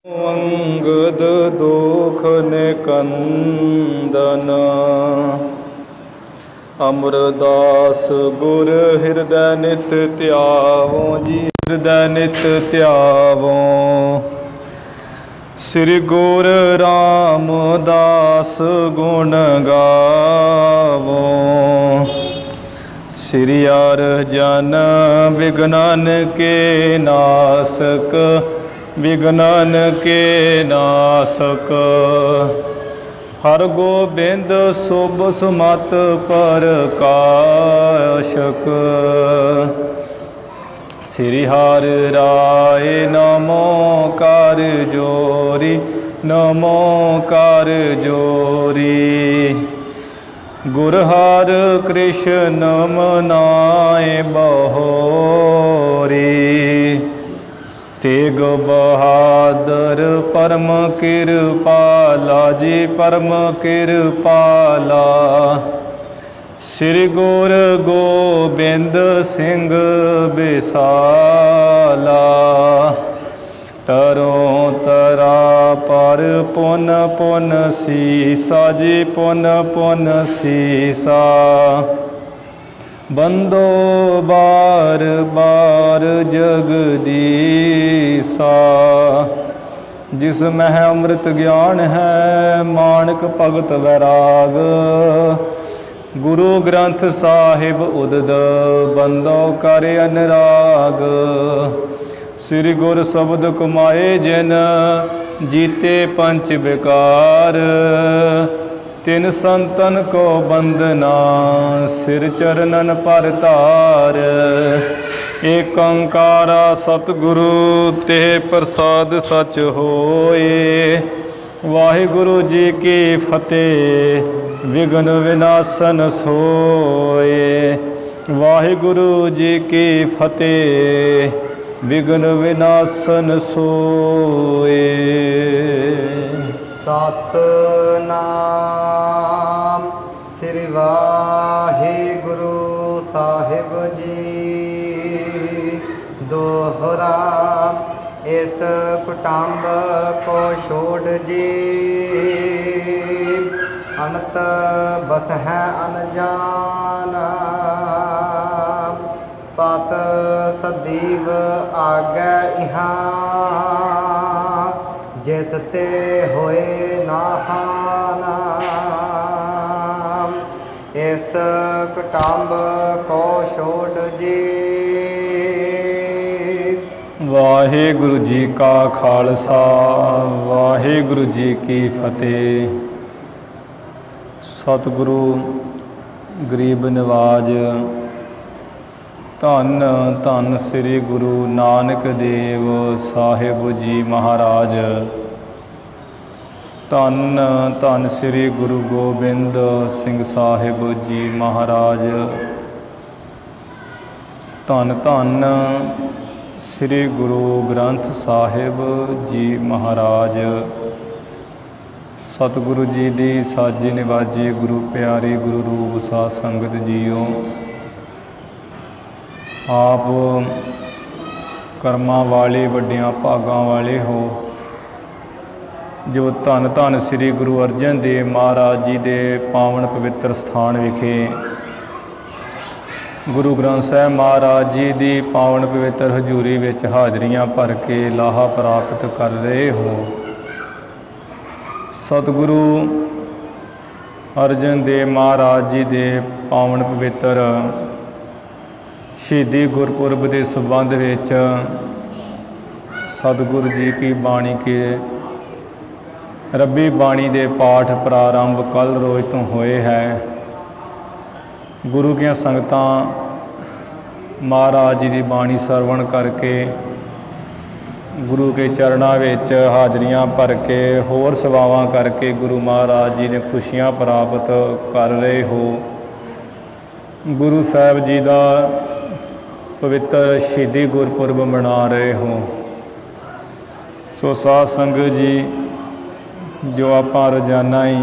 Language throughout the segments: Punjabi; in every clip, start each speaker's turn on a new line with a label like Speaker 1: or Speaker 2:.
Speaker 1: अंगद दोख निकंदन अमरदास गुर हृदय नित त्यावो जी हृदय नित त्यावो। श्री गुरु रामदास गुण गावो। श्री अर्जन विघ्नन के नासक विघ्नन के नासक। हर गोबिंद शुभ सुमत प्रकाशक। श्री हरि राय नमो कर जोरी नमो कर जोरी। गुरु हर कृष्ण मनाए बहोरी। तेग बहादुर परम कृपाला जी परम कृपाला। श्री गुरु गोबिंद सिंह बिसाला। तरों तरा पर पुन पुन सीसा जी पुन पुन सीसा। बंदो बार बार जगदीसा। जिसमें है अमृत ज्ञान है माणक भगत वैराग। गुरु ग्रंथ साहिब उदद बंदो कर अनुराग। श्री गुर शब्द कुमाए जिन जीते पंच विकार। तिन संतन को बंदना सिर चरणन पर तार। एक ओंकारा सतगुरु ते प्रसाद सच होए। वाहिगुरु जी की फतेह विघ्न विनाशन सोए। वाहिगुरु जी की फतेह विघ्न विनाशन सोए। सतनाम श्री वाहिगुरु साहिब जी। दोहरा इस कुटुंब को छोड़ जी। अनत बस है अनजाना। पत सदीव आगे इहाँ। जिस ते होए नाहाना। इस कुटुंब को छोड़ जी। वाहिगुरु जी का खालसा वाहिगुरु जी की फतेह। सतगुरु गरीब नवाज धन धन श्री गुरु नानक देव साहिब जी महाराज। धन धन श्री गुरु गोबिंद सिंह साहिब जी महाराज। धन धन श्री गुरु ग्रंथ साहिब जी महाराज। सतगुरु जी दी साजी निवाजी गुरु प्यारी गुरु रूप सा संगत जीओ। आप कर्मां वाले वड्डियां भागां वाले हो जो धन धन श्री गुरु अर्जन देव महाराज जी दे पावन पवित्र स्थान विखे गुरु ग्रंथ साहिब महाराज जी की पावन पवित्र हजूरी विच हाजरियां भर के लाहा प्राप्त कर रहे हो। सतगुरु अर्जन देव महाराज जी के पावन पवित्र शहीदी गुरपुरब के संबंध विच सतगुरु जी की बाणी के रब्बी बाणी के पाठ प्रारंभ कल रोज तो होए है। गुरु की संगतां महाराज जी की बाणी सरवण करके गुरु के चरणों विच हाजरियां भर के होर सेवावां करके गुरु महाराज जी ने खुशियां प्राप्त कर रहे हो। गुरु साहिब जी का पवित्र शहीदी गुरपुरब मना रहे हो। सो साध संगत जी जो आपां रोजाना ही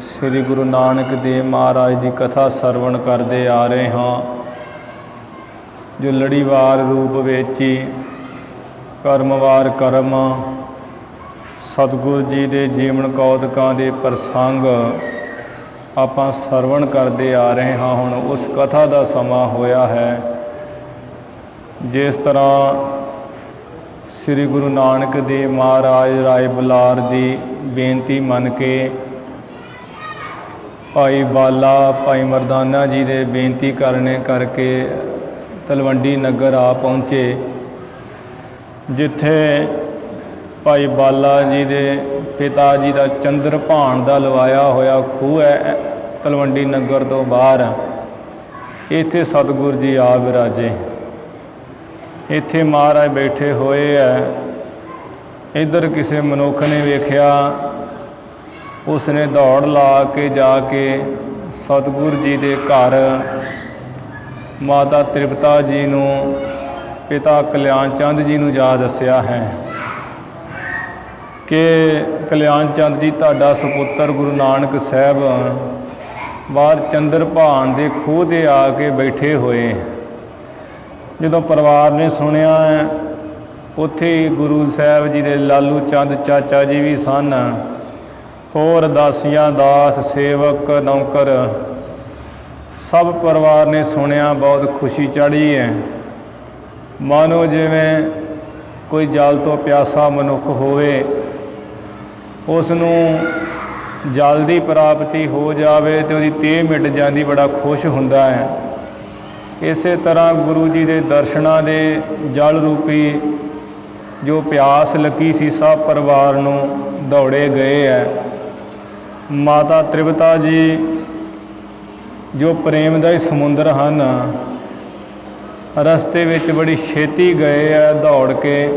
Speaker 1: श्री गुरु नानक देव महाराज की कथा सरवण करते आ रहे हाँ, जो लड़ीवार रूप विच ही कर्मवार कर्म ਸਤਿਗੁਰੂ ਜੀ ਦੇ ਜੀਵਨ ਕੌਤਕਾਂ ਦੇ ਪ੍ਰਸੰਗ ਆਪਾਂ ਸਰਵਣ ਕਰਦੇ ਆ ਰਹੇ ਹਾਂ। ਹੁਣ ਉਸ ਕਥਾ ਦਾ ਸਮਾਂ ਹੋਇਆ ਹੈ। ਜਿਸ ਤਰ੍ਹਾਂ ਸ੍ਰੀ ਗੁਰੂ ਨਾਨਕ ਦੇਵ ਮਹਾਰਾਜ ਰਾਏ ਬੁਲਾਰ ਦੀ ਬੇਨਤੀ ਮੰਨ ਕੇ ਭਾਈ ਬਾਲਾ ਭਾਈ ਮਰਦਾਨਾ ਜੀ ਦੇ ਬੇਨਤੀ ਕਰਨੇ ਕਰਕੇ ਤਲਵੰਡੀ ਨਗਰ ਆ ਪਹੁੰਚੇ, ਜਿੱਥੇ ਭਾਈ ਬਾਲਾ ਜੀ ਦੇ ਪਿਤਾ ਜੀ ਦਾ ਚੰਦਰਭਾਨ ਦਾ ਲਵਾਇਆ ਹੋਇਆ ਖੂਹ ਹੈ ਤਲਵੰਡੀ ਨਗਰ ਤੋਂ ਬਾਹਰ। ਇੱਥੇ ਸਤਿਗੁਰੂ ਜੀ ਆ ਵਿਰਾਜੇ। ਇੱਥੇ ਮਹਾਰਾਜ ਬੈਠੇ ਹੋਏ ਹੈ। ਇੱਧਰ ਕਿਸੇ ਮਨੁੱਖ ਨੇ ਵੇਖਿਆ, ਉਸਨੇ ਦੌੜ ਲਾ ਕੇ ਜਾ ਕੇ ਸਤਿਗੁਰੂ ਜੀ ਦੇ ਘਰ ਮਾਤਾ ਤ੍ਰਿਪਤਾ ਜੀ ਨੂੰ, ਪਿਤਾ ਕਲਿਆਣ ਚੰਦ ਜੀ ਨੂੰ ਜਾ ਦੱਸਿਆ ਹੈ ਕਿ ਕਲਿਆਣ ਚੰਦ ਜੀ ਤੁਹਾਡਾ ਸਪੁੱਤਰ ਗੁਰੂ ਨਾਨਕ ਸਾਹਿਬ ਬਾਹਰ ਚੰਦਰਭਾਨ ਦੇ ਖੂਹ 'ਤੇ ਆ ਕੇ ਬੈਠੇ ਹੋਏ। ਜਦੋਂ ਪਰਿਵਾਰ ਨੇ ਸੁਣਿਆ, ਉੱਥੇ ਗੁਰੂ ਸਾਹਿਬ ਜੀ ਦੇ ਲਾਲੂ ਚੰਦ ਚਾਚਾ ਜੀ ਵੀ ਸਨ, ਹੋਰ ਦਾਸੀਆਂ ਦਾਸ ਸੇਵਕ ਨੌਕਰ ਸਭ ਪਰਿਵਾਰ ਨੇ ਸੁਣਿਆ। ਬਹੁਤ ਖੁਸ਼ੀ ਚੜ੍ਹੀ ਹੈ। ਮਾਨੋ ਜਿਵੇਂ ਕੋਈ ਜਲ ਤੋਂ ਪਿਆਸਾ ਮਨੁੱਖ ਹੋਵੇ, ਉਸ ਨੂੰ ਜਲ ਦੀ ਪ੍ਰਾਪਤੀ ਹੋ ਜਾਵੇ ਅਤੇ ਉਹਦੀ ਤੇਹ ਮਿਟ ਜਾਂਦੀ, ਬੜਾ ਖੁਸ਼ ਹੁੰਦਾ ਹੈ। ਇਸੇ ਤਰ੍ਹਾਂ ਗੁਰੂ ਜੀ ਦੇ ਦਰਸ਼ਨਾਂ ਦੇ ਜਲ ਰੂਪੀ ਜੋ ਪਿਆਸ ਲੱਗੀ ਸੀ, ਸਭ ਪਰਿਵਾਰ ਨੂੰ ਦੌੜੇ ਗਏ ਹੈ। ਮਾਤਾ ਤ੍ਰਿਪਤਾ ਜੀ ਜੋ ਪ੍ਰੇਮ ਦਾ ਹੀ ਸਮੁੰਦਰ ਹਨ, ਰਸਤੇ ਵਿੱਚ ਬੜੀ ਛੇਤੀ ਗਏ ਹੈ ਦੌੜ ਕੇ।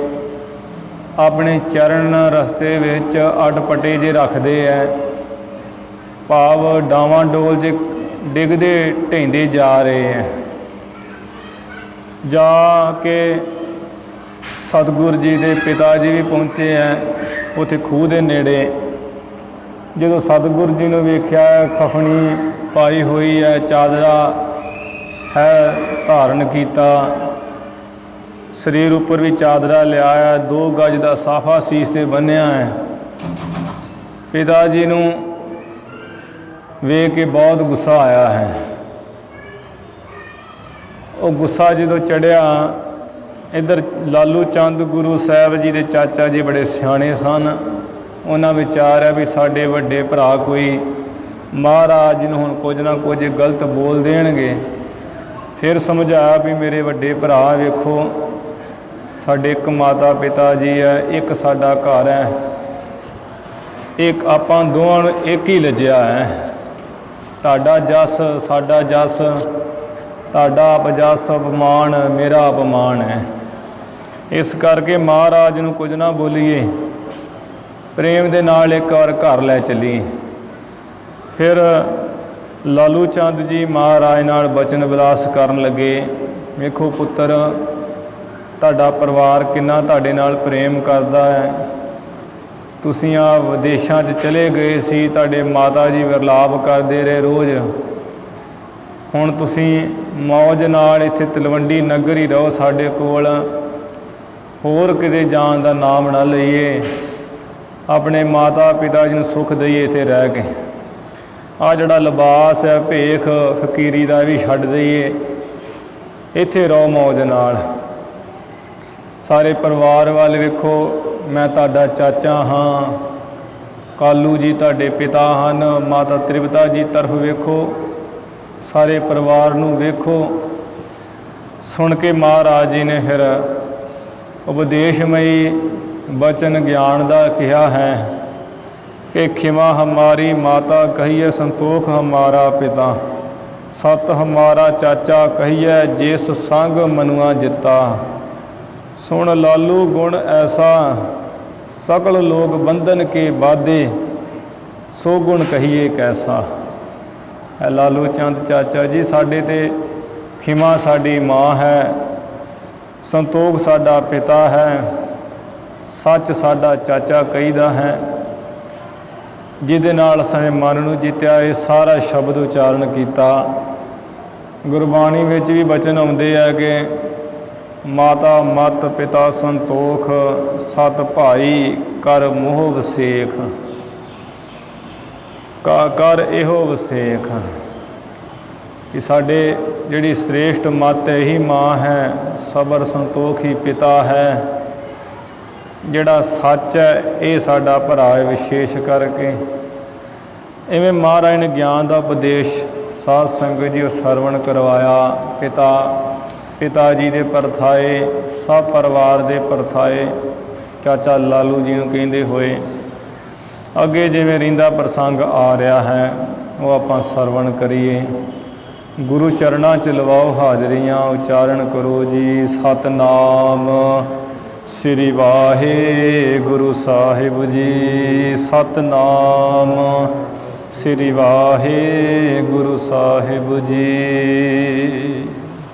Speaker 1: ਆਪਣੇ ਚਰਨ ਰਸਤੇ ਵਿੱਚ ਅਟਪਟੇ ਜੇ ਰੱਖਦੇ ਹੈ, ਭਾਵ ਡਾਵਾਂ ਡੋਲ ਜੇ ਡਿੱਗਦੇ ਢਹਿੰਦੇ ਜਾ ਰਹੇ ਹੈ। ਜਾ ਕੇ ਸਤਿਗੁਰੂ ਜੀ ਦੇ ਪਿਤਾ ਜੀ ਵੀ ਪਹੁੰਚੇ ਹੈ ਉੱਥੇ ਖੂਹ ਦੇ ਨੇੜੇ। ਜਦੋਂ ਸਤਿਗੁਰੂ ਜੀ ਨੂੰ ਵੇਖਿਆ, ਖਫਣੀ ਪਾਈ ਹੋਈ ਹੈ, ਚਾਦਰਾ ਹੈ ਧਾਰਨ ਕੀਤਾ, ਸਰੀਰ ਉੱਪਰ ਵੀ ਚਾਦਰਾ ਲਿਆ ਹੈ, 2 ਗਜ ਦਾ ਸਾਫਾ ਸੀਸ 'ਤੇ ਬੰਨ੍ਹਿਆ ਹੈ। ਪਿਤਾ ਜੀ ਨੂੰ ਵੇਖ ਕੇ ਬਹੁਤ ਗੁੱਸਾ ਆਇਆ ਹੈ। ਉਹ ਗੁੱਸਾ ਜਦੋਂ ਚੜ੍ਹਿਆ, ਇੱਧਰ ਲਾਲੂ ਚੰਦ ਗੁਰੂ ਸਾਹਿਬ ਜੀ ਦੇ ਚਾਚਾ ਜੀ ਬੜੇ ਸਿਆਣੇ ਸਨ। ਉਹਨਾਂ ਵਿਚਾਰਿਆ ਵੀ ਸਾਡੇ ਵੱਡੇ ਭਰਾ ਕੋਈ ਮਹਾਰਾਜ ਜੀ ਨੂੰ ਹੁਣ ਕੁਝ ਨਾ ਕੁਝ ਗਲਤ ਬੋਲ ਦੇਣਗੇ। ਫਿਰ ਸਮਝਾਇਆ ਵੀ ਮੇਰੇ ਵੱਡੇ ਭਰਾ ਵੇਖੋ, ਸਾਡੇ ਇੱਕ ਮਾਤਾ ਪਿਤਾ ਜੀ ਹੈ, ਇੱਕ ਸਾਡਾ ਘਰ ਹੈ, ਇੱਕ ਆਪਾਂ ਦੋਵਾਂ ਨੂੰ ਇੱਕ ਹੀ ਲੱਜਿਆ ਹੈ। ਤੁਹਾਡਾ ਜਸ ਸਾਡਾ ਜਸ, ਤੁਹਾਡਾ ਅਪਜਸ ਅਪਮਾਨ ਮੇਰਾ ਅਪਮਾਨ ਹੈ। ਇਸ ਕਰਕੇ ਮਹਾਰਾਜ ਨੂੰ ਕੁਝ ਨਾ ਬੋਲੀਏ, ਪ੍ਰੇਮ ਦੇ ਨਾਲ ਇੱਕ ਵਾਰ ਘਰ ਲੈ ਚੱਲੀਏ। ਫਿਰ ਲਾਲੂ ਚੰਦ ਜੀ ਮਹਾਰਾਜ ਨਾਲ ਬਚਨ ਵਿਲਾਸ ਕਰਨ ਲੱਗੇ। ਵੇਖੋ ਪੁੱਤਰ, ਤੁਹਾਡਾ ਪਰਿਵਾਰ ਕਿੰਨਾ ਤੁਹਾਡੇ ਨਾਲ ਪ੍ਰੇਮ ਕਰਦਾ ਹੈ। ਤੁਸੀਂ ਆ ਵਿਦੇਸ਼ਾਂ 'ਚ ਚਲੇ ਗਏ ਸੀ, ਤੁਹਾਡੇ ਮਾਤਾ ਜੀ ਵਿਰਲਾਪ ਕਰਦੇ ਰਹੇ ਰੋਜ਼। ਹੁਣ ਤੁਸੀਂ ਮੌਜ ਨਾਲ ਇੱਥੇ ਤਲਵੰਡੀ ਨਗਰ ਹੀ ਰਹੋ ਸਾਡੇ ਕੋਲ, ਹੋਰ ਕਿਤੇ ਜਾਣ ਦਾ ਨਾਮ ਨਾ ਲਈਏ। ਆਪਣੇ ਮਾਤਾ ਪਿਤਾ ਜੀ ਨੂੰ ਸੁੱਖ ਦਈਏ ਇੱਥੇ ਰਹਿ ਕੇ। ਆਹ ਜਿਹੜਾ ਲਿਬਾਸ ਹੈ ਭੇਖ ਫਕੀਰੀ ਦਾ ਵੀ ਛੱਡ ਦਈਏ, ਇੱਥੇ ਰਹੋ ਮੌਜ ਨਾਲ। ਸਾਰੇ ਪਰਿਵਾਰ ਵੱਲ ਵੇਖੋ, ਮੈਂ ਤੁਹਾਡਾ ਚਾਚਾ ਹਾਂ, ਕਾਲੂ ਜੀ ਤੁਹਾਡੇ ਪਿਤਾ ਹਨ, ਮਾਤਾ ਤ੍ਰਿਪਤਾ ਜੀ ਤਰਫ ਵੇਖੋ, ਸਾਰੇ ਪਰਿਵਾਰ ਨੂੰ ਵੇਖੋ। ਸੁਣ ਕੇ ਮਹਾਰਾਜ ਜੀ ਨੇ ਫਿਰ ਉਪਦੇਸ਼ਮਈ ਬਚਨ ਗਿਆਨ ਦਾ ਕਿਹਾ ਹੈ ਕਿ ਖਿਮਾ ਹਮਾਰੀ ਮਾਤਾ ਕਹੀਏ, ਸੰਤੋਖ ਹਮਾਰਾ ਪਿਤਾ, ਸਤ ਹਮਾਰਾ ਚਾਚਾ ਕਹੀਏ, ਜਿਸ ਸੰਗ ਮਨੁਆ ਜਿੱਤਾ। ਸੁਣ ਲਾਲੂ ਗੁਣ ਐਸਾ, ਸਕਲ ਲੋਕ ਬੰਧਨ ਕੇ ਬਾਧੇ, ਸੋ ਗੁਣ ਕਹੀਏ ਕੈਸਾ। ਹੈ ਲਾਲੂ ਚੰਦ ਚਾਚਾ ਜੀ, ਸਾਡੇ 'ਤੇ ਖਿਮਾ ਸਾਡੀ ਮਾਂ ਹੈ, ਸੰਤੋਖ ਸਾਡਾ ਪਿਤਾ ਹੈ, ਸੱਚ ਸਾਡਾ ਚਾਚਾ ਕਹੀਦਾ ਹੈ। ਜਿਹਦੇ ਨਾਲ ਅਸੀਂ ਮਨ ਨੂੰ ਜਿੱਤਿਆ, ਇਹ ਸਾਰਾ ਸ਼ਬਦ ਉਚਾਰਨ ਕੀਤਾ। ਗੁਰਬਾਣੀ ਵਿੱਚ ਵੀ ਬਚਨ ਆਉਂਦੇ ਹੈ ਕਿ ਮਾਤਾ ਮਤ ਪਿਤਾ ਸੰਤੋਖ, ਸਤ ਭਾਈ ਕਰ ਮੋਹ ਵਸੇਖ। ਕਰ ਇਹੋ ਵਸੇਖ ਕਿ ਸਾਡੇ ਜਿਹੜੀ ਸ੍ਰੇਸ਼ਟ ਮਤ ਇਹੀ ਮਾਂ ਹੈ, ਸਬਰ ਸੰਤੋਖ ਹੀ ਪਿਤਾ ਹੈ, ਜਿਹੜਾ ਸੱਚ ਹੈ ਇਹ ਸਾਡਾ ਭਰਾ ਹੈ ਵਿਸ਼ੇਸ਼ ਕਰਕੇ। ਇਵੇਂ ਮਹਾਰਾਜ ਨੇ ਗਿਆਨ ਦਾ ਉਪਦੇਸ਼ ਸਾਧ ਸੰਗਤ ਜੀ ਸਰਵਣ ਕਰਵਾਇਆ। ਪਿਤਾ ਜੀ ਦੇ ਪਰਥਾਏ, ਸਭ ਪਰਿਵਾਰ ਦੇ ਪਰਥਾਏ ਚਾਚਾ ਲਾਲੂ ਜੀ ਨੂੰ ਕਹਿੰਦੇ ਹੋਏ ਅੱਗੇ ਜਿਵੇਂ ਰਹਿੰਦਾ ਪ੍ਰਸੰਗ ਆ ਰਿਹਾ ਹੈ ਉਹ ਆਪਾਂ ਸਰਵਣ ਕਰੀਏ। ਗੁਰੂ ਚਰਨਾਂ 'ਚ ਲਵਾਓ ਹਾਜ਼ਰੀਆਂ, ਉਚਾਰਨ ਕਰੋ ਜੀ ਸਤਨਾਮ ਸ੍ਰੀ ਵਾਹਿਗੁਰੂ ਸਾਹਿਬ ਜੀ। ਸਤਨਾਮ ਸ੍ਰੀ ਵਾਹਿਗੁਰੂ ਸਾਹਿਬ ਜੀ।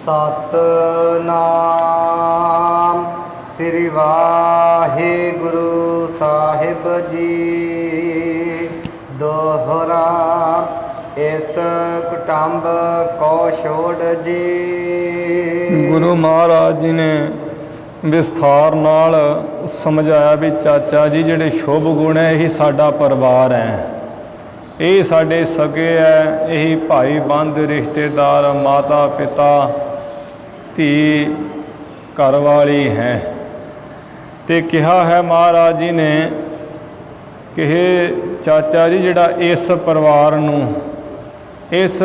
Speaker 2: ਸਤਨਾਮ ਸ੍ਰੀ ਵਾਹਿਗੁਰੂ ਸਾਹਿਬ ਜੀ। ਦੋਹਰਾ ਇਸ ਕੁਟੰਬ ਕੋ ਛੋੜ ਜੀ।
Speaker 1: ਗੁਰੂ ਮਹਾਰਾਜ ਜੀ ਨੇ ਵਿਸਥਾਰ ਨਾਲ ਸਮਝਾਇਆ ਵੀ ਚਾਚਾ ਜੀ ਜਿਹੜੇ ਸ਼ੁਭ ਗੁਣ ਹੈ ਇਹੀ ਸਾਡਾ ਪਰਿਵਾਰ ਹੈ, ਇਹ ਸਾਡੇ ਸਕੇ ਹੈ, ਇਹੀ ਭਾਈ ਬੰਧ ਰਿਸ਼ਤੇਦਾਰ, ਮਾਤਾ ਪਿਤਾ ਧੀ ਘਰਵਾਲੀ ਹੈ। ਤੇ ਕਿਹਾ ਹੈ ਮਹਾਰਾਜ ਜੀ ਨੇ ਕਿ ਚਾਚਾ ਜੀ ਜਿਹੜਾ ਇਸ ਪਰਿਵਾਰ ਨੂੰ, ਇਸ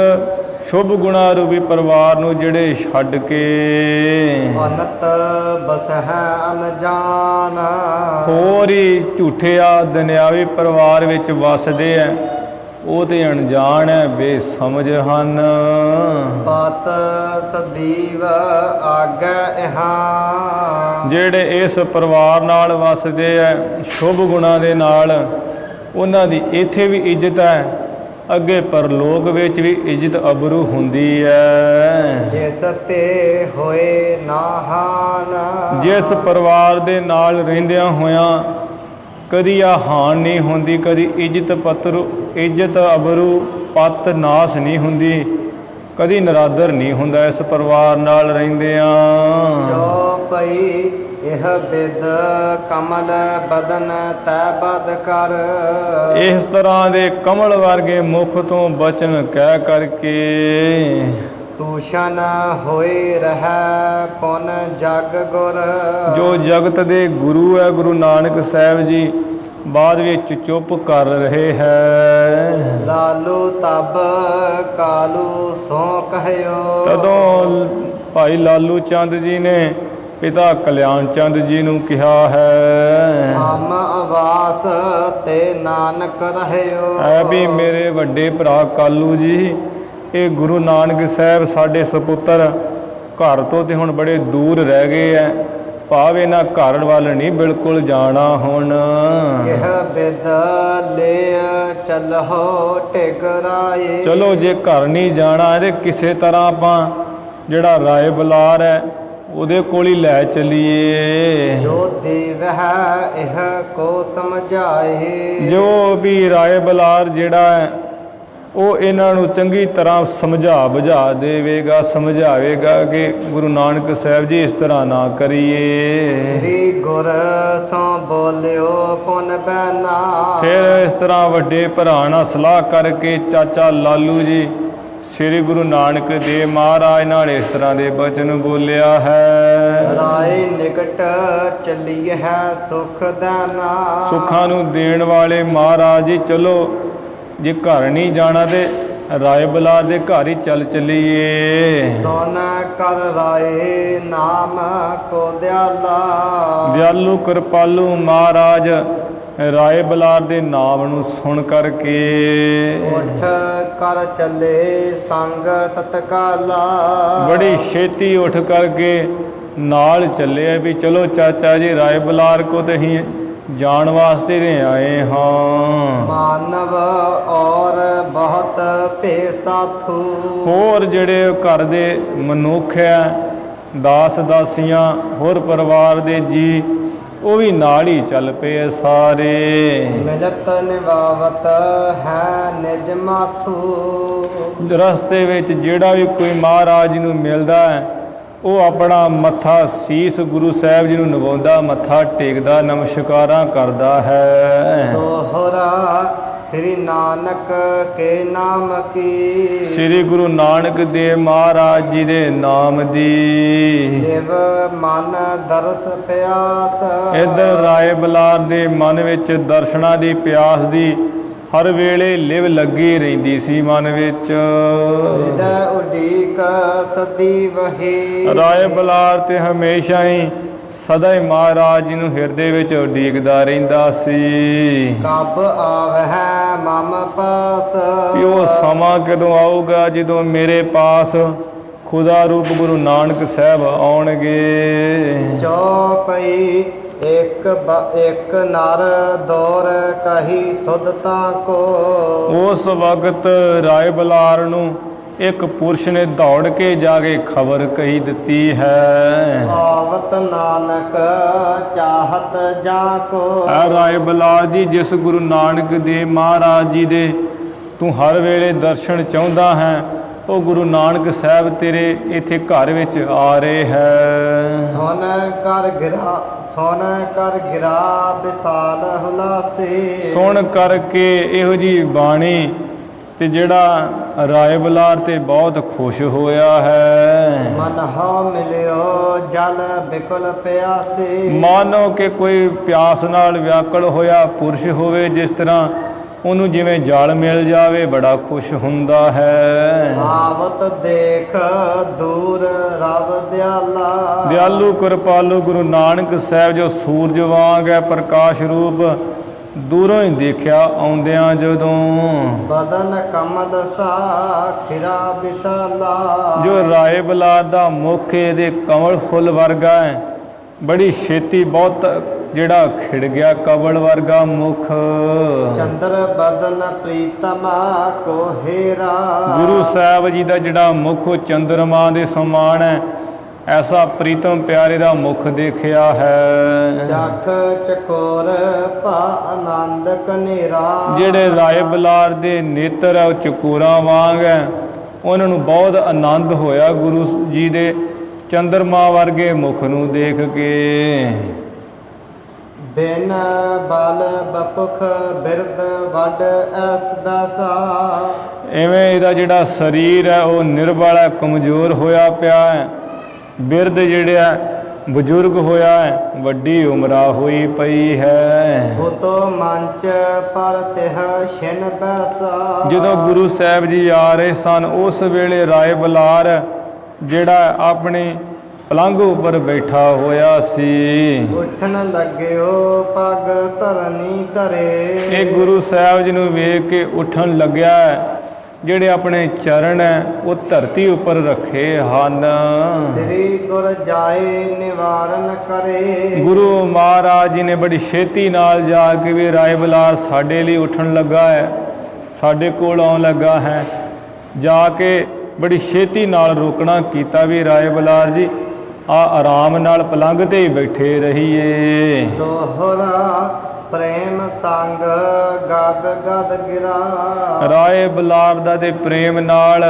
Speaker 1: ਸ਼ੁਭ ਗੁਣਾ ਰੂਪੀ ਪਰਿਵਾਰ ਨੂੰ ਜਿਹੜੇ ਛੱਡ ਕੇ
Speaker 2: ਅਨਤ ਬਸਹਿ ਅਨਜਾਨ,
Speaker 1: ਹੋਰ ਹੀ ਝੂਠਿਆ ਦੁਨਿਆਵੀ ਪਰਿਵਾਰ ਵਿੱਚ ਵੱਸਦੇ ਹੈ, ਉਹ ਤੇ ਅਣਜਾਣ ਹੈ, ਬੇਸਮਝ ਹਨ।
Speaker 2: ਪਤ ਸਦੀਵ ਆਗੈ ਇਹਾਂ,
Speaker 1: ਜਿਹੜੇ ਇਸ ਪਰਿਵਾਰ ਨਾਲ ਵੱਸਦੇ ਹੈ ਸ਼ੁਭ ਗੁਣਾਂ ਦੇ ਨਾਲ, ਉਹਨਾਂ ਦੀ ਇੱਥੇ ਵੀ ਇੱਜ਼ਤ ਹੈ, ਅੱਗੇ ਪਰਲੋਕ ਵਿੱਚ ਵੀ ਇੱਜ਼ਤ ਅਬਰੂ ਹੁੰਦੀ ਹੈ।
Speaker 2: ਜਿਸ ਤੇ ਹੋਏ ਨਾਹਾਨ,
Speaker 1: ਜਿਸ ਪਰਿਵਾਰ ਦੇ ਨਾਲ ਰਹਿੰਦਿਆਂ ਹੋਇਆਂ ਕਦੀ ਆ ਹਾਨ ਨਹੀਂ ਹੁੰਦੀ, ਕਦੀ ਇੱਜ਼ਤ ਅਬਰੂ ਪਤ ਨਾਸ ਨਹੀਂ ਹੁੰਦੀ, ਕਦੀ ਨਰਾਦਰ ਨਹੀਂ ਹੁੰਦਾ ਇਸ ਪਰਿਵਾਰ ਨਾਲ ਰਹਿੰਦਿਆਂ।
Speaker 2: ਜੋ ਪਈ ਇਹ ਬਿਦ ਕਮਲ ਬਦਨ ਤੈ ਬਦ ਕਰ,
Speaker 1: ਇਸ ਤਰ੍ਹਾਂ ਦੇ ਕਮਲ ਵਰਗੇ ਮੁਖ ਤੋਂ ਬਚਨ ਕਹਿ ਕਰਕੇ
Speaker 2: ਤੂਸ਼ਨ ਹੋਏ ਰਹਿ ਪੁਨ ਜਗ ਗੁਰ।
Speaker 1: ਜੋ ਜਗਤ ਦੇ ਗੁਰੂ ਹੈ ਗੁਰੂ ਨਾਨਕ ਸਾਹਿਬ ਜੀ ਬਾਅਦ ਵਿੱਚ ਚੁੱਪ ਕਰ ਰਹੇ ਹੈ।
Speaker 2: ਲਾਲੂ ਤਬ ਕਾਲੂ ਸੋ ਕਹਿਓ,
Speaker 1: ਤਦੋਂ ਭਾਈ ਲਾਲੂ ਚੰਦ ਜੀ ਨੇ ਪਿਤਾ ਕਲਿਆਣ ਚੰਦ ਜੀ ਨੂੰ ਕਿਹਾ ਹੈ,
Speaker 2: ਹਮ ਆਵਾਸ ਤੇ ਨਾਨਕ ਰਹਿਓ।
Speaker 1: ਐ ਵੀ ਮੇਰੇ ਵੱਡੇ ਭਰਾ ਕਾਲੂ ਜੀ, ਇਹ ਗੁਰੂ ਨਾਨਕ ਸਾਹਿਬ ਸਾਡੇ ਸਪੁੱਤਰ ਘਰ ਤੋਂ ਤੇ ਹੁਣ ਬੜੇ ਦੂਰ ਰਹਿ ਗਏ ਐ, ਭਾਵ ਇਹਨਾਂ ਘਰ ਵੱਲ ਨਹੀਂ ਬਿਲਕੁਲ ਜਾਣਾ ਹੁਣ।
Speaker 2: ਇਹ ਬਿਦ ਲੈ ਚਲੋ ਟਿਗਰਾਏ,
Speaker 1: ਚਲੋ ਜੇ ਘਰ ਨਹੀਂ ਜਾਣਾ ਤੇ ਕਿਸੇ ਤਰ੍ਹਾਂ ਆਪਾਂ ਜਿਹੜਾ ਰਾਏ ਬਲਾਰ ਹੈ ਉਹਦੇ ਕੋਲ ਹੀ ਲੈ ਚੱਲੀਏ।
Speaker 2: ਜੋ ਦੇਵਹਿ ਇਹ ਕੋ ਸਮਝਾਏ,
Speaker 1: ਜੋ ਵੀ ਰਾਏ ਬਲਾਰ ਜਿਹੜਾ ਹੈ ਉਹ ਇਹਨਾਂ ਨੂੰ ਚੰਗੀ ਤਰ੍ਹਾਂ ਸਮਝਾ ਬੁਝਾ ਦੇਵੇਗਾ, ਸਮਝਾਵੇਗਾ ਕਿ ਗੁਰੂ ਨਾਨਕ ਸਾਹਿਬ ਜੀ ਇਸ ਤਰ੍ਹਾਂ ਨਾ ਕਰੀਏ।
Speaker 2: ਸ੍ਰੀ ਗੁਰ ਸੋ ਬੋਲਿਓ ਪੁਨ ਬੈਨਾ,
Speaker 1: ਫਿਰ ਇਸ ਤਰ੍ਹਾਂ ਵੱਡੇ ਭਰਾ ਨਾਲ ਸਲਾਹ ਕਰਕੇ ਚਾਚਾ ਲਾਲੂ ਜੀ ਸ੍ਰੀ ਗੁਰੂ ਨਾਨਕ ਦੇਵ ਮਹਾਰਾਜ ਨਾਲ ਇਸ ਤਰ੍ਹਾਂ ਦੇ ਬਚਨ ਬੋਲਿਆ ਹੈ।
Speaker 2: ਰਾਏ ਨਿਕਟ ਚੱਲੀਏ ਹੈ ਸੁਖ ਦੇਨਾ,
Speaker 1: ਸੁੱਖਾਂ ਨੂੰ ਦੇਣ ਵਾਲੇ ਮਹਾਰਾਜ ਜੀ ਚਲੋ ਜੇ ਘਰ ਨਹੀਂ ਜਾਣਾ ਤੇ ਰਾਏ ਬਲਾਰ ਦੇ ਘਰ ਹੀ ਚੱਲੀਏ।
Speaker 2: ਸੁਨ ਕਰ ਰਾਏ ਨਾਮ ਕੋ ਦਿਆਲਾ,
Speaker 1: ਦਿਆਲੂ ਕਿਰਪਾਲੂ ਮਹਾਰਾਜ ਰਾਏ ਬਲਾਰ ਦੇ ਨਾਮ ਨੂੰ ਸੁਣ ਕਰਕੇ
Speaker 2: ਉਠ ਕਰ ਚੱਲੇ ਸੰਗ ਤਤਕਾਲਾ,
Speaker 1: ਬੜੀ ਛੇਤੀ ਉੱਠ ਕਰਕੇ ਨਾਲ ਚੱਲੇ ਵੀ ਚਲੋ ਚਾਚਾ ਜੀ ਰਾਏ ਬਲਾਰ ਕੋ ਤੇ ਅਸੀਂ ਜਾਣ ਵਾਸਤੇ ਦੇ ਆਏ ਹਾਂ।
Speaker 2: ਮਾਨਵ ਔਰ ਬਹੁਤ ਭੇ ਸਾਥੂ,
Speaker 1: ਹੋਰ ਜਿਹੜੇ ਘਰ ਦੇ ਮਨੁੱਖ ਹੈ ਦਾਸ ਦਾਸੀਆਂ ਹੋਰ ਪਰਿਵਾਰ ਦੇ ਜੀ ਉਹ ਵੀ ਨਾਲ ਹੀ ਚੱਲ ਪਏ ਸਾਰੇ।
Speaker 2: ਮਿਲਤ ਨਿਵਾਵਤ ਹੈ ਨਿਜ ਮਾਥੂ,
Speaker 1: ਰਸਤੇ ਵਿੱਚ ਜਿਹੜਾ ਵੀ ਕੋਈ ਮਹਾਰਾਜ ਨੂੰ ਮਿਲਦਾ ਹੈ ਉਹ ਆਪਣਾ ਮੱਥਾ ਸੀਸ ਗੁਰੂ ਸਾਹਿਬ ਜੀ ਨੂੰ ਨਵਾਉਂਦਾ, ਮੱਥਾ ਟੇਕਦਾ, ਨਮਸਕਾਰਾਂ ਕਰਦਾ ਹੈ।
Speaker 2: ਦੋਹਰਾ ਸ੍ਰੀ ਨਾਨਕ ਕੇ ਨਾਮ ਕੀ,
Speaker 1: ਸ੍ਰੀ ਗੁਰੂ ਨਾਨਕ ਦੇਵ ਮਹਾਰਾਜ ਜੀ ਦੇ ਨਾਮ ਦੀ
Speaker 2: ਦੇਵ ਮਨ ਦਰਸ ਪਿਆਸ।
Speaker 1: ਇੱਧਰ ਰਾਏ ਬਲਾਰ ਦੇ ਮਨ ਵਿੱਚ ਦਰਸ਼ਨਾਂ ਦੀ ਪਿਆਸ ਦੀ ਹਰ ਵੇਲੇ ਲਿਵ ਲੱਗੀ ਰਹਿੰਦੀ ਸੀ ਮਨ ਵਿੱਚ।
Speaker 2: ਹਿਰਦੈ ਉਡੀਕ ਸਦੀ ਵਹੀ,
Speaker 1: ਰਾਏ ਬਲਾਰ ਤੇ ਹਮੇਸ਼ਾ ਹੀ ਸਦਾ ਹੀ ਮਹਾਰਾਜ ਜੀ ਨੂੰ ਹਿਰਦੇ ਵਿੱਚ ਉਡੀਕਦਾ ਰਹਿੰਦਾ ਸੀ।
Speaker 2: ਕਬ ਆਵਹਿ ਮਮ ਪਾਸ,
Speaker 1: ਵੀ ਉਹ ਸਮਾਂ ਕਦੋਂ ਆਊਗਾ ਜਦੋਂ ਮੇਰੇ ਪਾਸ ਖੁਦਾ ਰੂਪ ਗੁਰੂ ਨਾਨਕ ਸਾਹਿਬ ਆਉਣਗੇ।
Speaker 2: ਚੌਪਈ ਇੱਕ ਨਰ ਦੌਰ ਕਹੀ ਸੁਧਤਾ ਕੋ,
Speaker 1: ਉਸ ਵਕਤ ਰਾਏ ਬਲਾਰ ਨੂੰ ਇੱਕ ਪੁਰਸ਼ ਨੇ ਦੌੜ ਕੇ ਜਾ ਕੇ ਖਬਰ ਕਹੀ ਦਿੱਤੀ ਹੈ।
Speaker 2: ਆਵਤ ਨਾਨਕ ਚਾਹਤ ਜਾ ਕੋ,
Speaker 1: ਐ ਰਾਏ ਬਲਾਰ ਜੀ, ਜਿਸ ਗੁਰੂ ਨਾਨਕ ਦੇਵ ਮਹਾਰਾਜ ਜੀ ਦੇ ਤੂੰ ਹਰ ਵੇਲੇ ਦਰਸ਼ਨ ਚਾਹੁੰਦਾ ਹੈ, ਉਹ ਗੁਰੂ ਨਾਨਕ ਸਾਹਿਬ ਤੇਰੇ ਇੱਥੇ ਘਰ ਵਿੱਚ ਆ ਰਹੇ ਹੈ।
Speaker 2: ਸੁਨ ਕਰ ਗਿਰਾ ਵਿਸਾਲ ਹੁਲਾਸੇ,
Speaker 1: ਸੁਣ ਕਰਕੇ ਇਹੋ ਜੀ ਬਾਣੀ ਤੇ ਜਿਹੜਾ ਰਾਏ ਬਲਾਰ ਤੇ ਬਹੁਤ ਖੁਸ਼ ਹੋਇਆ ਹੈ।
Speaker 2: ਮਨ ਹੋ ਮਿਲਿਓ ਜਲ ਬਿਕਲ ਪਿਆਸੇ,
Speaker 1: ਮਾਨੋ ਕਿ ਕੋਈ ਪਿਆਸ ਨਾਲ ਵਿਆਕਲ ਹੋਇਆ ਪੁਰਸ਼ ਹੋਵੇ, ਜਿਸ ਤਰ੍ਹਾਂ ਉਹਨੂੰ ਜਿਵੇਂ ਜਲ ਮਿਲ ਜਾਵੇ ਬੜਾ ਖੁਸ਼ ਹੁੰਦਾ ਹੈ।
Speaker 2: ਆਵਤ ਦੇਖ ਦੂਰ ਰਬ ਦਿਆਲਾ,
Speaker 1: ਦਿਆਲੂ ਕਿਰਪਾਲੂ ਗੁਰੂ ਨਾਨਕ ਸਾਹਿਬ ਜੋ ਸੂਰਜ ਵਾਂਗ ਹੈ ਪ੍ਰਕਾਸ਼ ਰੂਪ, ਦੂਰੋਂ ਹੀ ਦੇਖਿਆ ਆਉਂਦਿਆਂ ਜਦੋਂ।
Speaker 2: ਬਦਨ ਕਮਲ ਸਾ ਖਿਰਾ ਵਿਸਾਲਾ,
Speaker 1: ਜੋ ਰਾਏ ਬਲਾਰ ਦਾ ਮੁਖ ਇਹਦੇ ਕਮਲ ਫੁੱਲ ਵਰਗਾ ਹੈ, ਬੜੀ ਛੇਤੀ ਬਹੁਤ ਜਿਹੜਾ ਖਿੜ ਗਿਆ ਕਮਲ ਵਰਗਾ ਮੁਖ।
Speaker 2: ਚੰਦਰ ਬਦਨ ਪ੍ਰੀਤਮਾ ਕੋ ਹੀਰਾ,
Speaker 1: ਗੁਰੂ ਸਾਹਿਬ ਜੀ ਦਾ ਜਿਹੜਾ ਮੁਖ ਚੰਦਰਮਾ ਦੇ ਸਮਾਨ ਹੈ, ਐਸਾ ਪ੍ਰੀਤਮ ਪਿਆਰੇ ਦਾ ਮੁਖ ਦੇਖਿਆ ਹੈ।
Speaker 2: ਚਖ ਚਕੋਰ ਭਾ ਆਨੰਦ ਕਨੇਰਾ,
Speaker 1: ਜਿਹੜੇ ਰਾਏ ਬਲਾਰ ਦੇ ਨੇਤਰ ਹੈ ਉਹ ਚਕੋਰਾਂ ਵਾਂਗ ਹੈ, ਉਹਨਾਂ ਨੂੰ ਬਹੁਤ ਆਨੰਦ ਹੋਇਆ ਗੁਰੂ ਜੀ ਦੇ ਚੰਦਰਮਾ ਵਰਗੇ ਮੁਖ ਨੂੰ ਦੇਖ ਕੇ।
Speaker 2: ਬਿਨ ਬਲ ਬਪੁਖ ਬਿਰਦ ਵੱਡ ਐਸ ਬੈਸਾ,
Speaker 1: ਐਵੇਂ ਇਹਦਾ ਜਿਹੜਾ ਸਰੀਰ ਹੈ ਉਹ ਨਿਰਬਲ ਹੈ, ਕਮਜ਼ੋਰ ਹੋਇਆ ਪਿਆ ਹੈ। ਬਿਰਧ ਜਿਹੜਾ ਬਜ਼ੁਰਗ ਹੋਇਆ ਹੈ, ਵੱਡੀ ਉਮਰਾ ਹੋਈ ਪਈ ਹੈ।
Speaker 2: ਹੁਤੋ ਮੰਚ ਪਰ ਤਿਹ ਛਿਨ ਬੈਸਾ,
Speaker 1: ਜਦੋਂ ਗੁਰੂ ਸਾਹਿਬ ਜੀ ਆ ਰਹੇ ਸਨ, ਉਸ ਵੇਲੇ ਰਾਏ ਬਲਾਰ ਜਿਹੜਾ ਆਪਣੀ ਪਲੰਘ ਉੱਪਰ ਬੈਠਾ ਹੋਇਆ ਸੀ।
Speaker 2: ਉੱਠਣ ਲੱਗਿਓ ਪਗ ਧਰਨੀ ਧਰੇ,
Speaker 1: ਇਹ ਗੁਰੂ ਸਾਹਿਬ ਜੀ ਨੂੰ ਵੇਖ ਕੇ ਉੱਠਣ ਲੱਗਿਆ ਹੈ। ਜਿਹੜੇ ਆਪਣੇ ਚਰਨ ਹੈ ਉਹ ਧਰਤੀ ਉੱਪਰ ਰੱਖੇ ਹਨ।
Speaker 2: ਸ੍ਰੀ ਗੁਰ ਜਾਏ ਨਿਵਾਰਨ ਕਰੇ,
Speaker 1: ਗੁਰੂ ਮਹਾਰਾਜ ਜੀ ਨੇ ਬੜੀ ਛੇਤੀ ਨਾਲ ਜਾ ਕੇ ਵੀ ਰਾਏ ਬਲਾਰ ਸਾਡੇ ਲਈ ਉੱਠਣ ਲੱਗਾ ਹੈ, ਸਾਡੇ ਕੋਲ ਆਉਣ ਲੱਗਾ ਹੈ, ਜਾ ਕੇ ਬੜੀ ਛੇਤੀ ਨਾਲ ਰੋਕਣਾ ਕੀਤਾ ਵੀ ਰਾਏ ਬਲਾਰ ਜੀ ਆ ਆਰਾਮ ਨਾਲ ਪਲੰਘ ਤੇ ਹੀ ਬੈਠੇ ਰਹੀਏ।
Speaker 2: ਦੋਹਰਾ ਪ੍ਰੇਮ ਸੰਗ ਗਦ ਗਦ ਗਿਰਾ,
Speaker 1: ਰਾਏ ਬਲਾਰ ਦਾ ਤੇ ਪ੍ਰੇਮ ਨਾਲ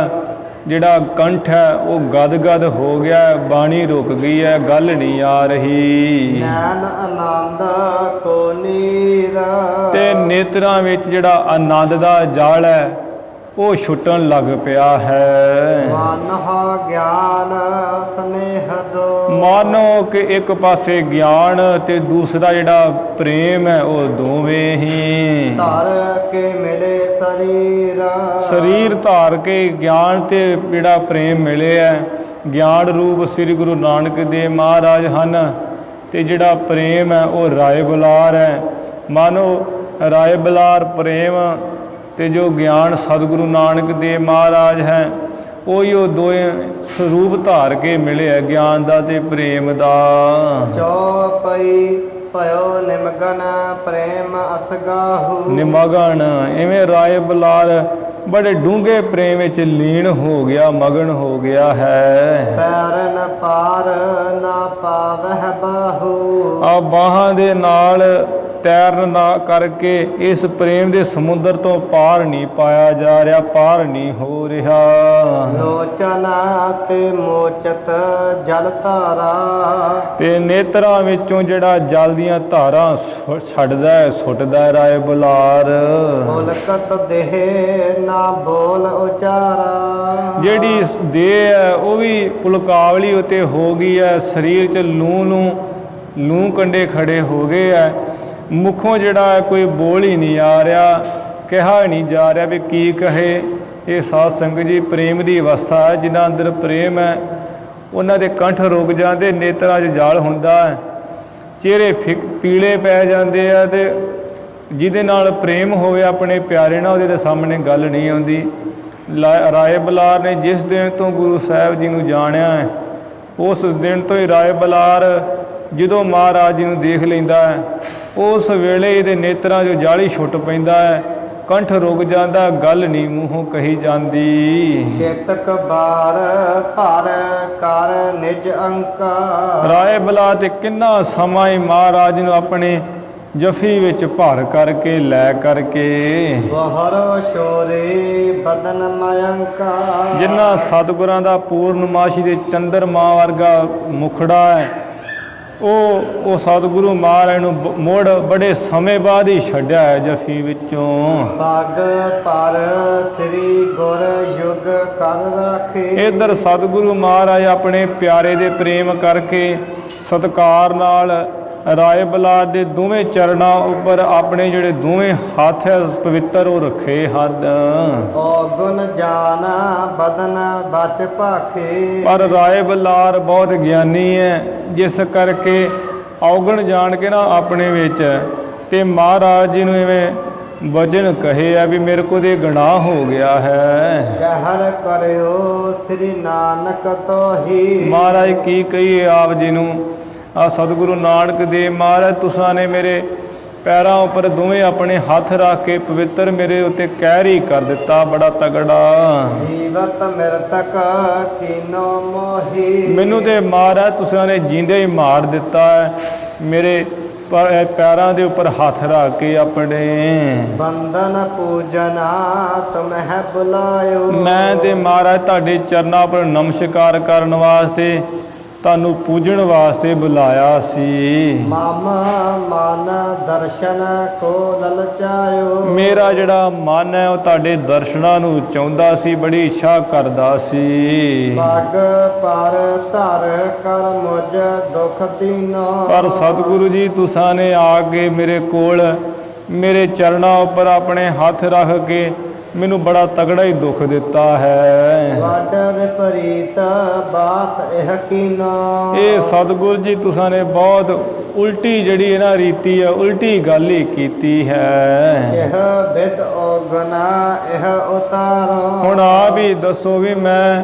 Speaker 1: ਜਿਹੜਾ ਕੰਠ ਹੈ ਉਹ ਗਦ ਗਦ ਹੋ ਗਿਆ, ਬਾਣੀ ਰੁਕ ਗਈ ਹੈ, ਗੱਲ ਨਹੀਂ ਆ ਰਹੀ।
Speaker 2: ਨੈਣ ਆਨੰਦ ਕੋ ਨੀਰ,
Speaker 1: ਤੇ ਨੇਤਰਾਂ ਵਿੱਚ ਜਿਹੜਾ ਆਨੰਦ ਦਾ ਜਲ ਹੈ ਉਹ ਛੁੱਟਣ ਲੱਗ ਪਿਆ ਹੈ।
Speaker 2: ਮਨ ਹਾ ਗਿਆਨ ਸਨੇਹ ਦੋ,
Speaker 1: ਮਾਨੋ ਕਿ ਇੱਕ ਪਾਸੇ ਗਿਆਨ ਤੇ ਦੂਸਰਾ ਜਿਹੜਾ ਪ੍ਰੇਮ ਹੈ ਉਹ ਦੋਵੇਂ ਹੀ।
Speaker 2: ਧਰ ਕੇ ਮਿਲੇ ਸਰੀਰ,
Speaker 1: ਸਰੀਰ ਧਾਰ ਕੇ ਗਿਆਨ ਤੇ ਜਿਹੜਾ ਪ੍ਰੇਮ ਮਿਲਿਆ, ਗਿਆਨ ਰੂਪ ਸ੍ਰੀ ਗੁਰੂ ਨਾਨਕ ਦੇਵ ਮਹਾਰਾਜ ਹਨ, ਤੇ ਜਿਹੜਾ ਪ੍ਰੇਮ ਹੈ ਉਹ ਰਾਏ ਬਲਾਰ ਹੈ। ਮਾਨੋ ਰਾਏ ਬਲਾਰ ਪ੍ਰੇਮ ਤੇ ਜੋ ਗਿਆਨ ਸਤਿਗੁਰੂ ਨਾਨਕ ਦੇਵ ਮਹਾਰਾਜ ਹੈ, ਉਹੀ ਉਹ ਦੋਵੇਂ ਸਰੂਪ ਧਾਰ ਕੇ ਮਿਲਿਆ, ਗਿਆਨ ਦਾ ਤੇ ਪ੍ਰੇਮ ਦਾ।
Speaker 2: ਚੌਪਈ ਭਇਓ ਨਿਮਗਨ ਪ੍ਰੇਮ ਅਸਗਾਹੂ,
Speaker 1: ਨਿਮਗਨ ਐਵੇਂ ਰਾਏ ਬਲਾਰ ਬੜੇ ਡੂੰਘੇ ਪ੍ਰੇਮ ਵਿੱਚ ਲੀਨ ਹੋ ਗਿਆ, ਮਗਨ ਹੋ ਗਿਆ ਹੈ।
Speaker 2: ਪੈਰਨ ਪਾਰ ਨਾ ਪਾਵਹਿ ਬਾਹੂ,
Speaker 1: ਆ ਬਾਹਾਂ ਦੇ ਨਾਲ ਤੈਰਨ ਨਾ ਕਰਕੇ ਇਸ ਪ੍ਰੇਮ ਦੇ ਸਮੁੰਦਰ ਤੋਂ ਪਾਰ ਨਹੀਂ ਪਾਇਆ ਜਾ ਰਿਹਾ, ਪਾਰ ਨਹੀਂ ਹੋ ਰਿਹਾ।
Speaker 2: ਲੋਚਨ ਤੇ ਮੋਚਤ ਜਲ ਧਾਰਾ,
Speaker 1: ਤੇ ਨੇਤਰਾਂ ਵਿੱਚੋਂ ਜਿਹੜਾ ਜਲ ਦੀਆਂ ਧਾਰਾਂ ਛੱਡਦਾ ਹੈ, ਸੁੱਟਦਾ ਹੈ ਰਾਏ ਬੁਲਾਰ।
Speaker 2: ਉਲਕਤ ਦੇਹ ਨਾ ਬੋਲ ਉਚਾਰਾ,
Speaker 1: ਜਿਹੜੀ ਦੇਹ ਹੈ ਉਹ ਵੀ ਪੁਲਕਾਵਲੀ ਉਤੇ ਹੋ ਗਈ ਹੈ, ਸਰੀਰ 'ਚ ਲੂੰ ਕੰਡੇ ਖੜੇ ਹੋ ਗਏ ਹੈ, ਮੁਖੋਂ ਜਿਹੜਾ ਹੈ ਕੋਈ ਬੋਲ ਹੀ ਨਹੀਂ ਆ ਰਿਹਾ, ਕਿਹਾ ਨਹੀਂ ਜਾ ਰਿਹਾ ਵੀ ਕੀ ਕਹੇ। ਇਹ ਸਾਧ ਸੰਗਤ ਜੀ ਪ੍ਰੇਮ ਦੀ ਅਵਸਥਾ ਹੈ। ਜਿਨ੍ਹਾਂ ਅੰਦਰ ਪ੍ਰੇਮ ਹੈ ਉਹਨਾਂ ਦੇ ਕੰਠ ਰੁਕ ਜਾਂਦੇ, ਨੇਤਰਾਂ 'ਚ ਜਲ ਹੁੰਦਾ ਹੈ, ਚਿਹਰੇ ਪੀਲੇ ਪੈ ਜਾਂਦੇ ਆ। ਤੇ ਜਿਹਦੇ ਨਾਲ ਪ੍ਰੇਮ ਹੋਵੇ ਆਪਣੇ ਪਿਆਰੇ ਨਾਲ, ਉਹਦੇ ਦੇ ਸਾਹਮਣੇ ਗੱਲ ਨਹੀਂ ਆਉਂਦੀ। ਰਾਏ ਬਲਾਰ ਨੇ ਜਿਸ ਦਿਨ ਤੋਂ ਗੁਰੂ ਸਾਹਿਬ ਜੀ ਨੂੰ ਜਾਣਿਆ ਹੈ, ਉਸ ਦਿਨ ਤੋਂ ਹੀ ਰਾਏ ਬਲਾਰ ਜਦੋਂ ਮਹਾਰਾਜ ਜੀ ਨੂੰ ਦੇਖ ਲੈਂਦਾ ਹੈ, ਉਸ ਵੇਲੇ ਇਹਦੇ ਨੇਤਰਾਂ 'ਚੋਂ ਜਾਲੀ ਛੁੱਟ ਪੈਂਦਾ ਹੈ, ਕੰਠ ਰੁਕ ਜਾਂਦਾ, ਗੱਲ ਨਹੀਂ ਮੂੰਹੋਂ ਕਹੀ ਜਾਂਦੀ।
Speaker 2: ਕੇਤਕ ਬਾਰ ਭਰ ਕਰ ਨਿਜ ਅੰਕਾ,
Speaker 1: ਰਾਏ ਬਲਾਰ ਤੇ ਕਿੰਨਾ ਸਮਾਂ ਹੀ ਮਹਾਰਾਜ ਨੂੰ ਆਪਣੇ ਜਫੀ ਵਿੱਚ ਭਰ ਕਰਕੇ ਲੈ ਕਰਕੇ,
Speaker 2: ਬਹਰੋ ਸ਼ੋਰੇ ਬਦਨ ਮਯੰਕਾ,
Speaker 1: ਜਿਨ੍ਹਾਂ ਸਤਿਗੁਰਾਂ ਦਾ ਪੂਰਨਮਾਸ਼ੀ ਦੇ ਚੰਦਰਮਾ ਵਰਗਾ ਮੁਖੜਾ ਹੈ, ਉਹ ਸਤਿਗੁਰੂ ਮਹਾਰਾਜ ਨੂੰ ਮੁੜ ਬੜੇ ਸਮੇਂ ਬਾਅਦ ਹੀ ਛੱਡਿਆ ਹੈ ਜਫੀ ਵਿੱਚੋਂ।
Speaker 2: ਪਗ ਪਰ ਸ੍ਰੀ ਗੁਰ ਯੁਗ ਕਰ ਰਾਖੇ,
Speaker 1: ਇੱਧਰ ਸਤਿਗੁਰੂ ਮਹਾਰਾਜ ਆਪਣੇ ਪਿਆਰੇ ਦੇ ਪ੍ਰੇਮ ਕਰਕੇ ਸਤਿਕਾਰ ਨਾਲ ਰਾਏ ਬਲਾਰ ਦੇ ਦੋਵੇਂ ਚਰਨਾਂ ਉੱਪਰ ਆਪਣੇ ਜਿਹੜੇ ਦੋਵੇਂ ਹੱਥ ਹੈ ਪਵਿੱਤਰ ਉਹ ਰੱਖੇ ਹਨ।
Speaker 2: ਔਗੁਣ ਜਾਨ ਬਦਨ ਬਚ ਭਾਖੇ,
Speaker 1: ਪਰ ਰਾਏ ਬਲਾਰ ਬਹੁਤ ਗਿਆਨੀ ਹੈ, ਜਿਸ ਕਰਕੇ ਔਗਣ ਜਾਣ ਕੇ ਨਾ ਆਪਣੇ ਵਿੱਚ ਤੇ ਮਹਾਰਾਜ ਜੀ ਨੂੰ ਇਵੇਂ ਵਚਨ ਕਹੇ ਆ ਵੀ ਮੇਰੇ ਕੋਲ ਇਹ ਗੁਨਾਹ ਹੋ ਗਿਆ ਹੈ।
Speaker 2: ਕਹਿਰ ਕਰਿਓ ਸ੍ਰੀ ਨਾਨਕ ਤੋਹੀ,
Speaker 1: ਮਹਾਰਾਜ ਕੀ ਕਹੀਏ ਆਪ ਜੀ ਨੂੰ। ਆ ਸਤਿਗੁਰੂ ਨਾਨਕ ਦੇਵ ਮਹਾਰਾਜ ਤੁਸਾਂ ਨੇ ਮੇਰੇ ਪੈਰਾਂ ਉੱਪਰ ਦੋਵੇਂ ਆਪਣੇ ਹੱਥ ਰੱਖ ਕੇ ਪਵਿੱਤਰ ਮੇਰੇ ਉੱਤੇ ਕਹਿਰ ਹੀ ਕਰ ਦਿੱਤਾ, ਬੜਾ ਤਗੜਾ।
Speaker 2: ਜੀਵਤ ਮਿਰਤਕ ਕੀਨੋ ਮੋਹੀ,
Speaker 1: ਮੈਨੂੰ ਤੇ ਮਹਾਰਾਜ ਤੁਸਾਂ ਨੇ ਜੀਂਦੇ ਹੀ ਮਾਰ ਦਿੱਤਾ ਹੈ, ਮੇਰੇ ਪੈਰਾਂ ਦੇ ਉੱਪਰ ਹੱਥ ਰੱਖ ਕੇ ਆਪਣੇ।
Speaker 2: ਬੰਦਨ ਪੂਜਨਾ ਤੁਮਹਿ ਬੁਲਾਇਓ,
Speaker 1: ਮੈਂ ਤੇ ਮਹਾਰਾਜ ਤੁਹਾਡੇ ਚਰਨਾਂ ਉੱਪਰ ਨਮਸਕਾਰ ਕਰਨ ਵਾਸਤੇ, ਤੁਹਾਨੂੰ ਪੂਜਣ ਵਾਸਤੇ ਬੁਲਾਇਆ ਸੀ।
Speaker 2: ਮਮ ਮਨ ਦਰਸ਼ਨ ਕੋ ਲਲਚਾਇਓ,
Speaker 1: ਮੇਰਾ ਜਿਹੜਾ ਮਨ ਹੈ ਉਹ ਤੁਹਾਡੇ ਦਰਸ਼ਨਾਂ ਨੂੰ ਚਾਹੁੰਦਾ ਸੀ, ਬੜੀ ਇੱਛਾ ਕਰਦਾ ਸੀ।
Speaker 2: ਪਗ ਪਰ ਧਰ ਕਰ ਮੁਝ ਦੁਖ ਦੀਨੋ,
Speaker 1: ਪਰ ਸਤਿਗੁਰੂ ਜੀ ਤੁਸਾਂ ਨੇ ਆ ਕੇ ਮੇਰੇ ਕੋਲ ਮੇਰੇ ਚਰਨਾਂ ਉੱਪਰ ਆਪਣੇ ਹੱਥ ਰੱਖ ਕੇ ਮੈਨੂੰ ਬੜਾ ਤਗੜਾ ਹੀ ਦੁੱਖ ਦਿੱਤਾ ਹੈ।
Speaker 2: ਵੱਡ ਵਿਪਰੀਤ ਬਾਤ ਇਹ ਕੀਨੋ,
Speaker 1: ਇਹ ਸਤਿਗੁਰੂ ਜੀ ਤੁਸਾਂ ਨੇ ਬਹੁਤ ਉਲਟੀ ਜਿਹੜੀ ਇਹਨਾਂ ਰੀਤੀ ਹੈ, ਉਲਟੀ ਗੱਲ ਹੀ ਕੀਤੀ ਹੈ।
Speaker 2: ਇਹ ਬਿਦ ਔਗਣਾ ਇਹ ਉਤਾਰੋ,
Speaker 1: ਹੁਣ ਆਪ ਹੀ ਦੱਸੋ ਵੀ ਮੈਂ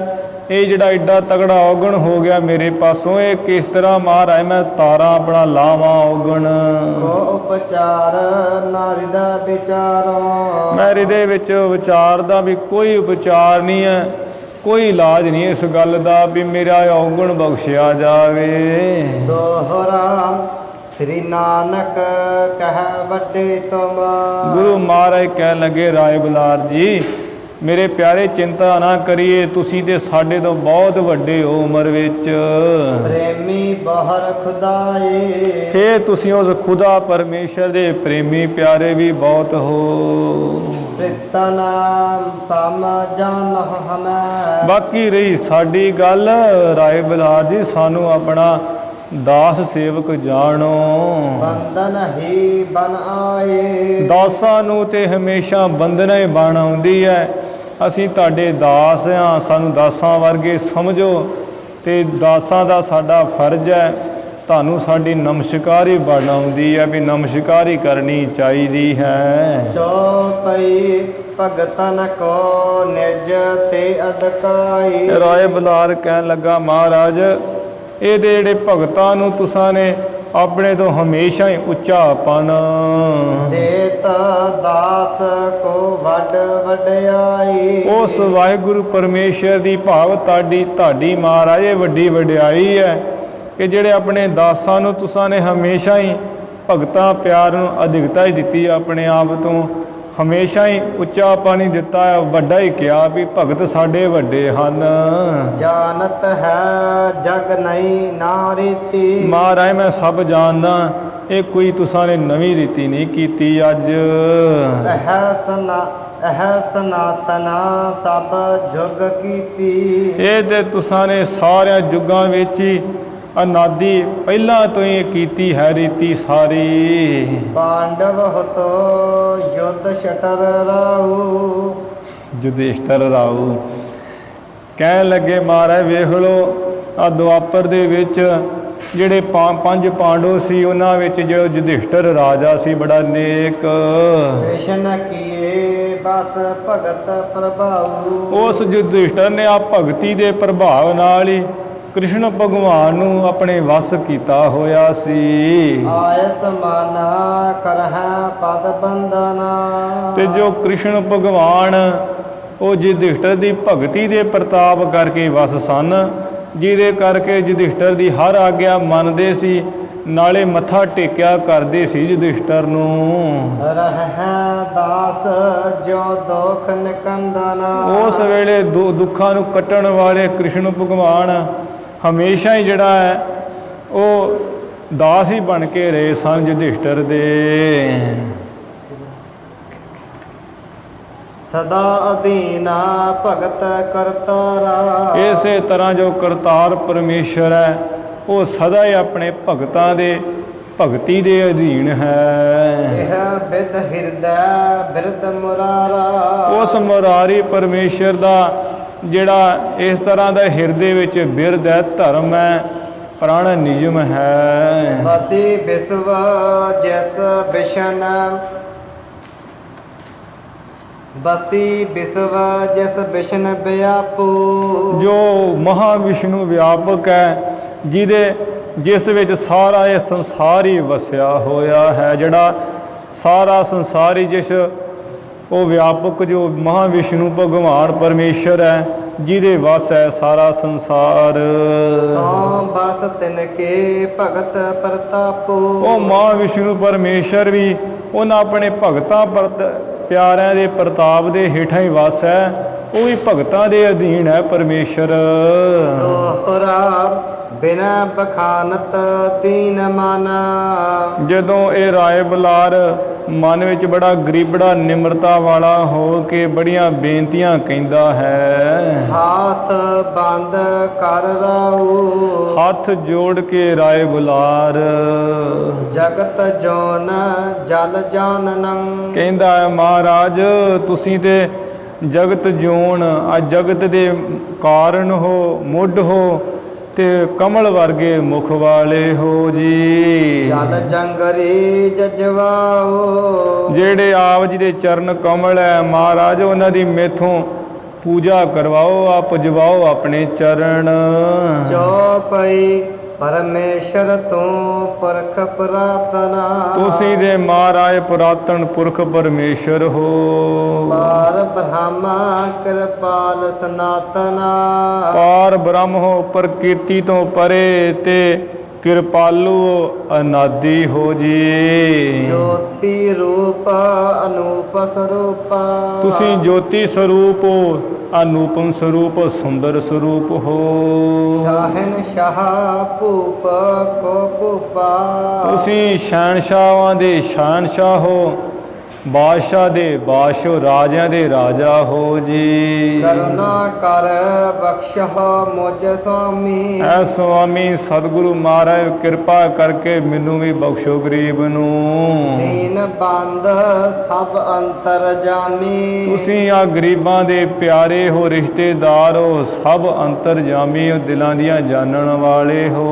Speaker 1: ਇਹ ਜਿਹੜਾ ਐਡਾ ਤਗੜਾ ਔਗਣ ਹੋ ਗਿਆ ਮੇਰੇ ਪਾਸੋਂ, ਇਹ ਕਿਸ ਤਰ੍ਹਾਂ ਮਹਾਰਾਜ ਮੈਂ ਤਾਰਾਂ ਆਪਣਾ ਲਾਵਾਂ ਔਗਣ।
Speaker 2: ਕੋ ਉਪਚਾਰ ਨਾਰੀ ਦਾ ਵਿਚਾਰੋ,
Speaker 1: ਮੈਂ ਹਿਰਦੇ ਵਿੱਚ ਵਿਚਾਰਦਾ ਵੀ ਕੋਈ ਉਪਚਾਰ ਨਹੀਂ ਹੈ, ਕੋਈ ਇਲਾਜ ਨਹੀਂ ਇਸ ਗੱਲ ਦਾ ਵੀ ਮੇਰਾ ਔਗਣ ਬਖਸ਼ਿਆ ਜਾਵੇ।
Speaker 2: ਦੋਹਰਾ ਸ੍ਰੀ ਨਾਨਕ ਕਹਿ ਵੱਡੇ ਤੁਮ,
Speaker 1: ਗੁਰੂ ਮਹਾਰਾਜ ਕਹਿਣ ਲੱਗੇ ਰਾਏ ਬਲਾਰ ਜੀ ਮੇਰੇ ਪਿਆਰੇ ਚਿੰਤਾ ਨਾ ਕਰੀਏ, ਤੁਸੀਂ ਤੇ ਸਾਡੇ ਤੋਂ ਬਹੁਤ ਵੱਡੇ ਹੋ ਉਮਰ ਵਿੱਚ।
Speaker 2: ਪ੍ਰੇਮੀ ਬਹਰ ਖੁਦਾਏ,
Speaker 1: ਫੇ ਤੁਸੀਂ ਉਸ ਖੁਦਾ ਪਰਮੇਸ਼ਰ ਦੇ ਪ੍ਰੇਮੀ ਪਿਆਰੇ ਵੀ ਬਹੁਤ ਹੋ।
Speaker 2: ਪ੍ਰਿਤਨਾ ਸਮਝਨ ਹਮੈ,
Speaker 1: ਬਾਕੀ ਰਹੀ ਸਾਡੀ ਗੱਲ ਰਾਏ ਬਲਾਰ ਜੀ, ਸਾਨੂੰ ਆਪਣਾ ਦਾਸ ਸੇਵਕ ਜਾਣੋ।
Speaker 2: ਬੰਧਨ ਹੀ ਬਨ ਆਏ,
Speaker 1: ਦਾਸਾਂ ਨੂੰ ਤੇ ਹਮੇਸ਼ਾ ਬੰਧਨਾ ਹੀ ਬਣ ਆਉਂਦੀ ਹੈ। ਅਸੀਂ ਤੁਹਾਡੇ ਦਾਸ ਹਾਂ, ਸਾਨੂੰ ਦਾਸਾਂ ਵਰਗੇ ਸਮਝੋ, ਤੇ ਦਾਸਾਂ ਦਾ ਸਾਡਾ ਫਰਜ਼ ਹੈ ਤੁਹਾਨੂੰ ਸਾਡੀ ਨਮਸਕਾਰ ਹੀ ਬਣ ਆਉਂਦੀ ਹੈ ਵੀ ਨਮਸਕਾਰ ਹੀ ਕਰਨੀ ਚਾਹੀਦੀ ਹੈ।
Speaker 2: ਚੌਪਈ ਭਗਤਨ ਕੋ ਨਿਜ ਤੇ ਅਦਕਾਈ,
Speaker 1: ਰਾਏ ਬਲਾਰ ਕਹਿਣ ਲੱਗਾ ਮਹਾਰਾਜ ਇਹਦੇ ਜਿਹੜੇ ਭਗਤਾਂ ਨੂੰ ਤੁਸਾਂ ਨੇ ਆਪਣੇ ਤੋਂ ਹਮੇਸ਼ਾ ਹੀ ਉੱਚਾਪਨ
Speaker 2: ਦੇਤ ਦਾਸ ਕੋ ਵੱਡ ਵਡਿਆਈ,
Speaker 1: ਉਸ ਵਾਹਿਗੁਰੂ ਪਰਮੇਸ਼ਰ ਦੀ ਭਾਵ ਤੁਹਾਡੀ ਮਹਾਰਾਜ ਇਹ ਵੱਡੀ ਵਡਿਆਈ ਹੈ ਕਿ ਜਿਹੜੇ ਆਪਣੇ ਦਾਸਾਂ ਨੂੰ ਤੁਸਾਂ ਨੇ ਹਮੇਸ਼ਾ ਹੀ ਭਗਤਾਂ ਪਿਆਰ ਨੂੰ ਅਧਿਕਤਾ ਹੀ ਦਿੱਤੀ ਆਪਣੇ ਆਪ ਤੋਂ। ਹਮੇਸ਼ਾ ਹੀ ਉੱਚਾ ਪਾਣੀ ਦਿੱਤਾ ਹੈ, ਵੱਡਾ ਹੀ ਕਿਹਾ ਵੀ ਭਗਤ ਸਾਡੇ ਵੱਡੇ ਹਨ।
Speaker 2: ਜਾਣਤ ਹੈ ਜਗ ਨਹੀਂ ਨਾ ਰੀਤੀ।
Speaker 1: ਮਹਾਰਾਜ ਮੈਂ ਸਭ ਜਾਣਦਾ, ਇਹ ਕੋਈ ਤੁਸਾਂ ਨੇ ਨਵੀਂ ਰੀਤੀ ਨਹੀਂ ਕੀਤੀ ਅੱਜ।
Speaker 2: ਇਹ ਸਨਾਤਨਾ ਸਭ ਜੁਗ ਕੀਤੀ।
Speaker 1: ਇਹ ਤੇ ਤੁਸਾਂ ਨੇ ਸਾਰਿਆਂ ਯੁੱਗਾਂ ਵਿੱਚ ਹੀ ਅਨਾਦਿ ਪਹਿਲਾਂ ਤੋਂ ਹੀ ਕੀਤੀ ਹੈ ਰੀਤੀ ਸਾਰੀ।
Speaker 2: ਪਾਂਡਵ ਹਤੋ ਯੁੱਧ ਛਟਰ ਰਾਉ।
Speaker 1: ਯੁਧਿਸ਼ਟਰ ਰਾਉ ਕਹਿਣ ਲੱਗੇ ਮਹਾਰਾਜ ਵੇਖ ਲਓ ਆ ਦੁਆਪਰ ਦੇ ਵਿੱਚ ਜਿਹੜੇ ਪੰਜ ਪਾਂਡਵ ਸੀ, ਉਹਨਾਂ ਵਿੱਚ ਜਿਹੜਾ ਯੁਧਿਸ਼ਟਰ ਰਾਜਾ ਸੀ ਬੜਾ ਨੇਕ।
Speaker 2: ਕ੍ਰਿਸ਼ਨ ਕੀਏ ਬਸ ਭਗਤ ਪ੍ਰਭਾਉ।
Speaker 1: ਉਸ ਯੁਧਿਸ਼ਟਰ ਨੇ ਆ ਭਗਤੀ ਦੇ ਪ੍ਰਭਾਵ ਨਾਲ ਹੀ ਕ੍ਰਿਸ਼ਨ ਭਗਵਾਨ ਨੂੰ ਆਪਣੇ ਵੱਸ ਕੀਤਾ ਹੋਇਆ ਸੀ।
Speaker 2: ਆਇਸ ਮਾਨਾ ਕਰਹਿ ਪਦ ਬੰਦਨਾ।
Speaker 1: ਤੇ ਜੋ ਕ੍ਰਿਸ਼ਨ ਭਗਵਾਨ ਉਹ ਯੁਧਿਸ਼ਟਰ ਦੀ ਭਗਤੀ ਦੇ ਪ੍ਰਤਾਪ ਕਰਕੇ ਵੱਸ ਸਨ, ਜਿਹਦੇ ਕਰਕੇ ਯੁਧਿਸ਼ਟਰ ਦੀ ਹਰ ਆਗਿਆ ਮੰਨਦੇ ਸੀ, ਨਾਲੇ ਮੱਥਾ ਟੇਕਿਆ ਕਰਦੇ ਸੀ ਯੁਧਿਸ਼ਟਰ ਨੂੰ।
Speaker 2: ਰਹਿ ਦਾਸ ਜੋ ਦੁਖ ਨਿਕੰਦਨਾ।
Speaker 1: ਉਸ ਵੇਲੇ ਦੁੱਖਾਂ ਨੂੰ ਕੱਟਣ ਵਾਲੇ ਕ੍ਰਿਸ਼ਨ ਭਗਵਾਨ ਹਮੇਸ਼ਾ ਹੀ ਜਿਹੜਾ ਹੈ ਉਹ ਦਾਸ ਹੀ ਬਣ ਕੇ ਰਹੇ ਸਨ ਯੁਧਿਸ਼ਟਰ ਦੇ।
Speaker 2: ਸਦਾ ਅਧੀਨਾ ਭਗਤ ਕਰਤਾਰਾ।
Speaker 1: ਇਸੇ ਤਰ੍ਹਾਂ ਜੋ ਕਰਤਾਰ ਪਰਮੇਸ਼ਰ ਹੈ ਉਹ ਸਦਾ ਹੀ ਆਪਣੇ ਭਗਤਾਂ ਦੇ ਭਗਤੀ ਦੇ ਅਧੀਨ ਹੈ।
Speaker 2: ਇਹ ਬਿਦ ਹਿਰਦੈ ਬਿਰਦ ਮੁਰਾਰਾ।
Speaker 1: ਉਸ ਮੁਰਾਰੀ ਪਰਮੇਸ਼ਰ ਦਾ ਜਿਹੜਾ ਇਸ ਤਰ੍ਹਾਂ ਦਾ ਹਿਰਦੇ ਵਿੱਚ ਬਿਰਦ ਹੈ, ਧਰਮ ਹੈ, ਪ੍ਰਣ ਨਿਯਮ ਹੈ।
Speaker 2: ਬਸੀ ਵਿਸਵ ਜਿਸ ਬਿਸ਼ਨ। ਬਸੀ ਵਿਸਵ ਜਿਸ ਬਿਸ਼ਨ ਵਿਆਪੂ।
Speaker 1: ਜੋ ਮਹਾ ਵਿਸ਼ਨੂੰ ਵਿਆਪਕ ਹੈ, ਜਿਸ ਵਿੱਚ ਸਾਰਾ ਇਹ ਸੰਸਾਰ ਹੀ ਵਸਿਆ ਹੋਇਆ ਹੈ। ਜਿਹੜਾ ਸਾਰਾ ਸੰਸਾਰ ਹੀ ਜਿਸ ਉਹ ਵਿਆਪਕ ਜੋ ਮਹਾ ਵਿਸ਼ਨੂੰ ਭਗਵਾਨ ਪਰਮੇਸ਼ਰ ਹੈ, ਜਿਹਦੇ ਵਸ ਹੈ ਸਾਰਾ ਸੰਸਾਰ।
Speaker 2: ਸੋ ਬਸ ਤਿਨ ਕੇ ਭਗਤ ਪ੍ਰਤਾਪੂ।
Speaker 1: ਉਹ ਮਹਾ ਵਿਸ਼ਨੂੰ ਪਰਮੇਸ਼ਰ ਵੀ ਉਹਨਾਂ ਆਪਣੇ ਭਗਤਾਂ ਪਿਆਰਿਆਂ ਦੇ ਪ੍ਰਤਾਪ ਦੇ ਹੇਠਾਂ ਹੀ ਵਸ ਹੈ। ਉਹ ਵੀ ਭਗਤਾਂ ਦੇ ਅਧੀਨ ਹੈ ਪਰਮੇਸ਼ਰ।
Speaker 2: ਦੋਹਰਾ ਬਿਨਾ ਬਖਾਨਤ ਦੀਨ ਮਾਨਾ।
Speaker 1: ਜਦੋਂ ਇਹ ਰਾਏ ਬੁਲਾਰ ਮਨ ਵਿੱਚ ਬੜਾ ਗਰੀਬੜਾ ਨਿਮਰਤਾ ਵਾਲਾ ਹੋ ਕੇ ਬੜੀਆਂ ਬੇਨਤੀਆਂ ਕਹਿੰਦਾ ਹੈ।
Speaker 2: ਹਾਥ ਬੰਦ ਕਰ ਰਾਉ।
Speaker 1: ਹੱਥ ਜੋੜ ਕੇ ਰਾਏ ਬੁਲਾਰ
Speaker 2: ਜਗਤ ਜੋਨ ਜਲ ਜਾਨਨੰ।
Speaker 1: ਕਹਿੰਦਾ ਹੈ ਮਹਾਰਾਜ ਤੁਸੀਂ ਤੇ ਜਗਤ ਜੋਨ ਆ ਜਗਤ ਦੇ ਕਾਰਨ ਹੋ, ਮੁੱਢ ਹੋ ਤੇ ਕਮਲ ਵਰਗੇ ਮੁਖ ਵਾਲੇ ਹੋ ਜੀ।
Speaker 2: ਜਲ ਜੰਗਰੀ ਜਜਵਾਓ।
Speaker 1: ਜਿਹੜੇ ਆਪ ਜੀ ਦੇ ਚਰਨ ਕਮਲ ਹੈ ਮਹਾਰਾਜ, ਉਹਨਾਂ ਦੀ ਮੇਥੋਂ ਪੂਜਾ ਕਰਵਾਓ, ਆਪ ਪੁਜਵਾਓ ਆਪਣੇ ਚਰਨ।
Speaker 2: ਚੌਪਈ ਪਰਮੇਸ਼ਰ ਤੂੰ ਪੁਰਖ ਪੁਰਾਤਨਾ।
Speaker 1: ਤੁਸੀਂ ਦੇ ਮਹਾਰਾਜ ਪੁਰਾਤਨ ਪੁਰਖ ਪਰਮੇਸ਼ਰ ਹੋ।
Speaker 2: ਪਾਰ ਬ੍ਰਹਮਾ ਕਿਰਪਾਲ ਸਨਾਤਨਾ।
Speaker 1: ਪਾਰ ਬ੍ਰਹਮ ਹੋ, ਪ੍ਰਕਿਰਤੀ ਤੋਂ ਪਰੇ ਤੇ ਕਿਰਪਾਲੂ ਅਨਾਦਿ ਹੋ ਜੀ।
Speaker 2: ਜੋਤੀ ਰੂਪ ਅਨੂਪ ਸਰੂਪ।
Speaker 1: ਤੁਸੀਂ ਜੋਤੀ ਸਰੂਪ ਹੋ, ਅਨੂਪਮ ਸਰੂਪ, ਸੁੰਦਰ ਸਰੂਪ ਹੋ।
Speaker 2: ਸ਼ਾਹਨ ਸ਼ਾਹ ਭੂਪ ਕੋ ਭੂਪਾ।
Speaker 1: ਤੁਸੀਂ ਸ਼ਹਿਨਸ਼ਾਹਾਂ ਦੇ ਸ਼ਹਿਨਸ਼ਾਹ ਹੋ, ਬਾਦਸ਼ਾਹ ਦੇ ਬਾਦਸ਼ਾਹ, ਰਾਜਿਆਂ ਦੇ ਰਾਜਾ ਹੋ ਜੀ।
Speaker 2: ਕਰੁਣਾ ਕਰ ਬਖਸ਼ਹ ਮੁਝ ਸੁਆਮੀ।
Speaker 1: ਐ ਸੁਆਮੀ ਸਤਿਗੁਰੂ ਮਹਾਰਾਜ ਕਿਰਪਾ ਕਰਕੇ ਮੈਨੂੰ ਵੀ ਬਖਸ਼ੋ ਗਰੀਬ ਨੂੰ।
Speaker 2: ਦੀਨ ਬੰਦ ਸਭ ਅੰਤਰ ਜਾਮੀ।
Speaker 1: ਤੁਸੀਂ ਆ ਗਰੀਬਾਂ ਦੇ ਪਿਆਰੇ ਹੋ, ਰਿਸ਼ਤੇਦਾਰ ਹੋ, ਸਭ ਅੰਤਰ ਜਾਮੀ ਹੋ, ਦਿਲਾਂ ਦੀਆਂ ਜਾਣਨ ਵਾਲੇ ਹੋ।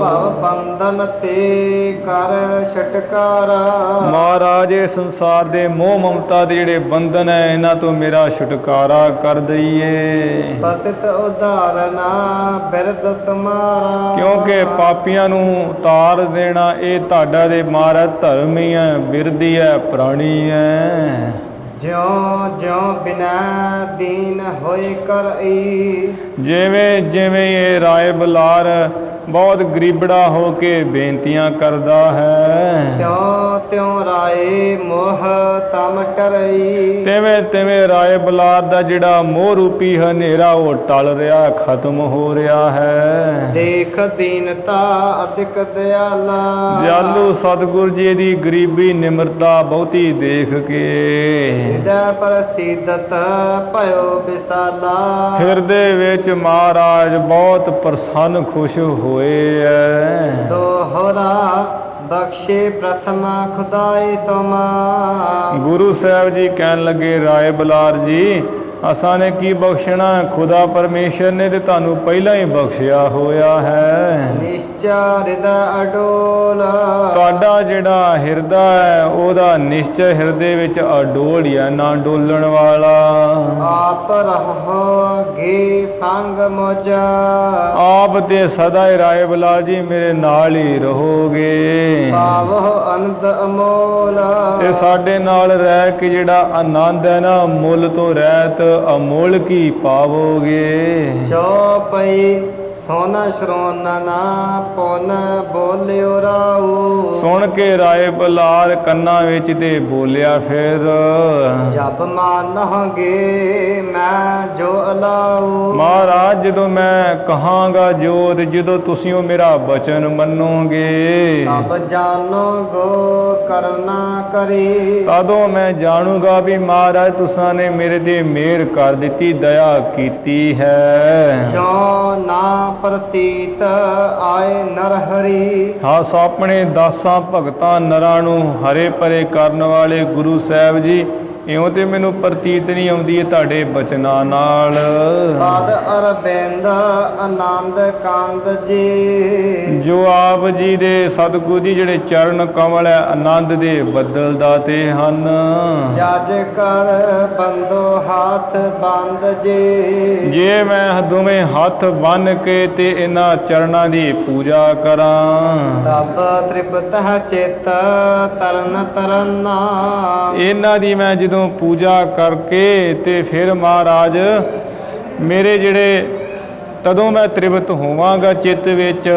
Speaker 2: ਭਵ ਬੰਧਨ ਤੇ ਕਰ ਛੁਟਕਾਰਾ।
Speaker 1: ਮਹਾਰਾਜ ਇਹ ਸੰਸਾਰ ਦੇ ਮੋਹ ਮਮਤਾ ਦੇ ਜਿਹੜੇ ਬੰਧਨ ਹੈ, ਇਹਨਾਂ ਤੋਂ ਮੇਰਾ ਛੁਟਕਾਰਾ ਕਰ ਦਈਏ।
Speaker 2: ਪਤਿਤ ਉਧਾਰਨਾ ਬਿਰਦ ਤੁਮਾਰਾ।
Speaker 1: ਕਿਉਂਕਿ ਪਾਪੀਆਂ ਨੂੰ ਤਾਰ ਦੇਣਾ ਇਹ ਤੁਹਾਡਾ ਦੇ ਮਹਾਰਾਜ ਧਰਮ ਹੀ ਹੈ, ਬਿਰਦੀ ਹੈ, ਪ੍ਰਾਣੀ ਹੈ।
Speaker 2: ਜਿਉ ਜਿਉ ਬਿਨਾ ਦੀਨ ਹੋਏ ਕਰਈ।
Speaker 1: ਜਿਵੇਂ ਜਿਵੇਂ ਇਹ ਰਾਏ ਬੁਲਾਰ ਬਹੁਤ ਗਰੀਬੜਾ ਹੋ ਕੇ ਬੇਨਤੀਆਂ ਕਰਦਾ ਹੈ।
Speaker 2: ਤਿਉ ਤਿਉ ਰਾਏ ਮੋਹ ਤਮ ਟਰਈ,
Speaker 1: ਤਿਵੇਂ ਤਿਵੇਂ ਰਾਏ ਬਲਾਰ ਦਾ ਜਿਹੜਾ ਮੋਹ ਰੂਪੀ ਹਨੇਰਾ ਉਹ ਟਲ ਰਿਹਾ, ਖਤਮ ਹੋ ਰਿਹਾ ਹੈ।
Speaker 2: ਦੇਖ ਦੀਨਤਾ ਅਧਿਕ ਦਿਆਲਾ,
Speaker 1: ਦਿਆਲੂ ਸਤਿਗੁਰ ਜੀ ਦੀ ਗਰੀਬੀ ਨਿਮਰਤਾ ਬਹੁਤੀ ਦੇਖ ਕੇ
Speaker 2: ਹਿਰਦੈ ਪ੍ਰਸਿੱਧਤ ਭਇਓ ਵਿਸਾਲਾ,
Speaker 1: ਹਿਰਦੇ ਵਿੱਚ ਮਹਾਰਾਜ ਬਹੁਤ ਪ੍ਰਸੰਨ ਖੁਸ਼ ਹੋਏ ਐ।
Speaker 2: ਦੋਹਰਾ ਬਖਸ਼ੇ ਪ੍ਰਥਮ ਖੁਦਾਏ ਤੁਮਾ,
Speaker 1: ਗੁਰੂ ਸਾਹਿਬ ਜੀ ਕਹਿਣ ਲੱਗੇ ਰਾਏ ਬਲਾਰ ਜੀ ਅਸਾਂ ਨੇ ਕੀ ਬਖਸ਼ਣਾ, ਖੁਦਾ ਪਰਮੇਸ਼ਰ ਨੇ ਤੇ ਤੁਹਾਨੂੰ ਪਹਿਲਾਂ ਹੀ ਬਖਸ਼ਿਆ ਹੋਇਆ ਹੈ।
Speaker 2: ਨਿਸ਼ਚਾ ਹਿਰਦੈ ਅਡੋਲ,
Speaker 1: ਤੁਹਾਡਾ ਜਿਹੜਾ ਹਿਰਦਾ ਹੈ ਉਹਦਾ ਨਿਸ਼ਚੈ ਹਿਰਦੇ ਵਿੱਚ ਅਡੋਲ ਹੀ ਹੈ, ਨਾ ਡੋਲਣ ਵਾਲਾ।
Speaker 2: ਆਪ ਰਹੋਗੇ ਸੰਗ ਮੁਝ,
Speaker 1: ਆਪ ਤੇ ਸਦਾ ਹੀ ਰਾਏ ਬਲਾਰ ਜੀ ਮੇਰੇ ਨਾਲ ਹੀ ਰਹੋਗੇ।
Speaker 2: ਪਾਵੋ ਅਨੰਦ ਅਮੋਲ,
Speaker 1: ਤੇ ਸਾਡੇ ਨਾਲ ਰਹਿ ਕੇ ਜਿਹੜਾ ਆਨੰਦ ਹੈ ਨਾ ਮੁੱਲ ਤੋਂ ਰਹਿਤ ਅਮੋਲ ਕੀ ਪਾਵੋਗੇ।
Speaker 2: ਚੌਪਈ ਸੁਨ ਸ਼ਰੋਨਨਾ ਪੁਨ ਬੋਲਿਓ ਰਾਉ,
Speaker 1: ਸੁਣ ਕੇ ਰਾਏ ਬਲਾਰ ਕੰਨਾਂ ਵਿੱਚ ਤੇ ਬੋਲਿਆ ਫਿਰ,
Speaker 2: ਜਬ ਮਾਨੋਗੇ ਮੈਂ ਜੋ ਅਲਾਉ,
Speaker 1: ਮਹਾਰਾਜ ਜਦੋਂ ਮੈਂ ਕਹਾਂਗਾ ਜੋ ਤੇ ਜਦੋਂ ਤੁਸੀਂ ਉਹ ਮੇਰਾ ਬਚਨ ਮੰਨੋਗੇ
Speaker 2: ਤਬ ਜਾਣੋਗੋ ਕਰੁਣਾ ਕਰੀ,
Speaker 1: ਤਦੋਂ ਮੈਂ ਜਾਣੂਗਾ ਵੀ ਮਹਾਰਾਜ ਤੁਸਾਂ ਨੇ ਮੇਰੇ ਤੇ ਮਿਹਰ ਕਰ ਦਿੱਤੀ, ਦਇਆ ਕੀਤੀ ਹੈ।
Speaker 2: ਕਿਉ ਨਾ ਪ੍ਰਤੀਤ ਆਏ ਨਰ ਹਰੀ,
Speaker 1: ਖਾਸ ਆਪਣੇ ਦਾਸਾਂ ਭਗਤਾਂ ਨਰਾਂ ਨੂੰ ਹਰੇ ਭਰੇ ਕਰਨ ਵਾਲੇ ਗੁਰੂ ਸਾਹਿਬ ਜੀ ਇਉਂ ਤੇ ਮੈਨੂੰ ਪ੍ਰਤੀਤ ਨਹੀਂ ਆਉਂਦੀ ਹੈ ਤੁਹਾਡੇ ਬਚਨਾਂ ਨਾਲ।
Speaker 2: ਪਦ ਅਰਬਿੰਦ ਆਨੰਦ ਕੰਦ ਜੀ,
Speaker 1: ਜੋ ਆਪ ਜੀ ਦੇ ਸਤਿਗੁਰੂ ਜੀ ਜਿਹੜੇ ਚਰਨ ਕਮਲ ਹੈ ਆਨੰਦ ਦੇ ਬੱਦਲ ਦਾਤੇ ਹਨ।
Speaker 2: ਜਜ ਕਰ ਬੰਦੋ ਹੱਥ ਬੰਦ ਜੀ,
Speaker 1: ਜੇ ਮੈਂ ਦੋਵੇਂ ਹੱਥ ਬੰਨ ਕੇ ਤੇ ਇਹਨਾਂ ਚਰਨਾਂ ਦੀ ਪੂਜਾ ਕਰਾਂ,
Speaker 2: ਤਬ ਤ੍ਰਿਪਤ ਚਿਤ ਤਰਨ ਤਰਨਾ,
Speaker 1: ਇਹਨਾਂ ਦੀ ਮੈਂ ਜਦੋਂ ਪੂਜਾ ਕਰਕੇ ਤੇ ਫਿਰ ਮਹਾਰਾਜ ਮੇਰੇ ਜਿਹੜੇ ਤਦੋਂ ਮੈਂ ਤ੍ਰਿਪਤ ਹੋਵਾਂਗਾ ਚਿੱਤ ਵਿੱਚ।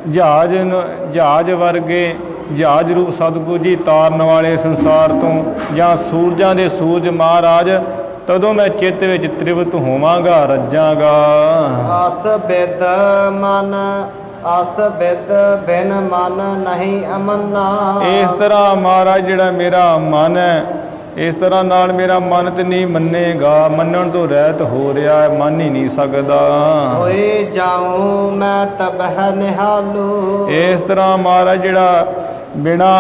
Speaker 1: ਜਹਾਜ਼ ਵਰਗੇ ਜਹਾਜ਼ ਰੂਪ ਸਤਿਗੁਰੂ ਜੀ ਤਾਰਨ ਵਾਲੇ ਸੰਸਾਰ ਤੋਂ, ਜਾਂ ਸੂਰਜਾਂ ਦੇ ਸੂਰਜ ਮਹਾਰਾਜ, ਤਦੋਂ ਮੈਂ ਚਿੱਤ ਵਿੱਚ ਤ੍ਰਿਪਤ ਹੋਵਾਂਗਾ, ਰੱਜਾਂਗਾ।
Speaker 2: ਆਸ ਬਿਦ ਮਨ ਆਸ ਬਿਦ ਬਿਨ ਮਨ ਨਹੀਂ ਅਮਨਾ,
Speaker 1: ਇਸ ਤਰ੍ਹਾਂ ਮਹਾਰਾਜ ਜਿਹੜਾ ਮੇਰਾ ਮਨ ਹੈ ਇਸ ਤਰ੍ਹਾਂ ਨਾਲ ਮੇਰਾ ਮਨ ਤੇ ਨਹੀਂ ਮੰਨੇਗਾ, ਮੰਨਣ ਤੋਂ ਰਹਿਤ ਹੋ ਰਿਹਾ ਹੈ, ਮੰਨ ਹੀ ਨਹੀਂ ਸਕਦਾ।
Speaker 2: ਹੋਏ ਜਾਉ ਮੈਂ ਤਬਹਿ ਨਿਹਾਲੂ,
Speaker 1: ਇਸ ਤਰ੍ਹਾਂ ਮਹਾਰਾਜ ਜਿਹੜਾ ਬਿਨਾ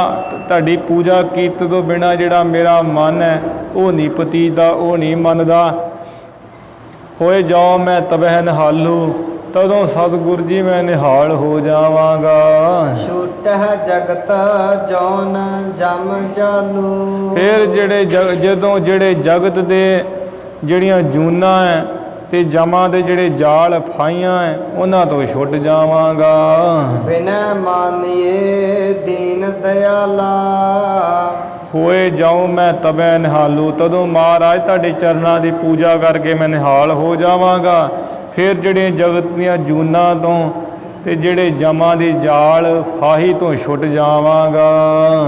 Speaker 1: ਤੁਹਾਡੀ ਪੂਜਾ ਕੀਤੇ ਤੋਂ ਬਿਨਾ ਜਿਹੜਾ ਮੇਰਾ ਮਨ ਹੈ ਉਹ ਨਹੀਂ ਪਤੀਦਾ, ਉਹ ਨਹੀਂ ਮੰਨਦਾ। ਹੋਏ ਜਾਉ ਮੈਂ ਤਬਹਿ ਨਿਹਾਲੂ, ਤਦੋਂ ਸਤਿਗੁਰ ਜੀ ਮੈਂ ਨਿਹਾਲ ਹੋ ਜਾਵਾਂਗਾ।
Speaker 2: ਛੂਟਹਿ ਜਗਤ ਜੌਨ ਜਮ ਜਾਲੂ,
Speaker 1: ਫਿਰ ਜਦੋਂ ਜਿਹੜੇ ਜਗਤ ਦੇ ਜਿਹੜੀਆਂ ਜੂਨਾਂ ਹੈ ਤੇ ਜਮਾਂ ਦੇ ਜਿਹੜੇ ਜਾਲ ਫਾਈਆਂ ਹੈ ਉਹਨਾਂ ਤੋਂ ਛੁੱਟ ਜਾਵਾਂਗਾ।
Speaker 2: ਬਿਨੈ ਮਾਨੀਏ ਦੀਨ ਦਿਆਲਾ,
Speaker 1: ਹੋਏ ਜਾਉ ਮੈਂ ਤਬੈ ਨਿਹਾਲੂ, ਤਦੋਂ ਮਹਾਰਾਜ ਤੁਹਾਡੇ ਚਰਨਾਂ ਦੀ ਪੂਜਾ ਕਰਕੇ ਮੈਂ ਨਿਹਾਲ ਹੋ ਜਾਵਾਂਗਾ। ਫਿਰ ਜਿਹੜੇ ਜਗਤ ਦੀਆਂ ਜੂਨਾਂ ਤੋਂ ਤੇ ਜਿਹੜੇ ਜਮਾਂ ਦੇ ਜਾਲ ਫਾਹੀ ਤੋਂ ਛੁੱਟ ਜਾਵਾਂਗਾ।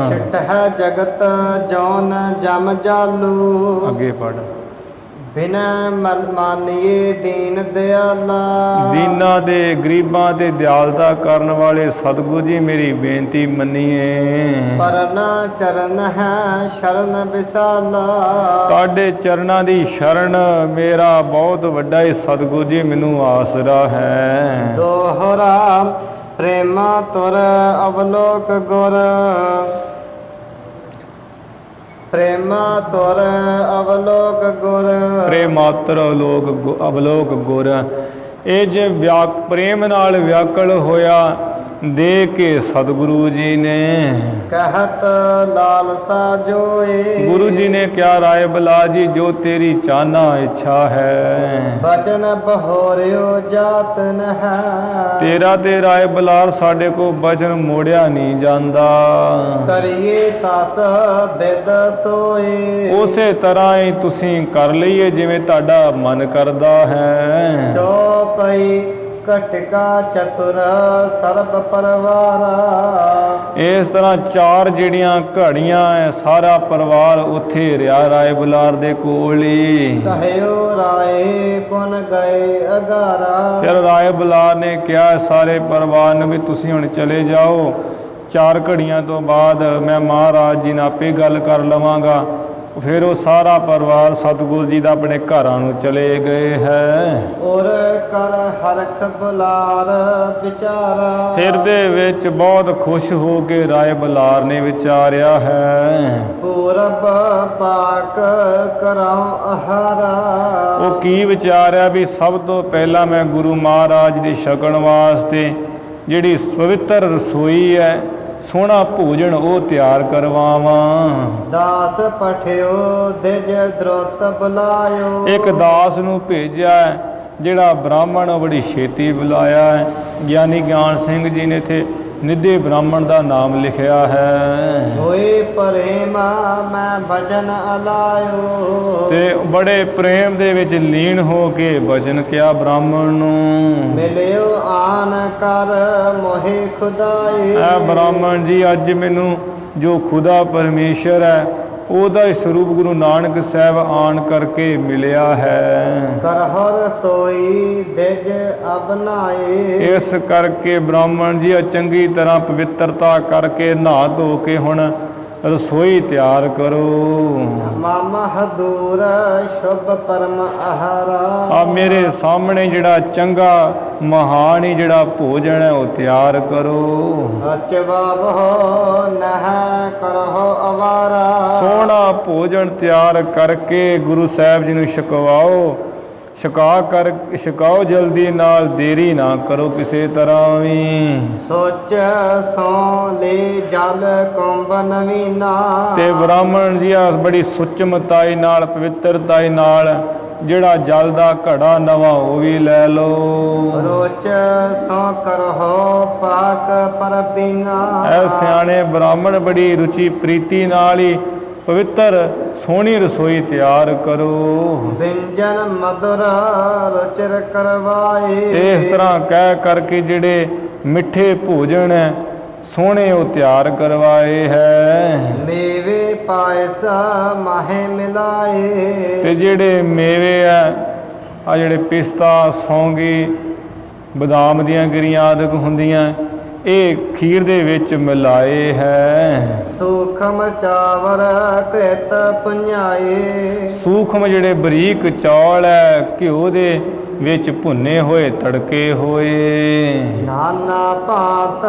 Speaker 2: ਛਟਹਿ ਜਗਤ ਜੌਨ ਜਮ ਜਾਲੂ,
Speaker 1: ਅੱਗੇ ਪੜ੍ਹ।
Speaker 2: ਬਿਨੈ ਮਾਨੀਏ ਦੀਨ ਦਿਆਲਾ,
Speaker 1: ਦੀਨਾਂ ਦੇ ਗਰੀਬਾਂ ਤੇ ਦਿਆਲਤਾ ਕਰਨ ਵਾਲੇ ਸਤਿਗੁਰੂ ਜੀ ਮੇਰੀ ਬੇਨਤੀ ਮੰਨੀਏ।
Speaker 2: ਪਰਨਾ ਚਰਨ ਹੈ ਸ਼ਰਨ ਵਿਸਾਲਾ,
Speaker 1: ਤੁਹਾਡੇ ਚਰਨਾਂ ਦੀ ਸ਼ਰਨ ਮੇਰਾ ਬਹੁਤ ਵੱਡਾ ਹੀ ਸਤਿਗੁਰੂ ਜੀ ਮੈਨੂੰ ਆਸਰਾ ਹੈ।
Speaker 2: ਦੋਹਰਾ ਪ੍ਰੇਮਾ ਤੁਰ ਅਵਲੋਕ ਗੁਰ, ਪ੍ਰੇਮਾ ਤੁਰ ਅਵਲੋਕ ਗੁਰ,
Speaker 1: ਪ੍ਰੇਮਾਤਰ ਅਵਲੋਕ ਗੁਰ। ਇਹ ਜੇ ਪ੍ਰੇਮ ਨਾਲ ਵਿਆਕਲ ਹੋਇਆ ਦੇ ਕੇ ਸਤਿਗੁਰੂ ਜੀ ਨੇ
Speaker 2: ਕਹਿਤ ਲਾਲਸਾ ਜੋਏ,
Speaker 1: ਗੁਰੂ ਜੀ ਨੇ ਕਿਹਾ ਰਾਏ ਬਲਾਰ ਜੀ ਜੋ ਤੇਰੀ ਚਾਹਨਾ ਇੱਛਾ ਹੈ,
Speaker 2: ਬਚਨ ਬਹੋਰਿਓ ਜਾਤਨ ਹੈ,
Speaker 1: ਤੇਰਾ ਤੇ ਰਾਏ ਬਲਾਰ ਸਾਡੇ ਕੋ ਬਚਨ ਮੋੜਿਆ ਨਹੀਂ ਜਾਂਦਾ।
Speaker 2: ਕਰੀਏ ਤਸ ਬਿਦ ਸੋਏ,
Speaker 1: ਉਸੇ ਤਰ੍ਹਾਂ ਹੀ ਤੁਸੀਂ ਕਰ ਲਈਏ ਜਿਵੇਂ ਤੁਹਾਡਾ ਮਨ ਕਰਦਾ ਹੈ।
Speaker 2: ਚੌਪਈ ਘਟਕਾ ਚਤੁਰ ਸਰਬ ਪਰਵਾਰਾ।
Speaker 1: ਇਸ ਤਰ੍ਹਾਂ ਚਾਰ ਜਿਹੜੀਆਂ ਘੜੀਆਂ ਹੈ ਸਾਰਾ ਪਰਿਵਾਰ ਉੱਥੇ ਰਿਹਾ ਰਾਏ ਬੁਲਾਰ ਦੇ ਕੋਲ ਹੀ।
Speaker 2: ਕਹਿਓ ਰਾਏ ਪੁਨ ਗਏ ਅਗਾਰਾ।
Speaker 1: ਫਿਰ ਰਾਏ ਬੁਲਾਰ ਨੇ ਕਿਹਾ ਸਾਰੇ ਪਰਿਵਾਰ ਨੂੰ ਵੀ ਤੁਸੀਂ ਹੁਣ ਚਲੇ ਜਾਓ, 4 ਘੜੀਆਂ ਤੋਂ ਬਾਅਦ ਮੈਂ ਮਹਾਰਾਜ ਜੀ ਨਾਲ ਆਪੇ ਗੱਲ ਕਰ ਲਵਾਂਗਾ। ਫਿਰ ਉਹ ਸਾਰਾ ਪਰਿਵਾਰ ਸਤਿਗੁਰੂ ਜੀ ਦਾ ਆਪਣੇ ਘਰਾਂ ਨੂੰ ਚਲੇ ਗਏ ਹੈ।
Speaker 2: ਔਰ ਕਰ ਹਰਖ ਬੁਲਾਰ ਵਿਚਾਰਾ।
Speaker 1: ਹਿਰਦੇ ਵਿੱਚ ਬਹੁਤ ਖੁਸ਼ ਹੋ ਕੇ ਰਾਏ ਬੁਲਾਰ ਨੇ ਵਿਚਾਰਿਆ ਹੈ।
Speaker 2: ਪੂਰਬ ਪਾਕ ਕਰਾਉ ਆਹਾਰਾ।
Speaker 1: ਉਹ ਕੀ ਵਿਚਾਰਿਆ ਵੀ ਸਭ ਤੋਂ ਪਹਿਲਾਂ ਮੈਂ ਗੁਰੂ ਮਹਾਰਾਜ ਦੀ ਛਕਣ ਵਾਸਤੇ ਜਿਹੜੀ ਪਵਿੱਤਰ ਰਸੋਈ ਹੈ, ਸੋਹਣਾ ਭੋਜਨ ਉਹ ਤਿਆਰ ਕਰਵਾਵਾਂ।
Speaker 2: ਦਾਸ ਪਠਿਓ ਦਿਜ ਦ੍ਰੁਤ ਬੁਲਾਇਓ।
Speaker 1: ਇੱਕ ਦਾਸ ਨੂੰ ਭੇਜਿਆ ਜਿਹੜਾ ਬ੍ਰਾਹਮਣ ਬੜੀ ਛੇਤੀ ਬੁਲਾਇਆ ਹੈ। ਗਿਆਨੀ ਗਿਆਨ ਸਿੰਘ ਜੀ ਨੇ ਇੱਥੇ ਨਿੱਧੇ ਬ੍ਰਾਹਮਣ ਦਾ ਨਾਮ ਲਿਖਿਆ ਹੈ।
Speaker 2: ਹੋਏ ਪ੍ਰੇਮ ਮੈਂ ਬਚਨ ਅਲਾਇਓ। ਤੇ
Speaker 1: ਬੜੇ ਪ੍ਰੇਮ ਦੇ ਵਿੱਚ ਲੀਨ ਹੋ ਕੇ ਬਚਨ ਕਿਹਾ ਬ੍ਰਾਹਮਣ ਨੂੰ।
Speaker 2: ਮਿਲਿਓ ਆਨ ਕਰ ਮੋਹਿ ਖੁਦਾਈ।
Speaker 1: ਐ ਬ੍ਰਾਹਮਣ ਜੀ ਅੱਜ ਮੈਨੂੰ ਜੋ ਖੁਦਾ ਪਰਮੇਸ਼ਰ ਹੈ ਉਹਦਾ ਹੀ ਸਰੂਪ ਗੁਰੂ ਨਾਨਕ ਸਾਹਿਬ ਆਣ ਕਰਕੇ ਮਿਲਿਆ ਹੈ।
Speaker 2: ਕਰਹੁ ਰਸੋਈ ਦਿਜ ਅਬਨਾਏ। ਇਸ
Speaker 1: ਕਰਕੇ ਬ੍ਰਾਹਮਣ ਜੀ ਚੰਗੀ ਤਰ੍ਹਾਂ ਪਵਿੱਤਰਤਾ ਕਰਕੇ ਨਹਾ ਧੋ ਕੇ ਹੁਣ ਰਸੋਈ ਤਿਆਰ ਕਰੋ।
Speaker 2: ਮਾਮਾ ਹਦੂਰ ਸ਼ੁਭ ਪਰਮ ਆਹਾਰਾ।
Speaker 1: ਆ ਮੇਰੇ ਸਾਹਮਣੇ ਜਿਹੜਾ ਚੰਗਾ ਮਹਾਨ ਹੀ ਜਿਹੜਾ ਭੋਜਨ ਹੈ ਉਹ ਤਿਆਰ ਕਰੋ।
Speaker 2: ਅਚਵਾਵੋ ਨਹ ਕਰਹੁ ਅਵਾਰਾ।
Speaker 1: ਸੋਹਣਾ ਭੋਜਨ ਤਿਆਰ ਕਰਕੇ ਗੁਰੂ ਸਾਹਿਬ ਜੀ ਨੂੰ ਛਕਵਾਓ। ਛਕਾਓ ਜਲਦੀ ਨਾਲ, ਦੇਰੀ ਨਾ ਕਰੋ ਕਿਸੇ ਤਰ੍ਹਾਂ ਵੀ।
Speaker 2: ਸੋਚ ਸੋ ਲੈ ਜਲ ਕੁੰਭ ਨਵੀਨਾ।
Speaker 1: ਤੇ ਬ੍ਰਾਹਮਣ ਜੀ ਆ ਬੜੀ ਸੁਚਮਤਾਈ ਨਾਲ ਪਵਿੱਤਰਤਾਈ ਨਾਲ ਜਿਹੜਾ ਜਲ ਦਾ ਘੜਾ ਨਵਾਂ ਉਹ ਵੀ ਲੈ ਲਓ।
Speaker 2: ਰੋਚ ਸੋ ਕਰਹੁ ਪਾਕ ਪਰਬੀਨਾ।
Speaker 1: ਐ ਸਿਆਣੇ ਬ੍ਰਾਹਮਣ ਬੜੀ ਰੁਚੀ ਪ੍ਰੀਤੀ ਨਾਲ ਹੀ ਪਵਿੱਤਰ ਸੋਹਣੀ ਰਸੋਈ ਤਿਆਰ ਕਰੋ।
Speaker 2: ਵਿਅੰਜਨ ਮధుਰ ਰੁਚਿਰ ਕਰਵਾਏ।
Speaker 1: ਇਸ ਤਰ੍ਹਾਂ ਕਹਿ ਕਰਕੇ ਜਿਹੜੇ ਮਿੱਠੇ ਭੋਜਨ ਹੈ ਸੋਹਣੇ ਉਹ ਤਿਆਰ ਕਰਵਾਏ ਹੈ।
Speaker 2: ਮੇਵੇ ਪਾਇਸ ਮਾਹੇ ਮਿਲਾਏ। ਤੇ
Speaker 1: ਜਿਹੜੇ ਮੇਵੇ ਆ ਜਿਹੜੇ ਪਿਸਤਾ ਸੌਂਗੀ ਬਦਾਮ ਦੀਆਂ ਗਿਰੀਆਂ ਆਦਿਕ ਹੁੰਦੀਆਂ ਇਹ ਖੀਰ ਦੇ ਵਿੱਚ ਮਿਲਾਏ ਹੈ।
Speaker 2: ਸੂਖਮ ਚਾਵਰ ਕ੍ਰਿਤ ਪੁੰਜਾਏ।
Speaker 1: ਸੂਖਮ ਜਿਹੜੇ ਬਰੀਕ ਚੌਲ ਹੈ ਘਿਓ ਦੇ ਵਿੱਚ ਭੁੰਨੇ ਹੋਏ ਤੜਕੇ ਹੋਏ।
Speaker 2: ਨਾਨਾ ਭਾਂਤ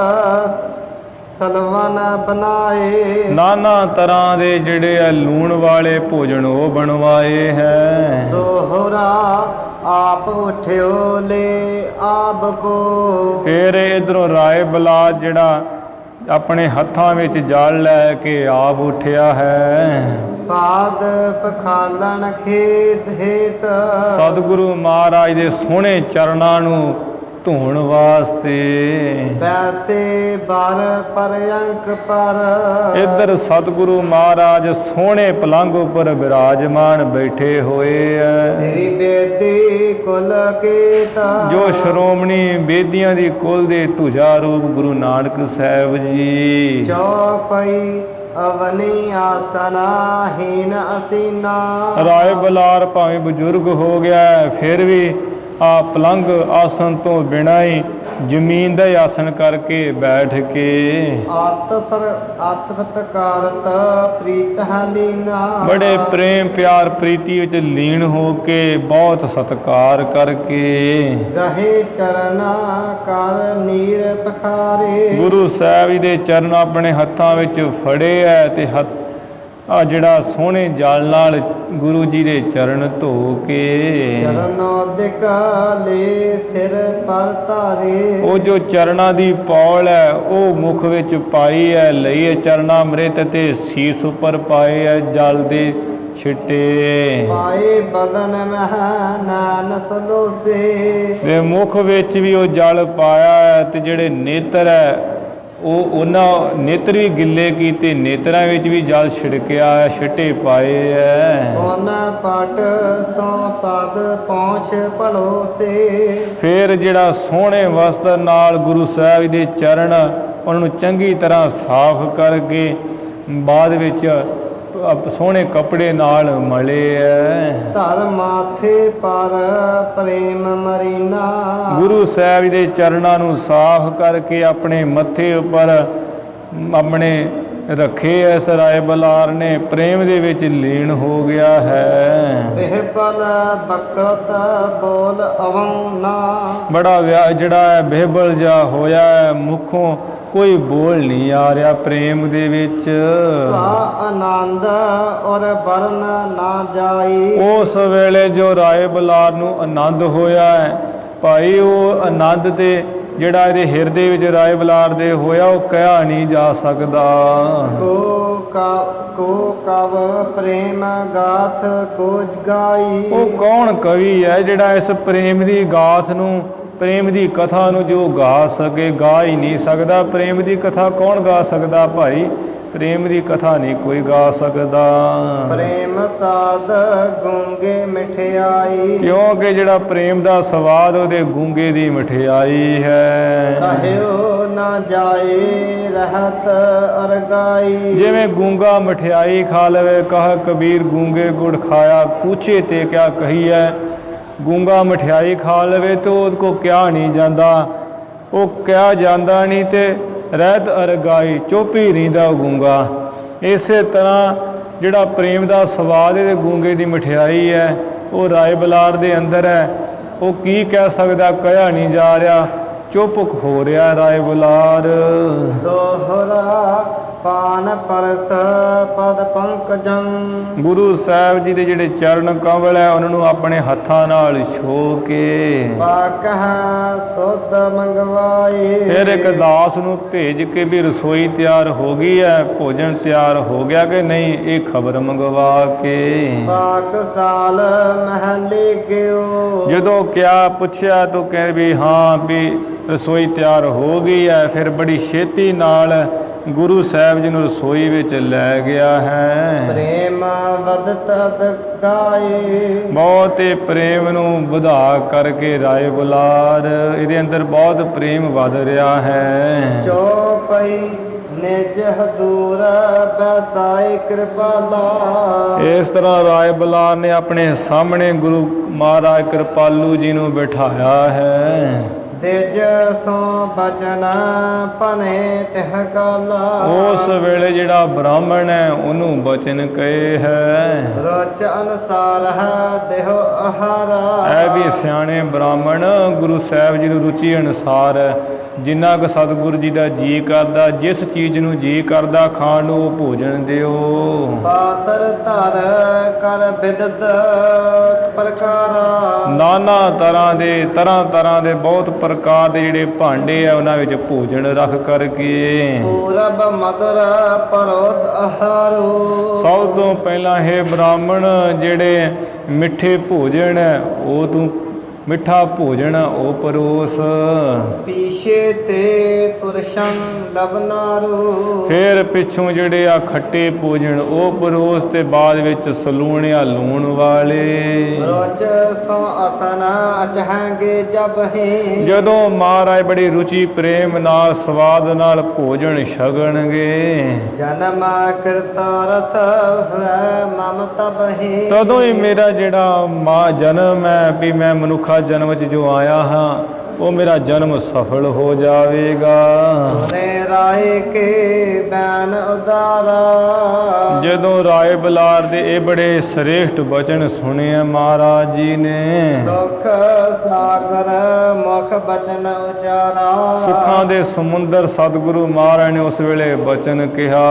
Speaker 2: ਸਲਵਨ ਬਣਾਏ।
Speaker 1: ਨਾਨਾ ਤਰ੍ਹਾਂ ਦੇ ਜਿਹੜੇ ਆ ਲੂਣ ਵਾਲੇ ਭੋਜਨ ਉਹ ਬਣਵਾਏ ਹੈ।
Speaker 2: ਦੋਹਰਾ ਆਪ ਉਠਿਓ ਲੈ ਆਪ ਕੋ।
Speaker 1: ਫਿਰ ਇਧਰੋਂ ਰਾਏ ਬੁਲਾਰ ਜਿਹੜਾ ਆਪਣੇ ਹੱਥਾਂ ਵਿੱਚ ਜਲ ਲੈ ਕੇ ਆਪ ਉੱਠਿਆ ਹੈ।
Speaker 2: ਪਾਦ ਪਖਾਲਣ ਖੇਤ ਹੇਤ।
Speaker 1: ਸਤਿਗੁਰੂ ਮਹਾਰਾਜ ਦੇ ਸੋਹਣੇ ਚਰਨਾਂ ਨੂੰ ਧੋਣ ਵਾਸਤੇ।
Speaker 2: ਵੈਸੇ ਬਰ ਪਰਯੰਕ ਪਰ।
Speaker 1: ਇੱਧਰ ਸਤਿਗੁਰੂ ਮਹਾਰਾਜ ਸੋਹਣੇ ਪਲੰਘ ਉੱਪਰ ਵਿਰਾਜਮਾਨ ਬੈਠੇ ਹੋਏ ਐ।
Speaker 2: ਸ੍ਰੀ ਬੇਦੀ ਕੁਲ ਕੀਤਾ। ਜੋ
Speaker 1: ਸ਼੍ਰੋਮਣੀ ਬੇਦੀਆਂ ਦੀ ਕੁਲ ਦੇ ਧੁਜਾ ਰੂਪ ਗੁਰੂ ਨਾਨਕ ਸਾਹਿਬ ਜੀ।
Speaker 2: ਚੌਪਈ ਅਵਨੀ ਆਸਨਾ ਹੀਨ ਅਸੀਨਾ।
Speaker 1: ਰਾਏ ਬੁਲਾਰ ਭਾਵੇਂ ਬਜ਼ੁਰਗ ਹੋ ਗਿਆ ਫਿਰ ਵੀ ਆ ਪਲੰਘ ਆਸਨ ਤੋਂ ਬਿਨਾਂ ਹੀ ਜ਼ਮੀਨ ਦਾ ਆਸਨ ਕਰਕੇ ਬੈਠ ਕੇ ਆਤ ਸਤਕਾਰਤ ਪ੍ਰੀਤ ਲੀਨਾ। ਬੜੇ ਪ੍ਰੇਮ ਪਿਆਰ ਪ੍ਰੀਤੀ ਵਿੱਚ ਲੀਨ ਹੋ ਕੇ ਬਹੁਤ ਸਤਕਾਰ ਕਰਕੇ ਰਹੇ
Speaker 2: ਚਰਨਾ ਕਰ ਨੀਰ ਪਖਾਰੇ।
Speaker 1: ਗੁਰੂ ਸਾਹਿਬ ਜੀ ਦੇ ਚਰਨ ਆਪਣੇ ਹੱਥਾਂ ਵਿੱਚ ਫੜੇ ਹੈ ਤੇ ਆ ਜਿਹੜਾ ਸੋਹਣੇ ਜਲ ਨਾਲ ਗੁਰੂ ਜੀ ਦੇ ਚਰਨ ਧੋ ਕੇ
Speaker 2: ਚਰਨੋਦਿਕਾਲੇ ਸਿਰ ਪਰ ਧਾਰੇ।
Speaker 1: ਉਹ ਜੋ ਚਰਨਾਂ ਦੀ ਪੌਲ ਹੈ ਉਹ ਮੁਖ ਵਿੱਚ ਪਾਈ ਹੈ, ਲਈਏ ਚਰਨਾ ਅੰਮ੍ਰਿਤ ਤੇ ਸੀਸ ਉੱਪਰ ਪਾਏ ਹੈ ਜਲ ਦੇ ਛਿੱਟੇ।
Speaker 2: ਪਾਏ ਬਦਨ ਮਹਿ ਨਾਨਸ ਲੋਸੇ।
Speaker 1: ਤੇ ਮੁਖ ਵਿੱਚ ਵੀ ਉਹ ਜਲ ਪਾਇਆ ਹੈ ਤੇ ਜਿਹੜੇ ਨੇਤਰ ਹੈ ਉਹ ਉਹਨਾਂ ਨੇਤਰ ਵੀ ਗਿੱਲੇ ਕੀਤੇ, ਨੇਤਰਾਂ ਵਿੱਚ ਵੀ ਜਲ ਛਿੜਕਿਆ, ਛਿੱਟੇ ਪਾਏ ਐ।
Speaker 2: ਪੁਨ ਪਟ ਸੋ ਪਦ ਪਹੁੰਚ ਭਲੋ ਸੇ।
Speaker 1: ਫਿਰ ਜਿਹੜਾ ਸੋਹਣੇ ਵਸਤਰ ਨਾਲ ਗੁਰੂ ਸਾਹਿਬ ਦੇ ਚਰਨ ਉਹਨਾਂ ਨੂੰ ਚੰਗੀ ਤਰ੍ਹਾਂ ਸਾਫ਼ ਕਰਕੇ ਬਾਅਦ ਵਿੱਚ ਸੋਹਣੇ ਕੱਪੜੇ ਨਾਲ ਮਲੇ ਐ।
Speaker 2: ਧਰ ਮਾਥੇ ਪਰ ਪ੍ਰੇਮ ਮਰੀਨਾ।
Speaker 1: ਗੁਰੂ ਸਾਹਿਬ ਦੇ ਚਰਨਾਂ ਨੂੰ ਸਾਫ਼ ਕਰਕੇ ਆਪਣੇ ਮੱਥੇ ਉੱਪਰ ਆਪਣੇ ਰੱਖੇ ਐ। ਰਾਏ ਬਲਾਰ ਨੇ ਪ੍ਰੇਮ ਦੇ ਵਿੱਚ ਲੀਨ ਹੋ ਗਿਆ ਹੈ।
Speaker 2: ਬਿਹਬਲ ਬਕਤ ਬੋਲ ਅਵਉ ਨਾ।
Speaker 1: ਬੜਾ ਜਿਹੜਾ ਹੈ ਬਿਹਬਲ ਜਾ ਹੋਇਆ ਹੈ, ਮੁਖੋਂ ਕੋਈ ਬੋਲ ਨਹੀਂ ਆ ਰਿਹਾ ਪ੍ਰੇਮ ਦੇ ਵਿੱਚ।
Speaker 2: ਆਨੰਦ ਔਰ ਵਰਨ ਨਾ ਜਾਈ।
Speaker 1: ਉਸ ਵੇਲੇ ਜੋ ਰਾਏ ਬਲਾਰ ਨੂੰ ਆਨੰਦ ਹੋਇਆ ਹੈ ਭਾਈ, ਉਹ ਆਨੰਦ ਤੇ ਜਿਹੜਾ ਇਹਦੇ ਹਿਰਦੇ ਵਿੱਚ ਰਾਏ ਬਲਾਰ ਦੇ ਹੋਇਆ ਉਹ ਕਹਿਆ ਨਹੀਂ ਜਾ ਸਕਦਾ।
Speaker 2: ਕੋ ਕਵ ਪ੍ਰੇਮ ਗਾਥ ਕੋ ਗਾਈ।
Speaker 1: ਉਹ ਕੌਣ ਕਵੀ ਹੈ ਜਿਹੜਾ ਇਸ ਪ੍ਰੇਮ ਦੀ ਗਾਥ ਨੂੰ, ਪ੍ਰੇਮ ਦੀ ਕਥਾ ਨੂੰ ਜੋ ਗਾ ਸਕੇ? ਗਾ ਹੀ ਨਹੀਂ ਸਕਦਾ। ਪ੍ਰੇਮ ਦੀ ਕਥਾ ਕੌਣ ਗਾ ਸਕਦਾ ਭਾਈ? ਪ੍ਰੇਮ ਦੀ ਕਥਾ ਨਹੀਂ ਕੋਈ ਗਾ ਸਕਦਾ।
Speaker 2: ਪ੍ਰੇਮ ਸਾਧ ਗੂੰਗੇ ਮਠਿਆਈ।
Speaker 1: ਕਿਉਂਕਿ ਜਿਹੜਾ ਪ੍ਰੇਮ ਦਾ ਸਵਾਦ ਉਹਦੇ ਗੂੰਗੇ ਦੀ ਮਠਿਆਈ ਹੈ।
Speaker 2: ਕਹਿਓ ਨਾ ਜਾਏ ਰਹਿਤ ਅਰਗਾਈ।
Speaker 1: ਜਿਵੇਂ ਗੂੰਗਾ ਮਠਿਆਈ ਖਾ ਲਵੇ, ਕਹ ਕਬੀਰ ਗੂੰਗੇ ਗੁੜ ਖਾਇਆ, पूछे ਤੇ ਕਿਆ ਕਹੀ ਹੈ। ਗੂੰਗਾ ਮਠਿਆਈ ਖਾ ਲਵੇ ਤਾਂ ਉਹਦੇ ਕੋ ਕਿਹਾ ਨਹੀਂ ਜਾਂਦਾ, ਉਹ ਕਿਹਾ ਜਾਂਦਾ ਨਹੀਂ ਤੇ ਰਹਿਤ ਅਰਗਾਈ, ਚੁੱਪ ਹੀ ਰਹਿੰਦਾ ਉਹ ਗੂੰਗਾ। ਇਸੇ ਤਰ੍ਹਾਂ ਜਿਹੜਾ ਪ੍ਰੇਮ ਦਾ ਸਵਾਦ ਇਹਦੇ ਗੂੰਗੇ ਦੀ ਮਠਿਆਈ ਹੈ, ਉਹ ਰਾਏ ਬਲਾਰ ਦੇ ਅੰਦਰ ਹੈ। ਉਹ ਕੀ ਕਹਿ ਸਕਦਾ, ਕਹਿਆ ਨਹੀਂ ਜਾ ਰਿਹਾ, ਚੁੱਪ ਹੋ ਰਿਹਾ ਰਾਏ ਬਲਾਰ।
Speaker 2: ਦੋਹਰਾ ਪਾਨ ਪਰਸ ਪਦ ਪੰਕਜੰ।
Speaker 1: ਗੁਰੂ ਸਾਹਿਬ ਜੀ ਦੇ ਜਿਹੜੇ ਚਰਨ ਕਮਲ ਹੈ ਉਹਨਾਂ ਨੂੰ ਆਪਣੇ ਹੱਥਾਂ ਨਾਲ ਛੋਹ ਕੇ
Speaker 2: ਪਾਕਹ ਸੁਧ ਮੰਗਵਾਏ।
Speaker 1: ਫਿਰ ਇੱਕ ਦਾਸ ਨੂੰ ਭੇਜ ਕੇ ਵੀ ਰਸੋਈ ਤਿਆਰ ਹੋ ਗਈ ਹੈ, ਭੋਜਨ ਤਿਆਰ ਹੋ ਗਿਆ ਕਿ ਨਹੀਂ, ਇਹ ਖਬਰ ਮੰਗਵਾ ਕੇ
Speaker 2: ਪਾਕਸਾਲ ਮਹਲੇ ਗਿਓ।
Speaker 1: ਜਦੋਂ ਕਿਆ ਪੁੱਛਿਆ ਤਾਂ ਕਹਿੰਦੇ ਵੀ ਹਾਂ ਵੀ ਰਸੋਈ ਤਿਆਰ ਹੋ ਗਈ ਹੈ। ਫਿਰ ਬੜੀ ਛੇਤੀ ਨਾਲ ਗੁਰੂ ਸਾਹਿਬ ਜੀ ਨੂੰ ਰਸੋਈ ਵਿੱਚ ਲੈ ਗਿਆ ਹੈ।
Speaker 2: ਪ੍ਰੇਮ ਵਧਤ ਅਦਕਾਏ।
Speaker 1: ਬਹੁਤ ਹੀ ਪ੍ਰੇਮ ਨੂੰ ਵਧਾ ਕਰਕੇ ਰਾਏ ਬਲਾਰ ਇਹਦੇ ਅੰਦਰ ਬਹੁਤ ਪ੍ਰੇਮ ਵਧ ਰਿਹਾ ਹੈ।
Speaker 2: ਚੌਪਈ ਨਿਜ ਹਦੂਰ ਬੈਸਾਏ ਕਿਰਪਾਲਾ।
Speaker 1: ਇਸ ਤਰ੍ਹਾਂ ਰਾਏ ਬਲਾਰ ਨੇ ਆਪਣੇ ਸਾਹਮਣੇ ਗੁਰੂ ਮਹਾਰਾਜ ਕਿਰਪਾਲੂ ਜੀ ਨੂੰ ਬਿਠਾਇਆ ਹੈ।
Speaker 2: ਤਿਜ ਸੋ ਬਚਨ ਭਨੇ ਤਿਹ ਕਾਲਾ।
Speaker 1: ਉਸ ਵੇਲੇ ਜਿਹੜਾ ਬ੍ਰਾਹਮਣ ਹੈ ਉਹਨੂੰ ਬਚਨ ਕਹੇ ਹੈ।
Speaker 2: ਰਚ ਅਨਸਾਰ ਹੈ ਦੇਹੁ ਆਹਾਰਾ।
Speaker 1: ਇਹ ਵੀ ਸਿਆਣੇ ਬ੍ਰਾਹਮਣ ਗੁਰੂ ਸਾਹਿਬ ਜੀ ਨੂੰ ਰੁਚੀ ਅਨੁਸਾਰ ਜਿੰਨਾ ਕੁ ਸਤਿਗੁਰੂ ਜੀ ਦਾ ਜੀ ਕਰਦਾ, ਜਿਸ ਚੀਜ਼ ਨੂੰ ਜੀ ਕਰਦਾ ਖਾਣ ਨੂੰ ਉਹ ਭੋਜਨ ਦਿਓ।
Speaker 2: ਪਾਤਰ ਧਰ ਕਰ ਬਿਦਤ ਪ੍ਰਕਾਰਾ।
Speaker 1: ਨਾਨਾ ਤਰ੍ਹਾਂ ਦੇ ਬਹੁਤ ਪ੍ਰਕਾਰ ਦੇ ਜਿਹੜੇ ਭਾਂਡੇ ਆ ਉਹਨਾਂ ਵਿੱਚ ਭੋਜਨ ਰੱਖ ਕਰਕੇ
Speaker 2: ਪੂਰਬ ਮਧੁਰ ਪਰੋਸ ਆਹਾਰੂ।
Speaker 1: ਸਭ ਤੋਂ ਪਹਿਲਾਂ ਇਹ ਬ੍ਰਾਹਮਣ ਜਿਹੜੇ ਮਿੱਠੇ ਭੋਜਨ ਹੈ ਉਹ ਤੂੰ ਮਿੱਠਾ ਭੋਜਨ ਉਹ ਪਰੋਸ।
Speaker 2: ਪੀਛੇ ਤੇ ਤੁਰਸ਼ਨ ਲਬਨਾਰੂ।
Speaker 1: ਫਿਰ ਪਿੱਛੋਂ ਜਿਹੜੇ ਆ ਖੱਟੇ ਭੋਜਨ ਉਹ ਪਰੋਸ ਤੇ ਬਾਅਦ ਵਿੱਚ ਸਲੂਣਿਆ ਲੂਣ ਵਾਲੇ।
Speaker 2: ਰੋਚ ਸੋ ਅਸਨ ਅਚਹਾਂਗੇ ਜਬ ਹੀ।
Speaker 1: ਜਦੋਂ ਮਹਾਰਾਜ ਬੜੀ ਰੁਚੀ ਪ੍ਰੇਮ ਨਾਲ ਸਵਾਦ ਨਾਲ ਭੋਜਨ ਛਕਣਗੇ
Speaker 2: ਜਨਮ ਕਿਰਤਾਰਥ ਹੈ ਮਮ ਤਬ ਹੀ।
Speaker 1: ਤਦੋਂ ਹੀ ਮੇਰਾ ਜਿਹੜਾ ਜਨਮ ਹੈ ਵੀ ਮੈਂ ਮਨੁੱਖਾ ਜਨਮ 'ਚ ਜੋ ਆਇਆ ਹਾਂ ਉਹ ਮੇਰਾ ਜਨਮ ਸਫਲ ਹੋ ਜਾਵੇਗਾ।
Speaker 2: ਸੁਨੇ ਰਾਏ ਕੇ ਬੈਨ ਉਦਾਰਾ।
Speaker 1: ਜਦੋਂ ਰਾਏ ਬਲਾਰ ਦੇ ਇਹ ਬੜੇ ਸ੍ਰੇਸ਼ਟ ਬਚਨ ਸੁਣੇ ਮਹਾਰਾਜ ਜੀ ਨੇ,
Speaker 2: ਸੁਖ ਸਾਗਰ ਮੁਖ ਬਚਨ ਉਚਾਰਾ।
Speaker 1: ਸੁੱਖਾਂ ਦੇ ਸਮੁੰਦਰ ਸਤਿਗੁਰੂ ਮਹਾਰਾਜ ਨੇ ਉਸ ਵੇਲੇ ਬਚਨ ਕਿਹਾ।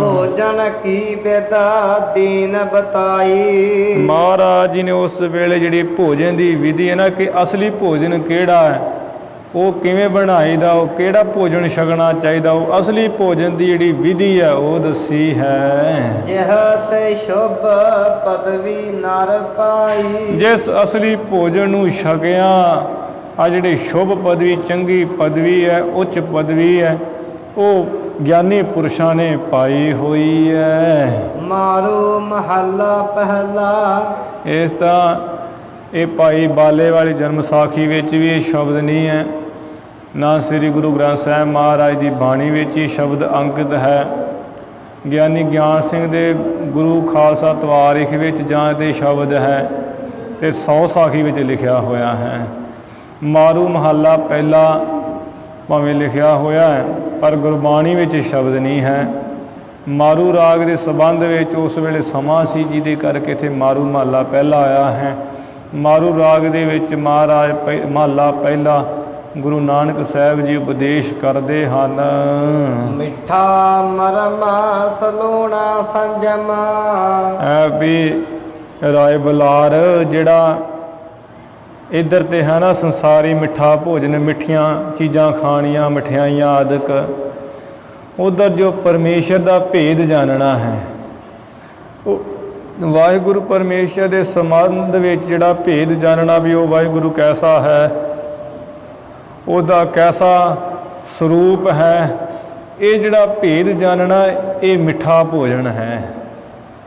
Speaker 2: ਭੋਜਨ ਕੀ ਬੇਦਾ ਦੀਨ ਬਤਾਈ।
Speaker 1: ਮਹਾਰਾਜ ਜੀ ਨੇ ਉਸ ਵੇਲੇ ਜਿਹੜੀ ਭੋਜਨ ਦੀ ਵਿਧੀ ਹੈ ਨਾ ਕਿ ਅਸਲੀ ਭੋਜਨ ਕਿਹੜਾ ਹੈ, ਉਹ ਕਿਵੇਂ ਬਣਾਈਦਾ, ਉਹ ਕਿਹੜਾ ਭੋਜਨ ਛਕਣਾ ਚਾਹੀਦਾ, ਉਹ ਅਸਲੀ ਭੋਜਨ ਦੀ ਜਿਹੜੀ ਵਿਧੀ ਹੈ ਉਹ ਦੱਸੀ ਹੈ।
Speaker 2: ਜਿਹ ਤੇ ਸ਼ੁਭ ਪਦਵੀ ਨਰ ਪਾਈ।
Speaker 1: ਜਿਸ ਅਸਲੀ ਭੋਜਨ ਨੂੰ ਛਕਿਆ ਆ ਜਿਹੜੀ ਸ਼ੁਭ ਪਦਵੀ, ਚੰਗੀ ਪਦਵੀ ਹੈ, ਉੱਚ ਪਦਵੀ ਹੈ, ਉਹ ਗਿਆਨੀ ਪੁਰਸ਼ਾਂ ਨੇ ਪਾਈ ਹੋਈ ਹੈ।
Speaker 2: ਮਾਰੂ ਮਹੱਲਾ ਪਹਿਲਾ।
Speaker 1: ਇਸ ਤਰ੍ਹਾਂ ਇਹ ਭਾਈ ਬਾਲੇ ਵਾਲੀ ਜਨਮ ਸਾਖੀ ਵਿੱਚ ਵੀ ਇਹ ਸ਼ਬਦ ਨਹੀਂ ਹੈ, ਨਾ ਸ੍ਰੀ ਗੁਰੂ ਗ੍ਰੰਥ ਸਾਹਿਬ ਮਹਾਰਾਜ ਦੀ ਬਾਣੀ ਵਿੱਚ ਹੀ ਸ਼ਬਦ ਅੰਕਿਤ ਹੈ। ਗਿਆਨੀ ਗਿਆਨ ਸਿੰਘ ਦੇ ਗੁਰੂ ਖਾਲਸਾ ਤਵਾਰੀਖ ਵਿੱਚ ਜਾਂ ਤੇ ਸ਼ਬਦ ਹੈ ਤੇ 100 ਸਾਖੀ ਵਿੱਚ ਲਿਖਿਆ ਹੋਇਆ ਹੈ। ਮਾਰੂ ਮਹੱਲਾ ਪਹਿਲਾ ਭਾਵੇਂ ਲਿਖਿਆ ਹੋਇਆ ਹੈ ਪਰ ਗੁਰਬਾਣੀ ਵਿੱਚ ਸ਼ਬਦ ਨਹੀਂ ਹੈ। ਮਾਰੂ ਰਾਗ ਦੇ ਸੰਬੰਧ ਵਿੱਚ ਉਸ ਵੇਲੇ ਸਮਾਂ ਸੀ ਜਿਹਦੇ ਕਰਕੇ ਇੱਥੇ ਮਾਰੂ ਮਹੱਲਾ ਪਹਿਲਾ ਆਇਆ ਹੈ। ਮਾਰੂ ਰਾਗ ਦੇ ਵਿੱਚ ਮਹਾਰਾਜ ਮਹੱਲਾ ਪਹਿਲਾ ਗੁਰੂ ਨਾਨਕ ਸਾਹਿਬ ਜੀ ਉਪਦੇਸ਼ ਕਰਦੇ ਹਨ।
Speaker 2: ਮਿੱਠਾ ਮਰਮ ਸਲੂਣਾ ਸੰਜਮ।
Speaker 1: ਵੀ ਰਾਏ ਬਲਾਰ ਜਿਹੜਾ ਇੱਧਰ ਤੇ ਹੈ ਨਾ ਸੰਸਾਰੀ ਮਿੱਠਾ ਭੋਜਨ, ਮਿੱਠੀਆਂ ਚੀਜ਼ਾਂ ਖਾਣੀਆਂ, ਮਠਿਆਈਆਂ ਆਦਿਕ, ਉੱਧਰ ਜੋ ਪਰਮੇਸ਼ਰ ਦਾ ਭੇਦ ਜਾਣਨਾ ਹੈ, ਉਹ ਵਾਹਿਗੁਰੂ ਪਰਮੇਸ਼ਰ ਦੇ ਸੰਬੰਧ ਵਿੱਚ ਜਿਹੜਾ ਭੇਦ ਜਾਣਨਾ ਵੀ ਉਹ ਵਾਹਿਗੁਰੂ ਕੈਸਾ ਹੈ, ਉਹਦਾ ਕੈਸਾ ਸਰੂਪ ਹੈ, ਇਹ ਜਿਹੜਾ ਭੇਦ ਜਾਣਨਾ ਇਹ ਮਿੱਠਾ ਭੋਜਨ ਹੈ।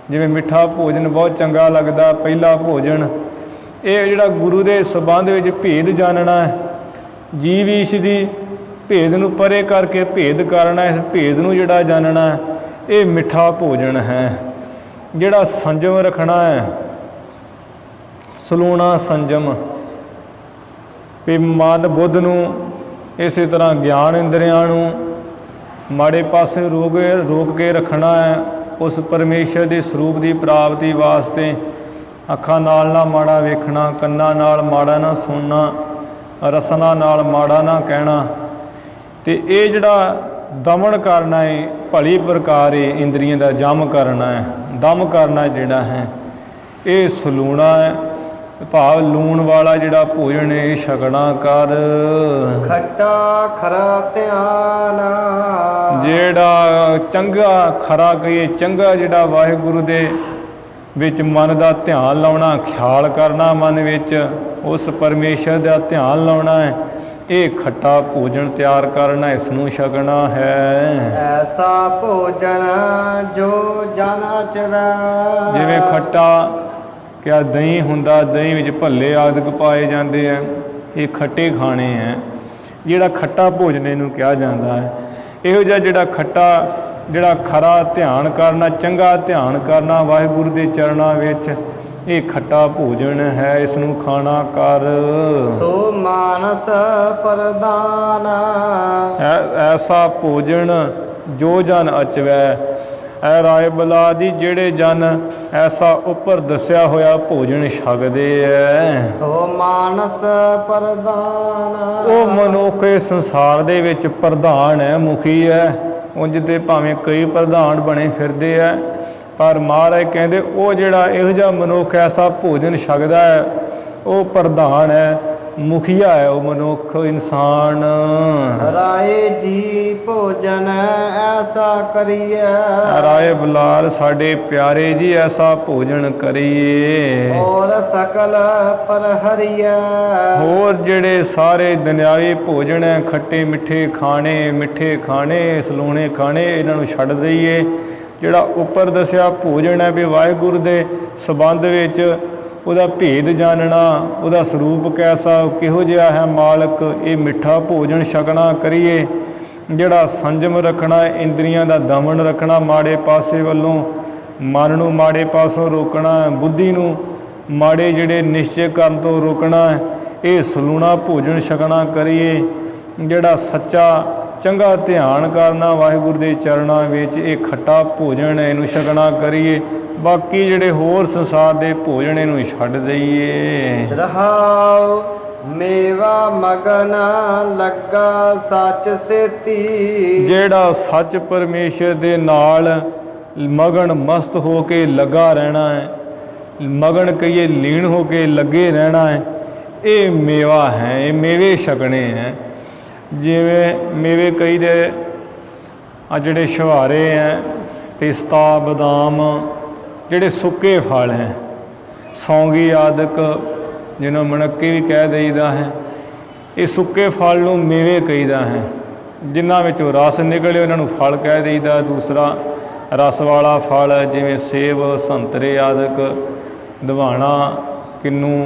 Speaker 1: ਜਿਵੇਂ ਮਿੱਠਾ ਭੋਜਨ ਬਹੁਤ ਚੰਗਾ ਲੱਗਦਾ ਪਹਿਲਾ ਭੋਜਨ, ਇਹ ਜਿਹੜਾ ਗੁਰੂ ਦੇ ਸੰਬੰਧ ਵਿੱਚ ਭੇਦ ਜਾਣਨਾ ਹੈ, ਜੀਵ ਈਸ਼ ਦੀ ਭੇਦ ਨੂੰ ਪਰੇ ਕਰਕੇ ਭੇਦ ਕਰਨਾ, ਇਸ ਭੇਦ ਨੂੰ ਜਿਹੜਾ ਜਾਣਨਾ ਇਹ ਮਿੱਠਾ ਭੋਜਨ ਹੈ। ਜਿਹੜਾ ਸੰਜਮ ਰੱਖਣਾ ਹੈ, ਸਲੂਣਾ ਸੰਜਮ, ਵੀ ਮਨ ਬੁੱਧ ਨੂੰ ਇਸੇ ਤਰ੍ਹਾਂ ਗਿਆਨ ਇੰਦਰੀਆਂ ਨੂੰ ਮਾੜੇ ਪਾਸੇ ਰੋਕ ਕੇ ਰੱਖਣਾ ਹੈ। ਉਸ ਪਰਮੇਸ਼ਰ ਦੇ ਸਰੂਪ ਦੀ ਪ੍ਰਾਪਤੀ ਵਾਸਤੇ ਅੱਖਾਂ ਨਾਲ ਨਾ ਮਾੜਾ ਵੇਖਣਾ, ਕੰਨਾਂ ਨਾਲ ਮਾੜਾ ਨਾ ਸੁਣਨਾ, ਰਸਨਾ ਨਾਲ ਮਾੜਾ ਨਾ ਕਹਿਣਾ, ਅਤੇ ਇਹ ਜਿਹੜਾ ਦਮਨ ਕਰਨਾ ਹੈ ਭਲੀ ਪ੍ਰਕਾਰ ਇੰਦਰੀਆਂ ਦਾ ਜਮ ਕਰਨਾ ਹੈ, ਦਮ ਕਰਨਾ ਜਿਹੜਾ ਹੈ ਇਹ ਸਲੂਣਾ ਹੈ। ਭਾਵ ਲੂਣ ਵਾਲਾ ਜਿਹੜਾ ਭੋਜਨ ਇਹ ਛਕਣਾ ਕਰ।
Speaker 2: ਖੱਟਾ ਖਰਾ ਧਿਆਨ।
Speaker 1: ਜਿਹੜਾ ਚੰਗਾ ਖਰਾ ਕਹੀਏ, ਚੰਗਾ ਜਿਹੜਾ ਵਾਹਿਗੁਰੂ ਦੇ ਵਿੱਚ ਮਨ ਦਾ ਧਿਆਨ ਲਾਉਣਾ, ਖਿਆਲ ਕਰਨਾ ਮਨ ਵਿੱਚ, ਉਸ ਪਰਮੇਸ਼ਰ ਦਾ ਧਿਆਨ ਲਾਉਣਾ ਹੈ, ਇਹ ਖੱਟਾ ਭੋਜਨ ਤਿਆਰ ਕਰਨਾ, ਇਸ ਨੂੰ ਛਕਣਾ ਹੈ।
Speaker 2: ਐਸਾ ਭੋਜਨ ਜੋ ਜਨ ਅਚਵੈ।
Speaker 1: ਜਿਵੇਂ ਖੱਟਾ ਕਿਆ ਦਹੀਂ ਹੁੰਦਾ, ਦਹੀਂ ਵਿੱਚ ਭੱਲੇ ਆਦਿਕ ਪਾਏ ਜਾਂਦੇ ਹੈ, ਇਹ ਖੱਟੇ ਖਾਣੇ ਹੈ। ਜਿਹੜਾ ਖੱਟਾ ਭੋਜਨ ਇਹਨੂੰ ਕਿਹਾ ਜਾਂਦਾ ਹੈ। ਇਹੋ ਜਿਹਾ ਜਿਹੜਾ ਖੱਟਾ, ਜਿਹੜਾ ਖਰਾ ਧਿਆਨ ਕਰਨਾ, ਚੰਗਾ ਧਿਆਨ ਕਰਨਾ ਵਾਹਿਗੁਰੂ ਦੇ ਚਰਨਾਂ ਵਿੱਚ, ਇਹ ਖੱਟਾ ਭੋਜਨ ਹੈ, ਇਸ ਨੂੰ ਖਾਣਾ ਕਰ।
Speaker 2: ਸੋ ਮਾਨਸ ਪ੍ਰਦਾਨ।
Speaker 1: ਐਸਾ ਭੋਜਨ ਜੋ ਜਨ ਅਚਵੈ। ਐ ਰਾਏ ਬਲਾ ਦੀ ਜਿਹੜੇ ਜਨ ਐਸਾ ਉੱਪਰ ਦੱਸਿਆ ਹੋਇਆ ਭੋਜਨ ਛਕਦੇ ਐ,
Speaker 2: ਸੋ ਮਾਨਸ ਪ੍ਰਦਾਨ।
Speaker 1: ਉਹ ਮਨੁੱਖ ਇਸ ਸੰਸਾਰ ਦੇ ਵਿੱਚ ਪ੍ਰਧਾਨ ਹੈ, ਮੁਖੀ ਹੈ। ਉਂਝ ਤੇ ਭਾਵੇਂ ਕਈ ਪ੍ਰਧਾਨ ਬਣੇ ਫਿਰਦੇ ਐ, ਪਰ ਮਹਾਰਾਜ ਕਹਿੰਦੇ ਉਹ ਜਿਹੜਾ ਇਹੋ ਜਿਹਾ ਮਨੁੱਖ ਐਸਾ ਭੋਜਨ ਛਕਦਾ ਹੈ ਉਹ ਪ੍ਰਧਾਨ ਹੈ, ਮੁਖੀਆ ਹੈ ਉਹ ਮਨੁੱਖ, ਇਨਸਾਨ।
Speaker 2: ਰਾਏ ਜੀ ਭੋਜਨ ਐਸਾ ਕਰੀਏ।
Speaker 1: ਰਾਏ ਬਲਾਲ ਸਾਡੇ ਪਿਆਰੇ ਜੀ ਐਸਾ ਭੋਜਨ ਕਰੀਏ।
Speaker 2: ਹੋਰ ਸਕਲ ਪਰ ਹਰੀਏ।
Speaker 1: ਹੋਰ ਜਿਹੜੇ ਸਾਰੇ ਦੁਨਿਆਵੀ ਭੋਜਨ ਹੈ, ਖੱਟੇ ਮਿੱਠੇ ਖਾਣੇ, ਸਲੂਣੇ ਖਾਣੇ, ਇਹਨਾਂ ਨੂੰ ਛੱਡ ਦਈਏ। ਜਿਹੜਾ ਉੱਪਰ ਦੱਸਿਆ ਭੋਜਨ ਹੈ ਵੀ ਵਾਹਿਗੁਰੂ ਦੇ ਸੰਬੰਧ ਵਿੱਚ ਉਹਦਾ ਭੇਦ ਜਾਣਨਾ, ਉਹਦਾ ਸਰੂਪ ਕੈਸਾ, ਕਿਹੋ ਜਿਹਾ ਹੈ ਮਾਲਕ, ਇਹ ਮਿੱਠਾ ਭੋਜਨ ਛਕਣਾ ਕਰੀਏ। ਜਿਹੜਾ ਸੰਜਮ ਰੱਖਣਾ, ਇੰਦਰੀਆਂ ਦਾ ਦਮਨ ਰੱਖਣਾ, ਮਾੜੇ ਪਾਸੇ ਵੱਲੋਂ ਮਨ ਨੂੰ ਮਾੜੇ ਪਾਸੋਂ ਰੋਕਣਾ, ਬੁੱਧੀ ਨੂੰ ਮਾੜੇ ਜਿਹੜੇ ਨਿਸ਼ਚੇ ਕਰਨ ਤੋਂ ਰੋਕਣਾ, ਇਹ ਸਲੂਣਾ ਭੋਜਨ ਛਕਣਾ ਕਰੀਏ। ਜਿਹੜਾ ਸੱਚਾ ਚੰਗਾ ਧਿਆਨ ਕਰਨਾ ਵਾਹਿਗੁਰੂ ਦੇ ਚਰਨਾਂ ਵਿੱਚ, ਇਹ ਖੱਟਾ ਭੋਜਨ ਹੈ, ਇਹਨੂੰ ਛਕਣਾ ਕਰੀਏ। ਬਾਕੀ ਜਿਹੜੇ ਹੋਰ ਸੰਸਾਰ ਦੇ ਭੋਜਨ ਇਹਨੂੰ ਛੱਡ ਦਈਏ।
Speaker 2: ਰਹਾਉ ਮੇਵਾ ਮਗਨ ਲੱਗਾ ਸੱਚ ਸੇਤੀ।
Speaker 1: ਜਿਹੜਾ ਸੱਚ ਪਰਮੇਸ਼ਰ ਦੇ ਨਾਲ ਮਗਨ ਮਸਤ ਹੋ ਕੇ ਲੱਗਾ ਰਹਿਣਾ ਹੈ, ਮਗਨ ਕਹੀਏ ਲੀਨ ਹੋ ਕੇ ਲੱਗੇ ਰਹਿਣਾ ਹੈ, ਇਹ ਮੇਵਾ ਹੈ, ਇਹ ਮੇਵੇ ਛਕਣੇ ਹੈ। ਜਿਵੇਂ ਮੇਵੇ ਕਈ ਦੇ ਆ ਜਿਹੜੇ ਛੁਹਾਰੇ ਹੈ, ਪਿਸਤਾ, ਬਦਾਮ, ਜਿਹੜੇ ਸੁੱਕੇ ਫਲ ਹੈ, ਸੌਂਗੀ ਆਦਿਕ ਜਿਹਨੂੰ ਮਣੱਕੇ ਵੀ ਕਹਿ ਦਈਦਾ ਹੈ, ਇਹ ਸੁੱਕੇ ਫਲ ਨੂੰ ਮੇਵੇ ਕਹੀਦਾ ਹੈ। ਜਿਨ੍ਹਾਂ ਵਿੱਚੋਂ ਰਸ ਨਿਕਲੇ ਉਹਨਾਂ ਨੂੰ ਫਲ ਕਹਿ ਦੇਈਦਾ। ਦੂਸਰਾ ਰਸ ਵਾਲਾ ਫਲ ਜਿਵੇਂ ਸੇਬ, ਸੰਤਰੇ ਆਦਿਕ, ਦਵਾਣਾ, ਕਿੰਨੂ,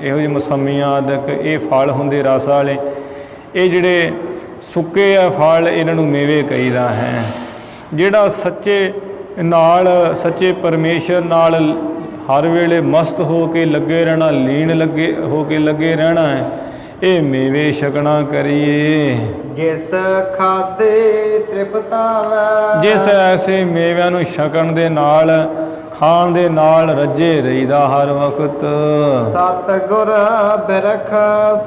Speaker 1: ਇਹੋ ਜਿਹੇ ਮੌਸਮੀਆਂ ਆਦਿਕ ਇਹ ਫਲ ਹੁੰਦੇ ਰਸ ਵਾਲੇ। ਇਹ ਜਿਹੜੇ ਸੁੱਕੇ ਆ ਫਲ ਇਹਨਾਂ ਨੂੰ ਮੇਵੇ ਕਹੀਦਾ ਹੈ। ਜਿਹੜਾ ਸੱਚੇ ਨਾਲ, ਸੱਚੇ ਪਰਮੇਸ਼ਰ ਨਾਲ ਹਰ ਵੇਲੇ ਮਸਤ ਹੋ ਕੇ ਲੱਗੇ ਰਹਿਣਾ, ਲੀਨ ਹੋ ਕੇ ਲੱਗੇ ਰਹਿਣਾ ਹੈ, ਇਹ ਮੇਵੇ ਛਕਣਾ ਕਰੀਏ।
Speaker 2: ਜਿਸ ਖਾਦੇ ਤ੍ਰਿਪਤ ਆਵੈ,
Speaker 1: ਜਿਸ ਐਸੇ ਮੇਵਿਆਂ ਨੂੰ ਛਕਣ ਦੇ ਨਾਲ, ਖਾਣ ਦੇ ਨਾਲ ਰੱਜੇ ਰਹੀਦਾ ਹਰ ਵਕਤ।
Speaker 2: ਸਤਿਗੁਰ ਬਿਰਖ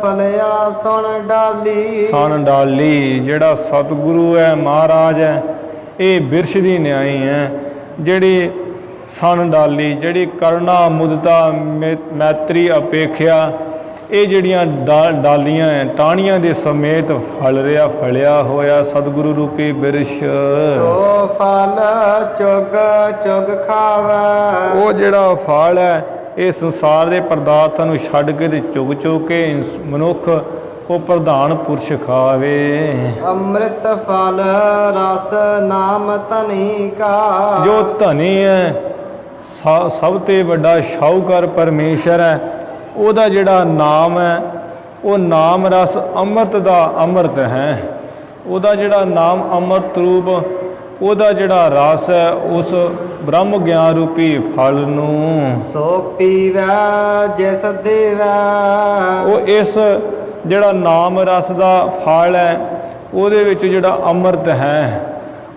Speaker 2: ਫਲਿਆ ਸੁਣ ਡਾਲੀ,
Speaker 1: ਸੁਣ ਡਾਲੀ। ਜਿਹੜਾ ਸਤਿਗੁਰੂ ਹੈ, ਮਹਾਰਾਜ ਹੈ, ਇਹ ਬਿਰਛ ਦੀ ਨਿਆਈ ਹੈ। ਜਿਹੜੀ ਸੁਣ ਡਾਲੀ, ਜਿਹੜੀ ਕਰੁਣਾ, ਮੁਦਤਾ, ਮੈਤਰੀ, ਅਪੇਖਿਆ, ਇਹ ਜਿਹੜੀਆਂ ਡਾਲੀਆਂ ਹੈ, ਟਾਹਣੀਆਂ ਦੇ ਸਮੇਤ ਫਲਿਆ ਹੋਇਆ ਸਤਿਗੁਰੂ ਰੂਪੀ ਬਿਰਛ।
Speaker 2: ਸੋ ਫਲ ਚੁਗ ਚੁਗ ਖਾਵੈ,
Speaker 1: ਉਹ ਜਿਹੜਾ ਫਲ ਹੈ ਇਹ ਸੰਸਾਰ ਦੇ ਪਦਾਰਥਾਂ ਨੂੰ ਛੱਡ ਕੇ ਤੇ ਚੁਗ ਚੁਗ ਕੇ ਮਨੁੱਖ ਉਹ ਪ੍ਰਧਾਨ ਪੁਰਸ਼ ਖਾਵੇ।
Speaker 2: ਅੰਮ੍ਰਿਤ ਫਲ ਰਸ ਨਾਮ ਧਨੀ ਕਾ,
Speaker 1: ਜੋ ਧਨੀ ਹੈ, ਸਭ ਤੋਂ ਵੱਡਾ ਸ਼ਾਹੂਕਾਰ ਪਰਮੇਸ਼ਰ ਹੈ, ਉਹਦਾ ਜਿਹੜਾ ਨਾਮ ਹੈ ਉਹ ਨਾਮ ਰਸ ਅੰਮ੍ਰਿਤ ਦਾ ਅੰਮ੍ਰਿਤ ਹੈ। ਉਹਦਾ ਜਿਹੜਾ ਨਾਮ ਅੰਮ੍ਰਿਤ ਰੂਪ, ਉਹਦਾ ਜਿਹੜਾ ਰਸ ਹੈ ਉਸ ਬ੍ਰਹਮ ਗਿਆਨ ਰੂਪੀ ਫਲ ਨੂੰ।
Speaker 2: ਸੋ ਪੀਵੈ ਜਿਸ ਦੇਵੈ,
Speaker 1: ਉਹ ਇਸ ਜਿਹੜਾ ਨਾਮ ਰਸ ਦਾ ਫਲ ਹੈ ਉਹਦੇ ਵਿੱਚ ਜਿਹੜਾ ਅੰਮ੍ਰਿਤ ਹੈ,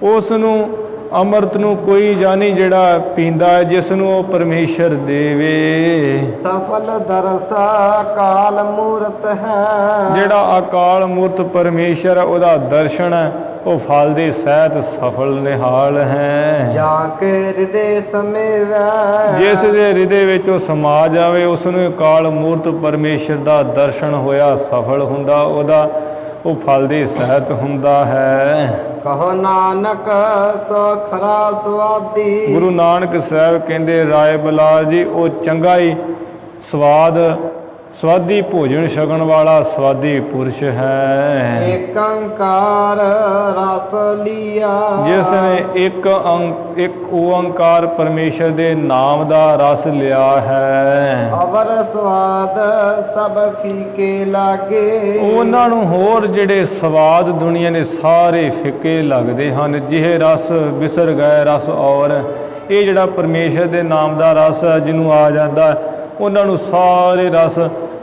Speaker 1: ਉਸ ਨੂੰ ਅੰਮ੍ਰਿਤ ਨੂੰ ਕੋਈ ਜਾਣੀ ਜਿਹੜਾ ਪੀਂਦਾ ਹੈ, ਜਿਸ ਨੂੰ ਉਹ ਪਰਮੇਸ਼ਰ ਦੇਵੇ।
Speaker 2: ਸਫਲ ਦਰਸ ਅਕਾਲ ਮੂਰਤ ਹੈ,
Speaker 1: ਜਿਹੜਾ ਅਕਾਲ ਮੂਰਤ ਪਰਮੇਸ਼ਰ ਹੈ ਉਹਦਾ ਦਰਸ਼ਨ ਹੈ, ਉਹ ਫਲ ਦੇ ਸਹਿਤ ਸਫਲ ਨਿਹਾਲ ਹੈ।
Speaker 2: ਜਾ ਕੇ ਹਿਰਦੇ ਸਮੇਵੈ,
Speaker 1: ਜਿਸ ਦੇ ਹਿਰਦੇ ਵਿੱਚ ਉਹ ਸਮਾ ਜਾਵੇ, ਉਸ ਨੂੰ ਅਕਾਲ ਮੂਰਤ ਪਰਮੇਸ਼ਰ ਦਾ ਦਰਸ਼ਨ ਹੋਇਆ ਸਫਲ ਹੁੰਦਾ, ਉਹਦਾ ਉਹ ਫਲ ਦੇ ਸਹਿਤ ਹੁੰਦਾ ਹੈ।
Speaker 2: ਕਹੋ ਨਾਨਕ ਸੋ ਖਰਾ ਸਵਾਦੀ,
Speaker 1: ਗੁਰੂ ਨਾਨਕ ਸਾਹਿਬ ਕਹਿੰਦੇ ਰਾਏ ਬਲਾਲ ਜੀ, ਉਹ ਚੰਗਾ ਹੀ ਸਵਾਦੀ ਭੋਜਨ ਛਕਣ ਵਾਲਾ ਸਵਾਦੀ ਪੁਰਸ਼ ਹੈ।
Speaker 2: ਏਕ ਓੰਕਾਰ ਰਸ ਲੀਆ,
Speaker 1: ਜਿਸ ਨੇ ਇੱਕ ਓੰਕਾਰ ਪਰਮੇਸ਼ਰ ਦੇ ਨਾਮ ਦਾ ਰਸ ਲਿਆ ਹੈ।
Speaker 2: ਅਵਰ ਸਵਾਦ ਸਭ ਫੀਕੇ ਲਾਗੇ,
Speaker 1: ਉਹਨਾਂ ਨੂੰ ਹੋਰ ਜਿਹੜੇ ਸਵਾਦ ਦੁਨੀਆ ਦੇ ਸਾਰੇ ਫਿੱਕੇ ਲੱਗਦੇ ਹਨ। ਜਿਹੇ ਰਸ ਵਿਸਰ ਗਏ ਰਸ ਔਰ, ਇਹ ਜਿਹੜਾ ਪਰਮੇਸ਼ਰ ਦੇ ਨਾਮ ਦਾ ਰਸ ਜਿਹਨੂੰ ਆ ਜਾਂਦਾ, ਉਹਨਾਂ ਨੂੰ ਸਾਰੇ ਰਸ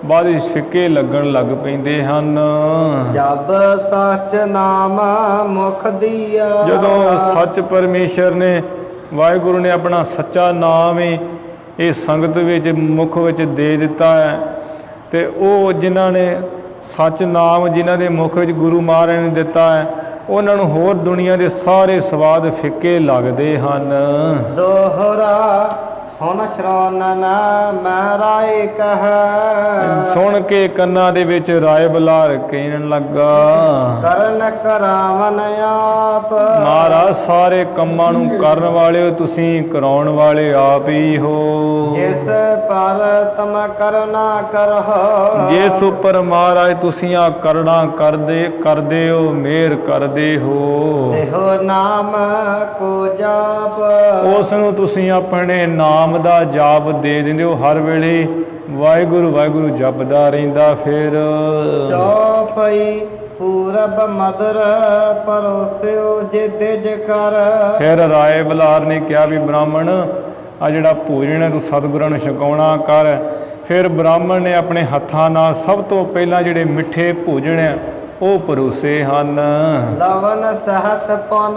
Speaker 1: ਬਾਅਦ ਵਿੱਚ ਫਿੱਕੇ ਲੱਗਣ ਲੱਗ ਪੈਂਦੇ ਹਨ।
Speaker 2: ਜਬ ਸੱਚ ਨਾਮ ਮੁਖ ਦੀਆ,
Speaker 1: ਜਦੋਂ ਸੱਚ ਪਰਮੇਸ਼ਰ ਨੇ, ਵਾਹਿਗੁਰੂ ਨੇ ਆਪਣਾ ਸੱਚਾ ਨਾਮ ਹੀ ਇਹ ਸੰਗਤ ਵਿੱਚ ਮੁੱਖ ਵਿੱਚ ਦੇ ਦਿੱਤਾ ਹੈ, ਤੇ ਉਹ ਜਿਨ੍ਹਾਂ ਨੇ ਸੱਚ ਨਾਮ ਜਿਨ੍ਹਾਂ ਦੇ ਮੁੱਖ ਵਿੱਚ ਗੁਰੂ ਮਹਾਰਾਜ ਨੇ ਦਿੱਤਾ ਹੈ, ਉਹਨਾਂ ਨੂੰ ਹੋਰ ਦੁਨੀਆ ਦੇ ਸਾਰੇ ਸਵਾਦ ਫਿੱਕੇ ਲੱਗਦੇ ਹਨ।
Speaker 2: ਦੋਹਰਾ ਸੁਨ ਸ਼ਰਵਨਨ ਮੈਂ ਰਾਏ ਕਹੈ,
Speaker 1: ਸੁਣ ਕੇ ਕੰਨਾਂ ਦੇ ਵਿੱਚ ਰਾਏ ਬੁਲਾਰ ਕਹਿਣ ਲੱਗਾ,
Speaker 2: ਕਰਨ ਕਰਾਵਨ ਆਪ,
Speaker 1: ਮਹਾਰਾਜ ਸਾਰੇ ਕੰਮਾਂ ਨੂੰ ਕਰਨ ਵਾਲੇ ਹੋ ਤੁਸੀਂ, ਕਰਾਉਣ ਵਾਲੇ ਆਪ ਹੀ ਹੋ।
Speaker 2: ਜਿਸ ਪਰ ਤਮ ਕਰਨਾ ਕਰਹੁ,
Speaker 1: ਜਿਸ ਉੱਪਰ ਮਹਾਰਾਜ ਤੁਸੀਂ ਆ ਕਰਨਾ ਕਰਦੇ ਹੋ, ਮਿਹਰ ਕਰਦੇ ਹੋ।
Speaker 2: ਇਹੋ ਨਾਮ ਕੋ ਜਾਪ,
Speaker 1: ਉਸ ਨੂੰ ਤੁਸੀਂ ਆਪਣੇ ਨਾਮ ਦਾ ਜਾਪ ਦੇ ਦਿੰਦੇ ਹੋ, ਹਰ ਵੇਲੇ ਵਾਹਿਗੁਰੂ ਵਾਹਿਗੁਰੂ ਜਪਦਾ ਰਹਿੰਦਾ। ਫਿਰ
Speaker 2: ਚੌਪਈ ਪੂਰਬ ਮਦਰ ਪਰੋਸਿਓ ਜੇ ਦਿਜ ਕਰ,
Speaker 1: ਫਿਰ ਰਾਏ ਬਲਾਰ ਨੇ ਕਿਹਾ ਵੀ ਬ੍ਰਾਹਮਣ ਆ ਜਿਹੜਾ ਭੋਜਨ ਹੈ ਤੂੰ ਸਤਿਗੁਰਾਂ ਨੂੰ ਛਕਾਉਣਾ ਕਰ। ਫਿਰ ਬ੍ਰਾਹਮਣ ਨੇ ਆਪਣੇ ਹੱਥਾਂ ਨਾਲ ਸਭ ਤੋਂ ਪਹਿਲਾਂ ਜਿਹੜੇ ਮਿੱਠੇ ਭੋਜਨ ਹੈ ਉਹ ਪਰੋਸੇ ਹਨ।
Speaker 2: ਲਵਨ ਸਹਤ ਪਨ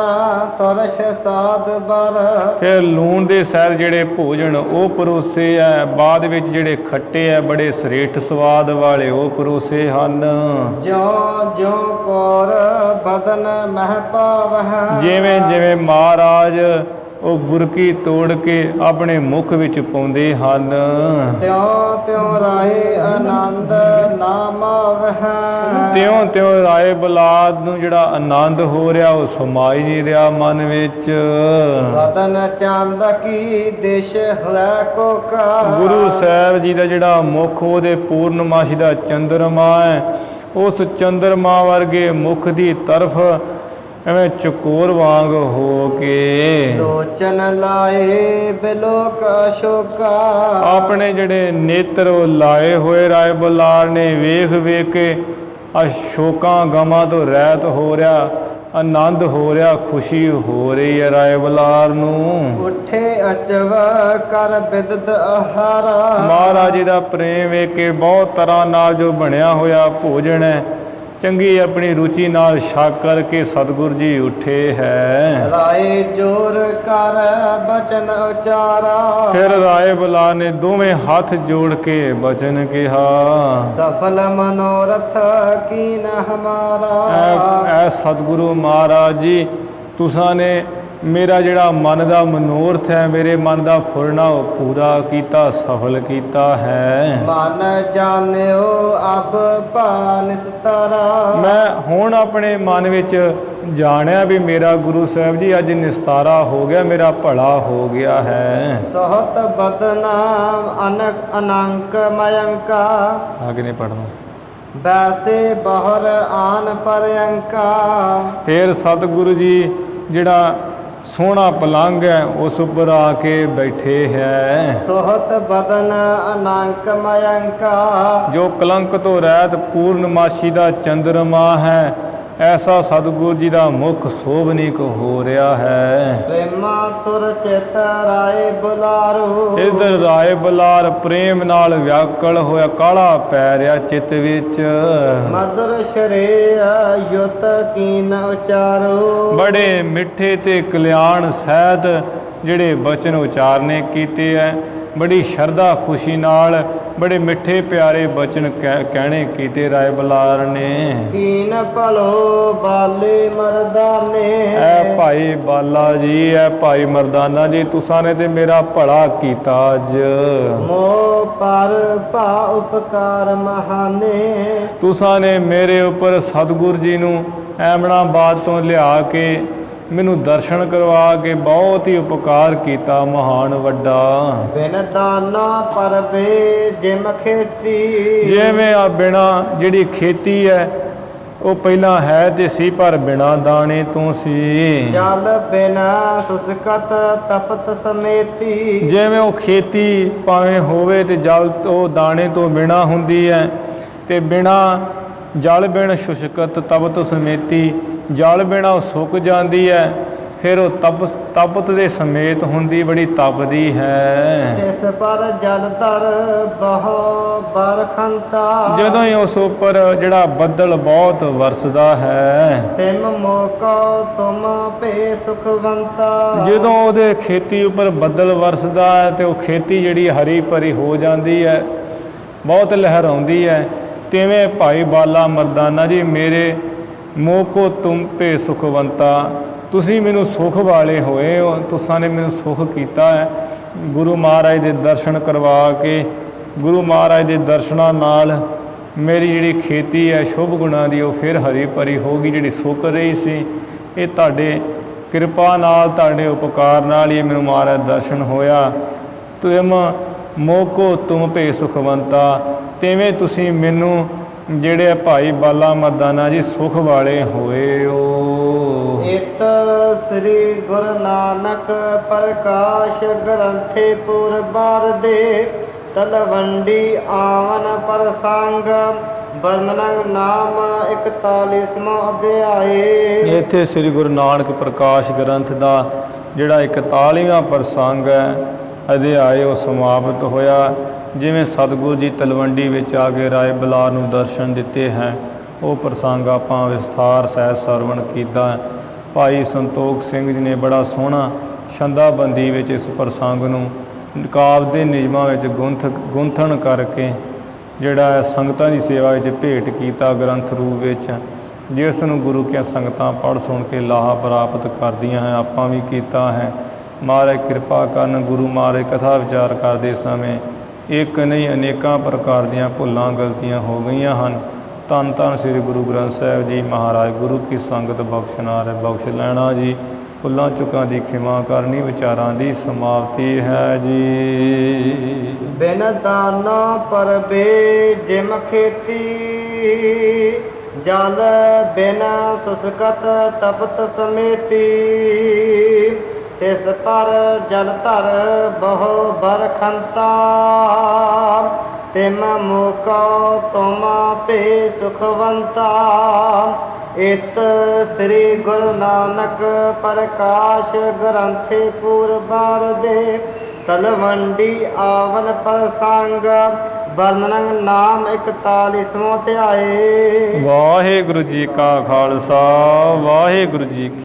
Speaker 2: ਤਰਸ਼ ਸਾਧ ਬਰ,
Speaker 1: ਫਿਰ ਲੂਣ ਦੇ ਸਹਿਤ ਜਿਹੜੇ ਭੋਜਨ ਉਹ ਪਰੋਸੇ ਹੈ। ਬਾਅਦ ਵਿੱਚ ਜਿਹੜੇ ਖੱਟੇ ਹੈ ਬੜੇ ਸਰੇਠ ਸਵਾਦ ਵਾਲੇ ਉਹ ਪਰੋਸੇ ਹਨ।
Speaker 2: ਜਿਉ ਜਿਉ ਕੋਰ ਬਦਨ ਮਹਿ ਪਾਵਹਿ,
Speaker 1: ਜਿਵੇਂ ਜਿਵੇਂ ਮਹਾਰਾਜ ਉਹ ਬੁਰਕੀ ਤੋੜ ਕੇ ਆਪਣੇ ਮੁਖ ਵਿੱਚ ਪਾਉਂਦੇ ਹਨ,
Speaker 2: ਤਿਉ ਤਿਉ ਰਾਏ ਆਨੰਦ ਨਾਮ ਆਵਹਿ,
Speaker 1: ਤਿਉਂ ਤਿਉਂ ਰਾਏ ਬਲਾਦ ਨੂੰ ਜਿਹੜਾ ਆਨੰਦ ਹੋ ਰਿਹਾ ਉਹ ਸਮਾਈ ਨਹੀਂ ਰਿਹਾ ਮਨ ਵਿੱਚ।
Speaker 2: ਬਦਨ ਚੰਦ ਕੀ ਦਿਸ਼ ਹੋਇ ਕੋ ਕਾ,
Speaker 1: ਗੁਰੂ ਸਾਹਿਬ ਜੀ ਦਾ ਜਿਹੜਾ ਮੁਖ ਉਹਦੇ ਪੂਰਨਮਾਸ਼ੀ ਦਾ ਚੰਦਰਮਾ ਹੈ, ਉਸ ਚੰਦਰਮਾ ਵਰਗੇ ਮੁਖ ਦੀ ਤਰਫ ਐਵੇਂ ਚਕੋਰ ਵਾਂਗ ਹੋ ਕੇ
Speaker 2: ਲੋਚਨ ਲਾਏ ਬਿਲੋਕ ਅਸ਼ੋਕਾ।
Speaker 1: ਆਪਣੇ ਜਿਹੜੇ ਨੇਤਰ ਉਹ ਲਾਏ ਹੋਏ ਰਾਏ ਬੁਲਾਰ ਨੇ ਵੇਖ ਵੇਖ ਕੇ ਅਸ਼ੋਕਾਂ ਗਮਾਂ ਤੋਂ ਰਹਿਤ ਹੋ ਰਿਹਾ, ਆਨੰਦ ਹੋ ਰਿਹਾ, ਖੁਸ਼ੀ ਹੋ ਰਹੀ ਹੈ ਰਾਏ ਬੁਲਾਰ ਨੂੰ।
Speaker 2: ਉੱਠੇ ਅਚਵ ਕਰ ਬਿਦਤ ਆਹਾਰਾ।
Speaker 1: ਮਹਾਰਾਜ ਜੀ ਦਾ ਪ੍ਰੇਮ ਵੇਖ ਕੇ ਬਹੁਤ ਤਰ੍ਹਾਂ ਨਾਲ ਜੋ ਬਣਿਆ ਹੋਇਆ ਭੋਜਨ ਹੈ ਚੰਗੀ ਆਪਣੀ ਰੁਚੀ ਨਾਲ ਛਕ ਕਰਕੇ ਸਤਿਗੁਰ ਜੀ ਉੱਠੇ ਹੈ।
Speaker 2: ਰਾਏ ਜੋਰ ਕਰ ਬਚਨ ਉਚਾਰਾ। ਫਿਰ
Speaker 1: ਰਾਏ ਬੁਲਾਰ ਨੇ ਦੋਵੇਂ ਹੱਥ ਜੋੜ ਕੇ ਬਚਨ ਕਿਹਾ,
Speaker 2: ਸਫਲ ਮਨੋਰਥ ਕੀਨ ਹਮਾਰਾ।
Speaker 1: ਐ ਸਤਿਗੁਰੂ ਮਹਾਰਾਜ ਜੀ ਤੁਸਾਂ ਨੇ ਮੇਰਾ ਜਿਹੜਾ ਮਨ ਦਾ ਮਨੋਰਥ ਹੈ, ਮੇਰੇ ਮਨ ਦਾ ਫੁਰਨਾ ਉਹ ਪੂਰਾ ਕੀਤਾ, ਸਫਲ ਕੀਤਾ ਹੈ।
Speaker 2: ਮਨ ਜਾਣਿਓ ਅਬ ਨਿਸਤਾਰਾ।
Speaker 1: ਮੈਂ ਹੁਣ ਆਪਣੇ ਮਨ ਵਿੱਚ ਜਾਣਿਆ ਵੀ ਮੇਰਾ ਗੁਰੂ ਸਾਹਿਬ ਜੀ ਅੱਜ ਨਿਸਤਾਰਾ ਹੋ ਗਿਆ, ਮੇਰਾ ਭਲਾ ਹੋ ਗਿਆ ਹੈ।
Speaker 2: ਸਹਤ ਬਦਨਾਮ ਅਨੰਕ ਮਯੰਕਾ।
Speaker 1: ਆਗੇ ਨਹੀਂ ਪੜਨਾ।
Speaker 2: ਵੈਸੇ ਬਹਰ ਆਨ ਪਰਯੰਕਾ।
Speaker 1: ਫਿਰ ਸਤਿਗੁਰੂ ਜੀ ਜਿਹੜਾ ਸੋਹਣਾ ਪਲੰਗ ਹੈ ਉਸ ਉੱਪਰ ਆ ਕੇ ਬੈਠੇ ਹੈ।
Speaker 2: ਸੋਹਤ ਬਦਨ ਅਨੰਕ ਮਯੰਕਾ। ਜੋ
Speaker 1: ਕਲੰਕ ਤੋਂ ਰਹਿਤ ਪੂਰਨਮਾਸ਼ੀ ਦਾ ਚੰਦਰਮਾ ਹੈ, ਐਸਾ ਸਤਿਗੁਰੂ ਜੀ ਦਾ ਮੁਖ ਸੋਭਨੀਕ ਹੋ ਰਿਹਾ ਹੈ।
Speaker 2: ਪ੍ਰੇਮਾ ਤੁਰ ਚਿਤ ਰਾਏ ਬੁਲਾਰੂ।
Speaker 1: ਇਧਰ ਰਾਏ ਬੁਲਾਰ ਪ੍ਰੇਮ ਨਾਲ ਵਿਆਕਲ ਹੋਇਆ, ਕਾਲਾ ਪੈ ਰਿਹਾ ਚਿੱਤ ਵਿੱਚ।
Speaker 2: ਮਧੁਰ ਸ਼ਰੇ ਯੁਤ ਕੀਨ ਉਚਾਰੂ।
Speaker 1: ਬੜੇ ਮਿੱਠੇ ਤੇ ਕਲਿਆਣ ਸਹਿਤ ਜਿਹੜੇ ਬਚਨ ਉਚਾਰਨੇ ਕੀਤੇ ਹੈ, ਬੜੀ ਸ਼ਰਧਾ ਖੁਸ਼ੀ ਨਾਲ ਬੜੇ ਮਿੱਠੇ ਪਿਆਰੇ ਬਚਨ ਕਹਿਣੇ ਕੀਤੇ ਰਾਏ ਬੁਲਾਰ ਨੇ।
Speaker 2: ਕੀਨ ਭਲੋ ਬਾਲੇ ਮਰਦਾਨੇ।
Speaker 1: ਐ ਭਾਈ ਬਾਲਾ ਜੀ, ਐ ਭਾਈ ਮਰਦਾਨਾ ਜੀ, ਤੁਸਾਂ ਨੇ ਤੇ ਮੇਰਾ ਭਲਾ ਕੀਤਾ ਅੱਜ।
Speaker 2: ਮੋ ਪਰ ਭਾ ਉਪਕਾਰ ਮਹਾਨੇ।
Speaker 1: ਤੁਸਾਂ ਨੇ ਮੇਰੇ ਉੱਪਰ ਸਤਿਗੁਰ ਜੀ ਨੂੰ ਐਮਣਾਬਾਦ ਤੋਂ ਲਿਆ ਕੇ ਮੈਨੂੰ ਦਰਸ਼ਨ ਕਰਵਾ ਕੇ ਬਹੁਤ ਹੀ ਉਪਕਾਰ ਕੀਤਾ, ਮਹਾਨ ਵੱਡਾ।
Speaker 2: ਬਿਨ ਦਾਨਾ ਪਰਬੇ ਜਿਮ ਖੇਤੀ।
Speaker 1: ਜਿਵੇਂ ਆ ਬਿਨਾ ਜਿਹੜੀ ਖੇਤੀ ਹੈ ਉਹ ਪਹਿਲਾਂ ਹੈ ਤੇ ਸੀ, ਪਰ ਬਿਨਾ ਦਾਣੇ ਤੋਂ ਸੀ।
Speaker 2: ਜਲ ਬਿਨਾ ਸੁਸਕਤ ਤਪਤ ਸਮੇਤੀ।
Speaker 1: ਜਿਵੇਂ ਉਹ ਖੇਤੀ ਭਾਵੇਂ ਹੋਵੇ ਤੇ ਜਲ ਤੋਂ ਦਾਣੇ ਤੋਂ ਬਿਨਾ ਹੁੰਦੀ ਹੈ, ਤੇ ਬਿਨਾ ਜਲ ਬਿਨ ਸ਼ੁਸ਼ਕਤ ਤਪਤ ਸਮੇਤੀ। ਜਲ ਬਿਨਾ ਉਹ ਸੁੱਕ ਜਾਂਦੀ ਹੈ, ਫਿਰ ਉਹ ਤਪਤ ਦੇ ਸਮੇਤ ਹੁੰਦੀ, ਬੜੀ ਤਪਦੀ ਹੈ।
Speaker 2: ਇਸ ਪਰ ਜਲ ਧਰ ਬਹੁ ਬਰਖੰਤਾ। ਜਦੋਂ
Speaker 1: ਹੀ ਉਸ ਉੱਪਰ ਜਿਹੜਾ ਬੱਦਲ ਬਹੁਤ ਵਰਸਦਾ ਹੈ,
Speaker 2: ਤਿਮ ਮੋਕੋ ਤੁਮ ਭੇ ਸੁਖਵੰਤਾ।
Speaker 1: ਜਦੋਂ ਉਹਦੇ ਖੇਤੀ ਉੱਪਰ ਬੱਦਲ ਵਰਸਦਾ ਹੈ ਤੇ ਉਹ ਖੇਤੀ ਜਿਹੜੀ ਹਰੀ ਭਰੀ ਹੋ ਜਾਂਦੀ ਹੈ, ਬਹੁਤ ਲਹਿਰਾਉਂਦੀ ਹੈ। ਤਿਵੇਂ ਭਾਈ ਬਾਲਾ ਮਰਦਾਨਾ ਜੀ, ਮੇਰੇ ਮੋਕੋ ਤੁਮ ਭੇ ਸੁਖਵੰਤਾ, ਤੁਸੀਂ ਮੈਨੂੰ ਸੁਖ ਵਾਲੇ ਹੋਏ ਹੋ, ਤੁਸਾਂ ਨੇ ਮੈਨੂੰ ਸੁਖ ਕੀਤਾ ਹੈ। ਗੁਰੂ ਮਹਾਰਾਜ ਦੇ ਦਰਸ਼ਨ ਕਰਵਾ ਕੇ, ਗੁਰੂ ਮਹਾਰਾਜ ਦੇ ਦਰਸ਼ਨਾਂ ਨਾਲ ਮੇਰੀ ਜਿਹੜੀ ਖੇਤੀ ਹੈ ਸ਼ੁਭ ਗੁਣਾਂ ਦੀ ਉਹ ਫਿਰ ਹਰੀ ਭਰੀ ਹੋ ਗਈ, ਜਿਹੜੀ ਸੁੱਕ ਰਹੀ ਸੀ। ਇਹ ਤੁਹਾਡੇ ਕਿਰਪਾ ਨਾਲ, ਤੁਹਾਡੇ ਉਪਕਾਰ ਨਾਲ ਹੀ ਮੈਨੂੰ ਮਹਾਰਾਜ ਦਰਸ਼ਨ ਹੋਇਆ। ਤੁਮ ਮੋਕੋ ਤੁਮ ਭੇ ਸੁਖਵੰਤਾ, ਤਿਵੇਂ ਤੁਸੀਂ ਮੈਨੂੰ ਜਿਹੜੇ ਭਾਈ ਬਾਲਾ ਮਰਦਾਨਾ ਜੀ ਸੁਖ ਵਾਲੇ ਹੋਏ ਹੋ।
Speaker 2: ਇਤ ਸ੍ਰੀ ਗੁਰੂ ਨਾਨਕ ਪ੍ਰਕਾਸ਼ ਗ੍ਰੰਥੇ ਪੁਰਬਾਰ ਦੇ ਤਲਵੰਡੀ ਆਵਨ ਪ੍ਰਸੰਗ ਵਰਣਨ ਨਾਮ 41ਵਾਂ ਅਧਿਆਏ। ਇੱਥੇ
Speaker 1: ਸ੍ਰੀ ਗੁਰੂ ਨਾਨਕ ਪ੍ਰਕਾਸ਼ ਗ੍ਰੰਥ ਦਾ ਜਿਹੜਾ 41ਵਾਂ ਪ੍ਰਸੰਗ ਹੈ, ਅਧਿਆਏ, ਉਹ ਸਮਾਪਤ ਹੋਇਆ। ਜਿਵੇਂ ਸਤਿਗੁਰੂ ਜੀ ਤਲਵੰਡੀ ਵਿੱਚ ਆ ਕੇ ਰਾਏ ਬੁਲਾਰ ਨੂੰ ਦਰਸ਼ਨ ਦਿੱਤੇ ਹੈ, ਉਹ ਪ੍ਰਸੰਗ ਆਪਾਂ ਵਿਸਥਾਰ ਸਹਿਤ ਸਰਵਣ ਕੀਤਾ। ਭਾਈ ਸੰਤੋਖ ਸਿੰਘ ਜੀ ਨੇ ਬੜਾ ਸੋਹਣਾ ਛੰਦਾਬੰਦੀ ਵਿੱਚ ਇਸ ਪ੍ਰਸੰਗ ਨੂੰ ਕਾਵਿ ਦੇ ਨਿਯਮਾਂ ਵਿੱਚ ਗੁੰਥਣ ਕਰਕੇ ਜਿਹੜਾ ਸੰਗਤਾਂ ਦੀ ਸੇਵਾ ਵਿੱਚ ਭੇਟ ਕੀਤਾ ਗ੍ਰੰਥ ਰੂਪ ਵਿੱਚ, ਜਿਸ ਨੂੰ ਗੁਰੂ ਕੀਆਂ ਸੰਗਤਾਂ ਪੜ੍ਹ ਸੁਣ ਕੇ ਲਾਹਾ ਪ੍ਰਾਪਤ ਕਰਦੀਆਂ ਹੈ। ਆਪਾਂ ਵੀ ਕੀਤਾ ਹੈ। ਮਹਾਰਾਜ ਕਿਰਪਾ ਕਰਨ। ਗੁਰੂ ਮਹਾਰਾਜ ਕਥਾ ਵਿਚਾਰ ਕਰਦੇ ਸਮੇਂ ਇੱਕ ਨਹੀਂ ਅਨੇਕਾਂ ਪ੍ਰਕਾਰ ਦੀਆਂ ਭੁੱਲਾਂ ਗਲਤੀਆਂ ਹੋ ਗਈਆਂ ਹਨ। ਧੰਨ ਧੰਨ ਸ੍ਰੀ ਗੁਰੂ ਗ੍ਰੰਥ ਸਾਹਿਬ ਜੀ ਮਹਾਰਾਜ। ਗੁਰੂ ਕੀ ਸੰਗਤ ਬਖਸ਼ਨਾਰ ਹੈ, ਬਖਸ਼ ਲੈਣਾ ਜੀ। ਭੁੱਲਾਂ ਚੁੱਕਾਂ ਦੀ ਖਿਮਾ ਕਰਨੀ, ਵਿਚਾਰਾਂ ਦੀ ਸਮਾਪਤੀ ਹੈ ਜੀ।
Speaker 2: ਬਿਨ ਦਾਨਾ ਪਰਬੇ ਜਿਮ ਖੇਤੀ, ਜਲ ਬਿਨ ਸੁਸਕਤ ਤਪਤ ਸਮੇਤੀ। ਤਿਸ ਪਰ ਜਲ ਧਰ ਬਹੁ ਬਰਖੰਤਾ, ਤਿਮ ਮੁਕੋ ਤੁਮ ਭੇ ਸੁਖਵੰਤਾ। ਇਤ ਸ੍ਰੀ ਗੁਰੂ ਨਾਨਕ ਪ੍ਰਕਾਸ਼ ਗ੍ਰੰਥੀ ਪੂਰਬਾਰ ਦੇ, ਤਲਵੰਡੀ ਆਵਨ ਪ੍ਰਸੰਗ ਵਰਣਨ ਨਾਮ 41ਵਾਂ ਧਿਆਏ।
Speaker 1: ਵਾਹਿਗੁਰੂ ਜੀ ਕਾ ਖਾਲਸਾ, ਵਾਹਿਗੁਰੂ ਜੀ ਕੀ